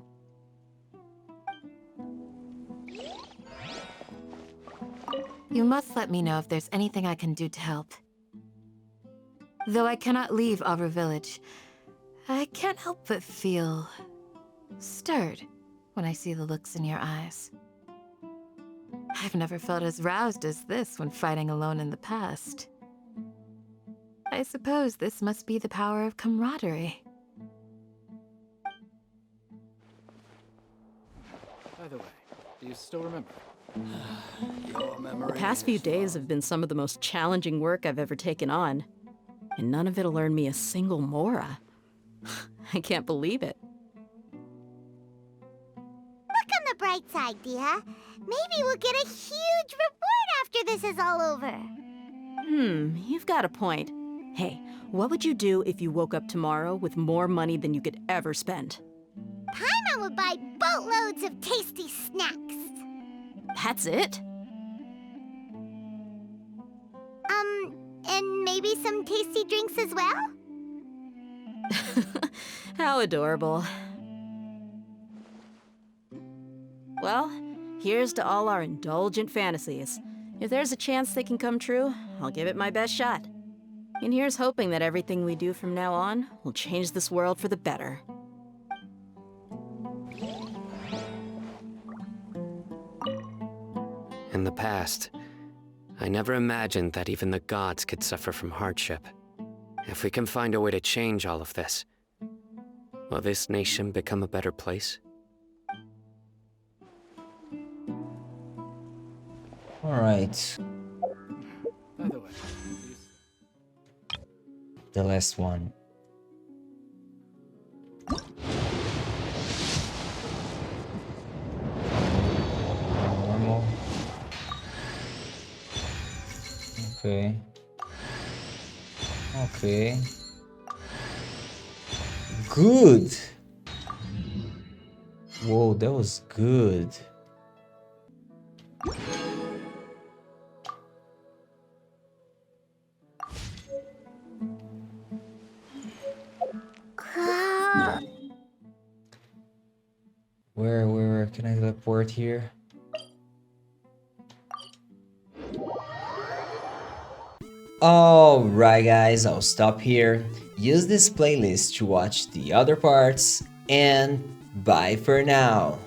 You must let me know if there's anything I can do to help. Though I cannot leave Arbor Village, I can't help but feel stirred when I see the looks in your eyes. I've never felt as roused as this when fighting alone in the past. I suppose this must be the power of camaraderie. By the way, do you still remember? The past few days have been some of the most challenging work I've ever taken on, and none of it'll earn me a single mora. I can't believe it. Look on the bright side, Dia. Maybe we'll get a huge reward after this is all over. You've got a point. Hey, what would you do if you woke up tomorrow with more money than you could ever spend? Paimon would buy boatloads of tasty snacks. That's it? And maybe some tasty drinks as well? How adorable. Well, here's to all our indulgent fantasies. If there's a chance they can come true, I'll give it my best shot. And here's hoping that everything we do from now on will change this world for the better. In the past, I never imagined that even the gods could suffer from hardship. If we can find a way to change all of this, will this nation become a better place? All right. By the way, The last one. Normal. Okay. Okay. Good. Whoa, that was good. Where can I teleport here? Alright guys, I'll stop here. Use this playlist to watch the other parts, and bye for now.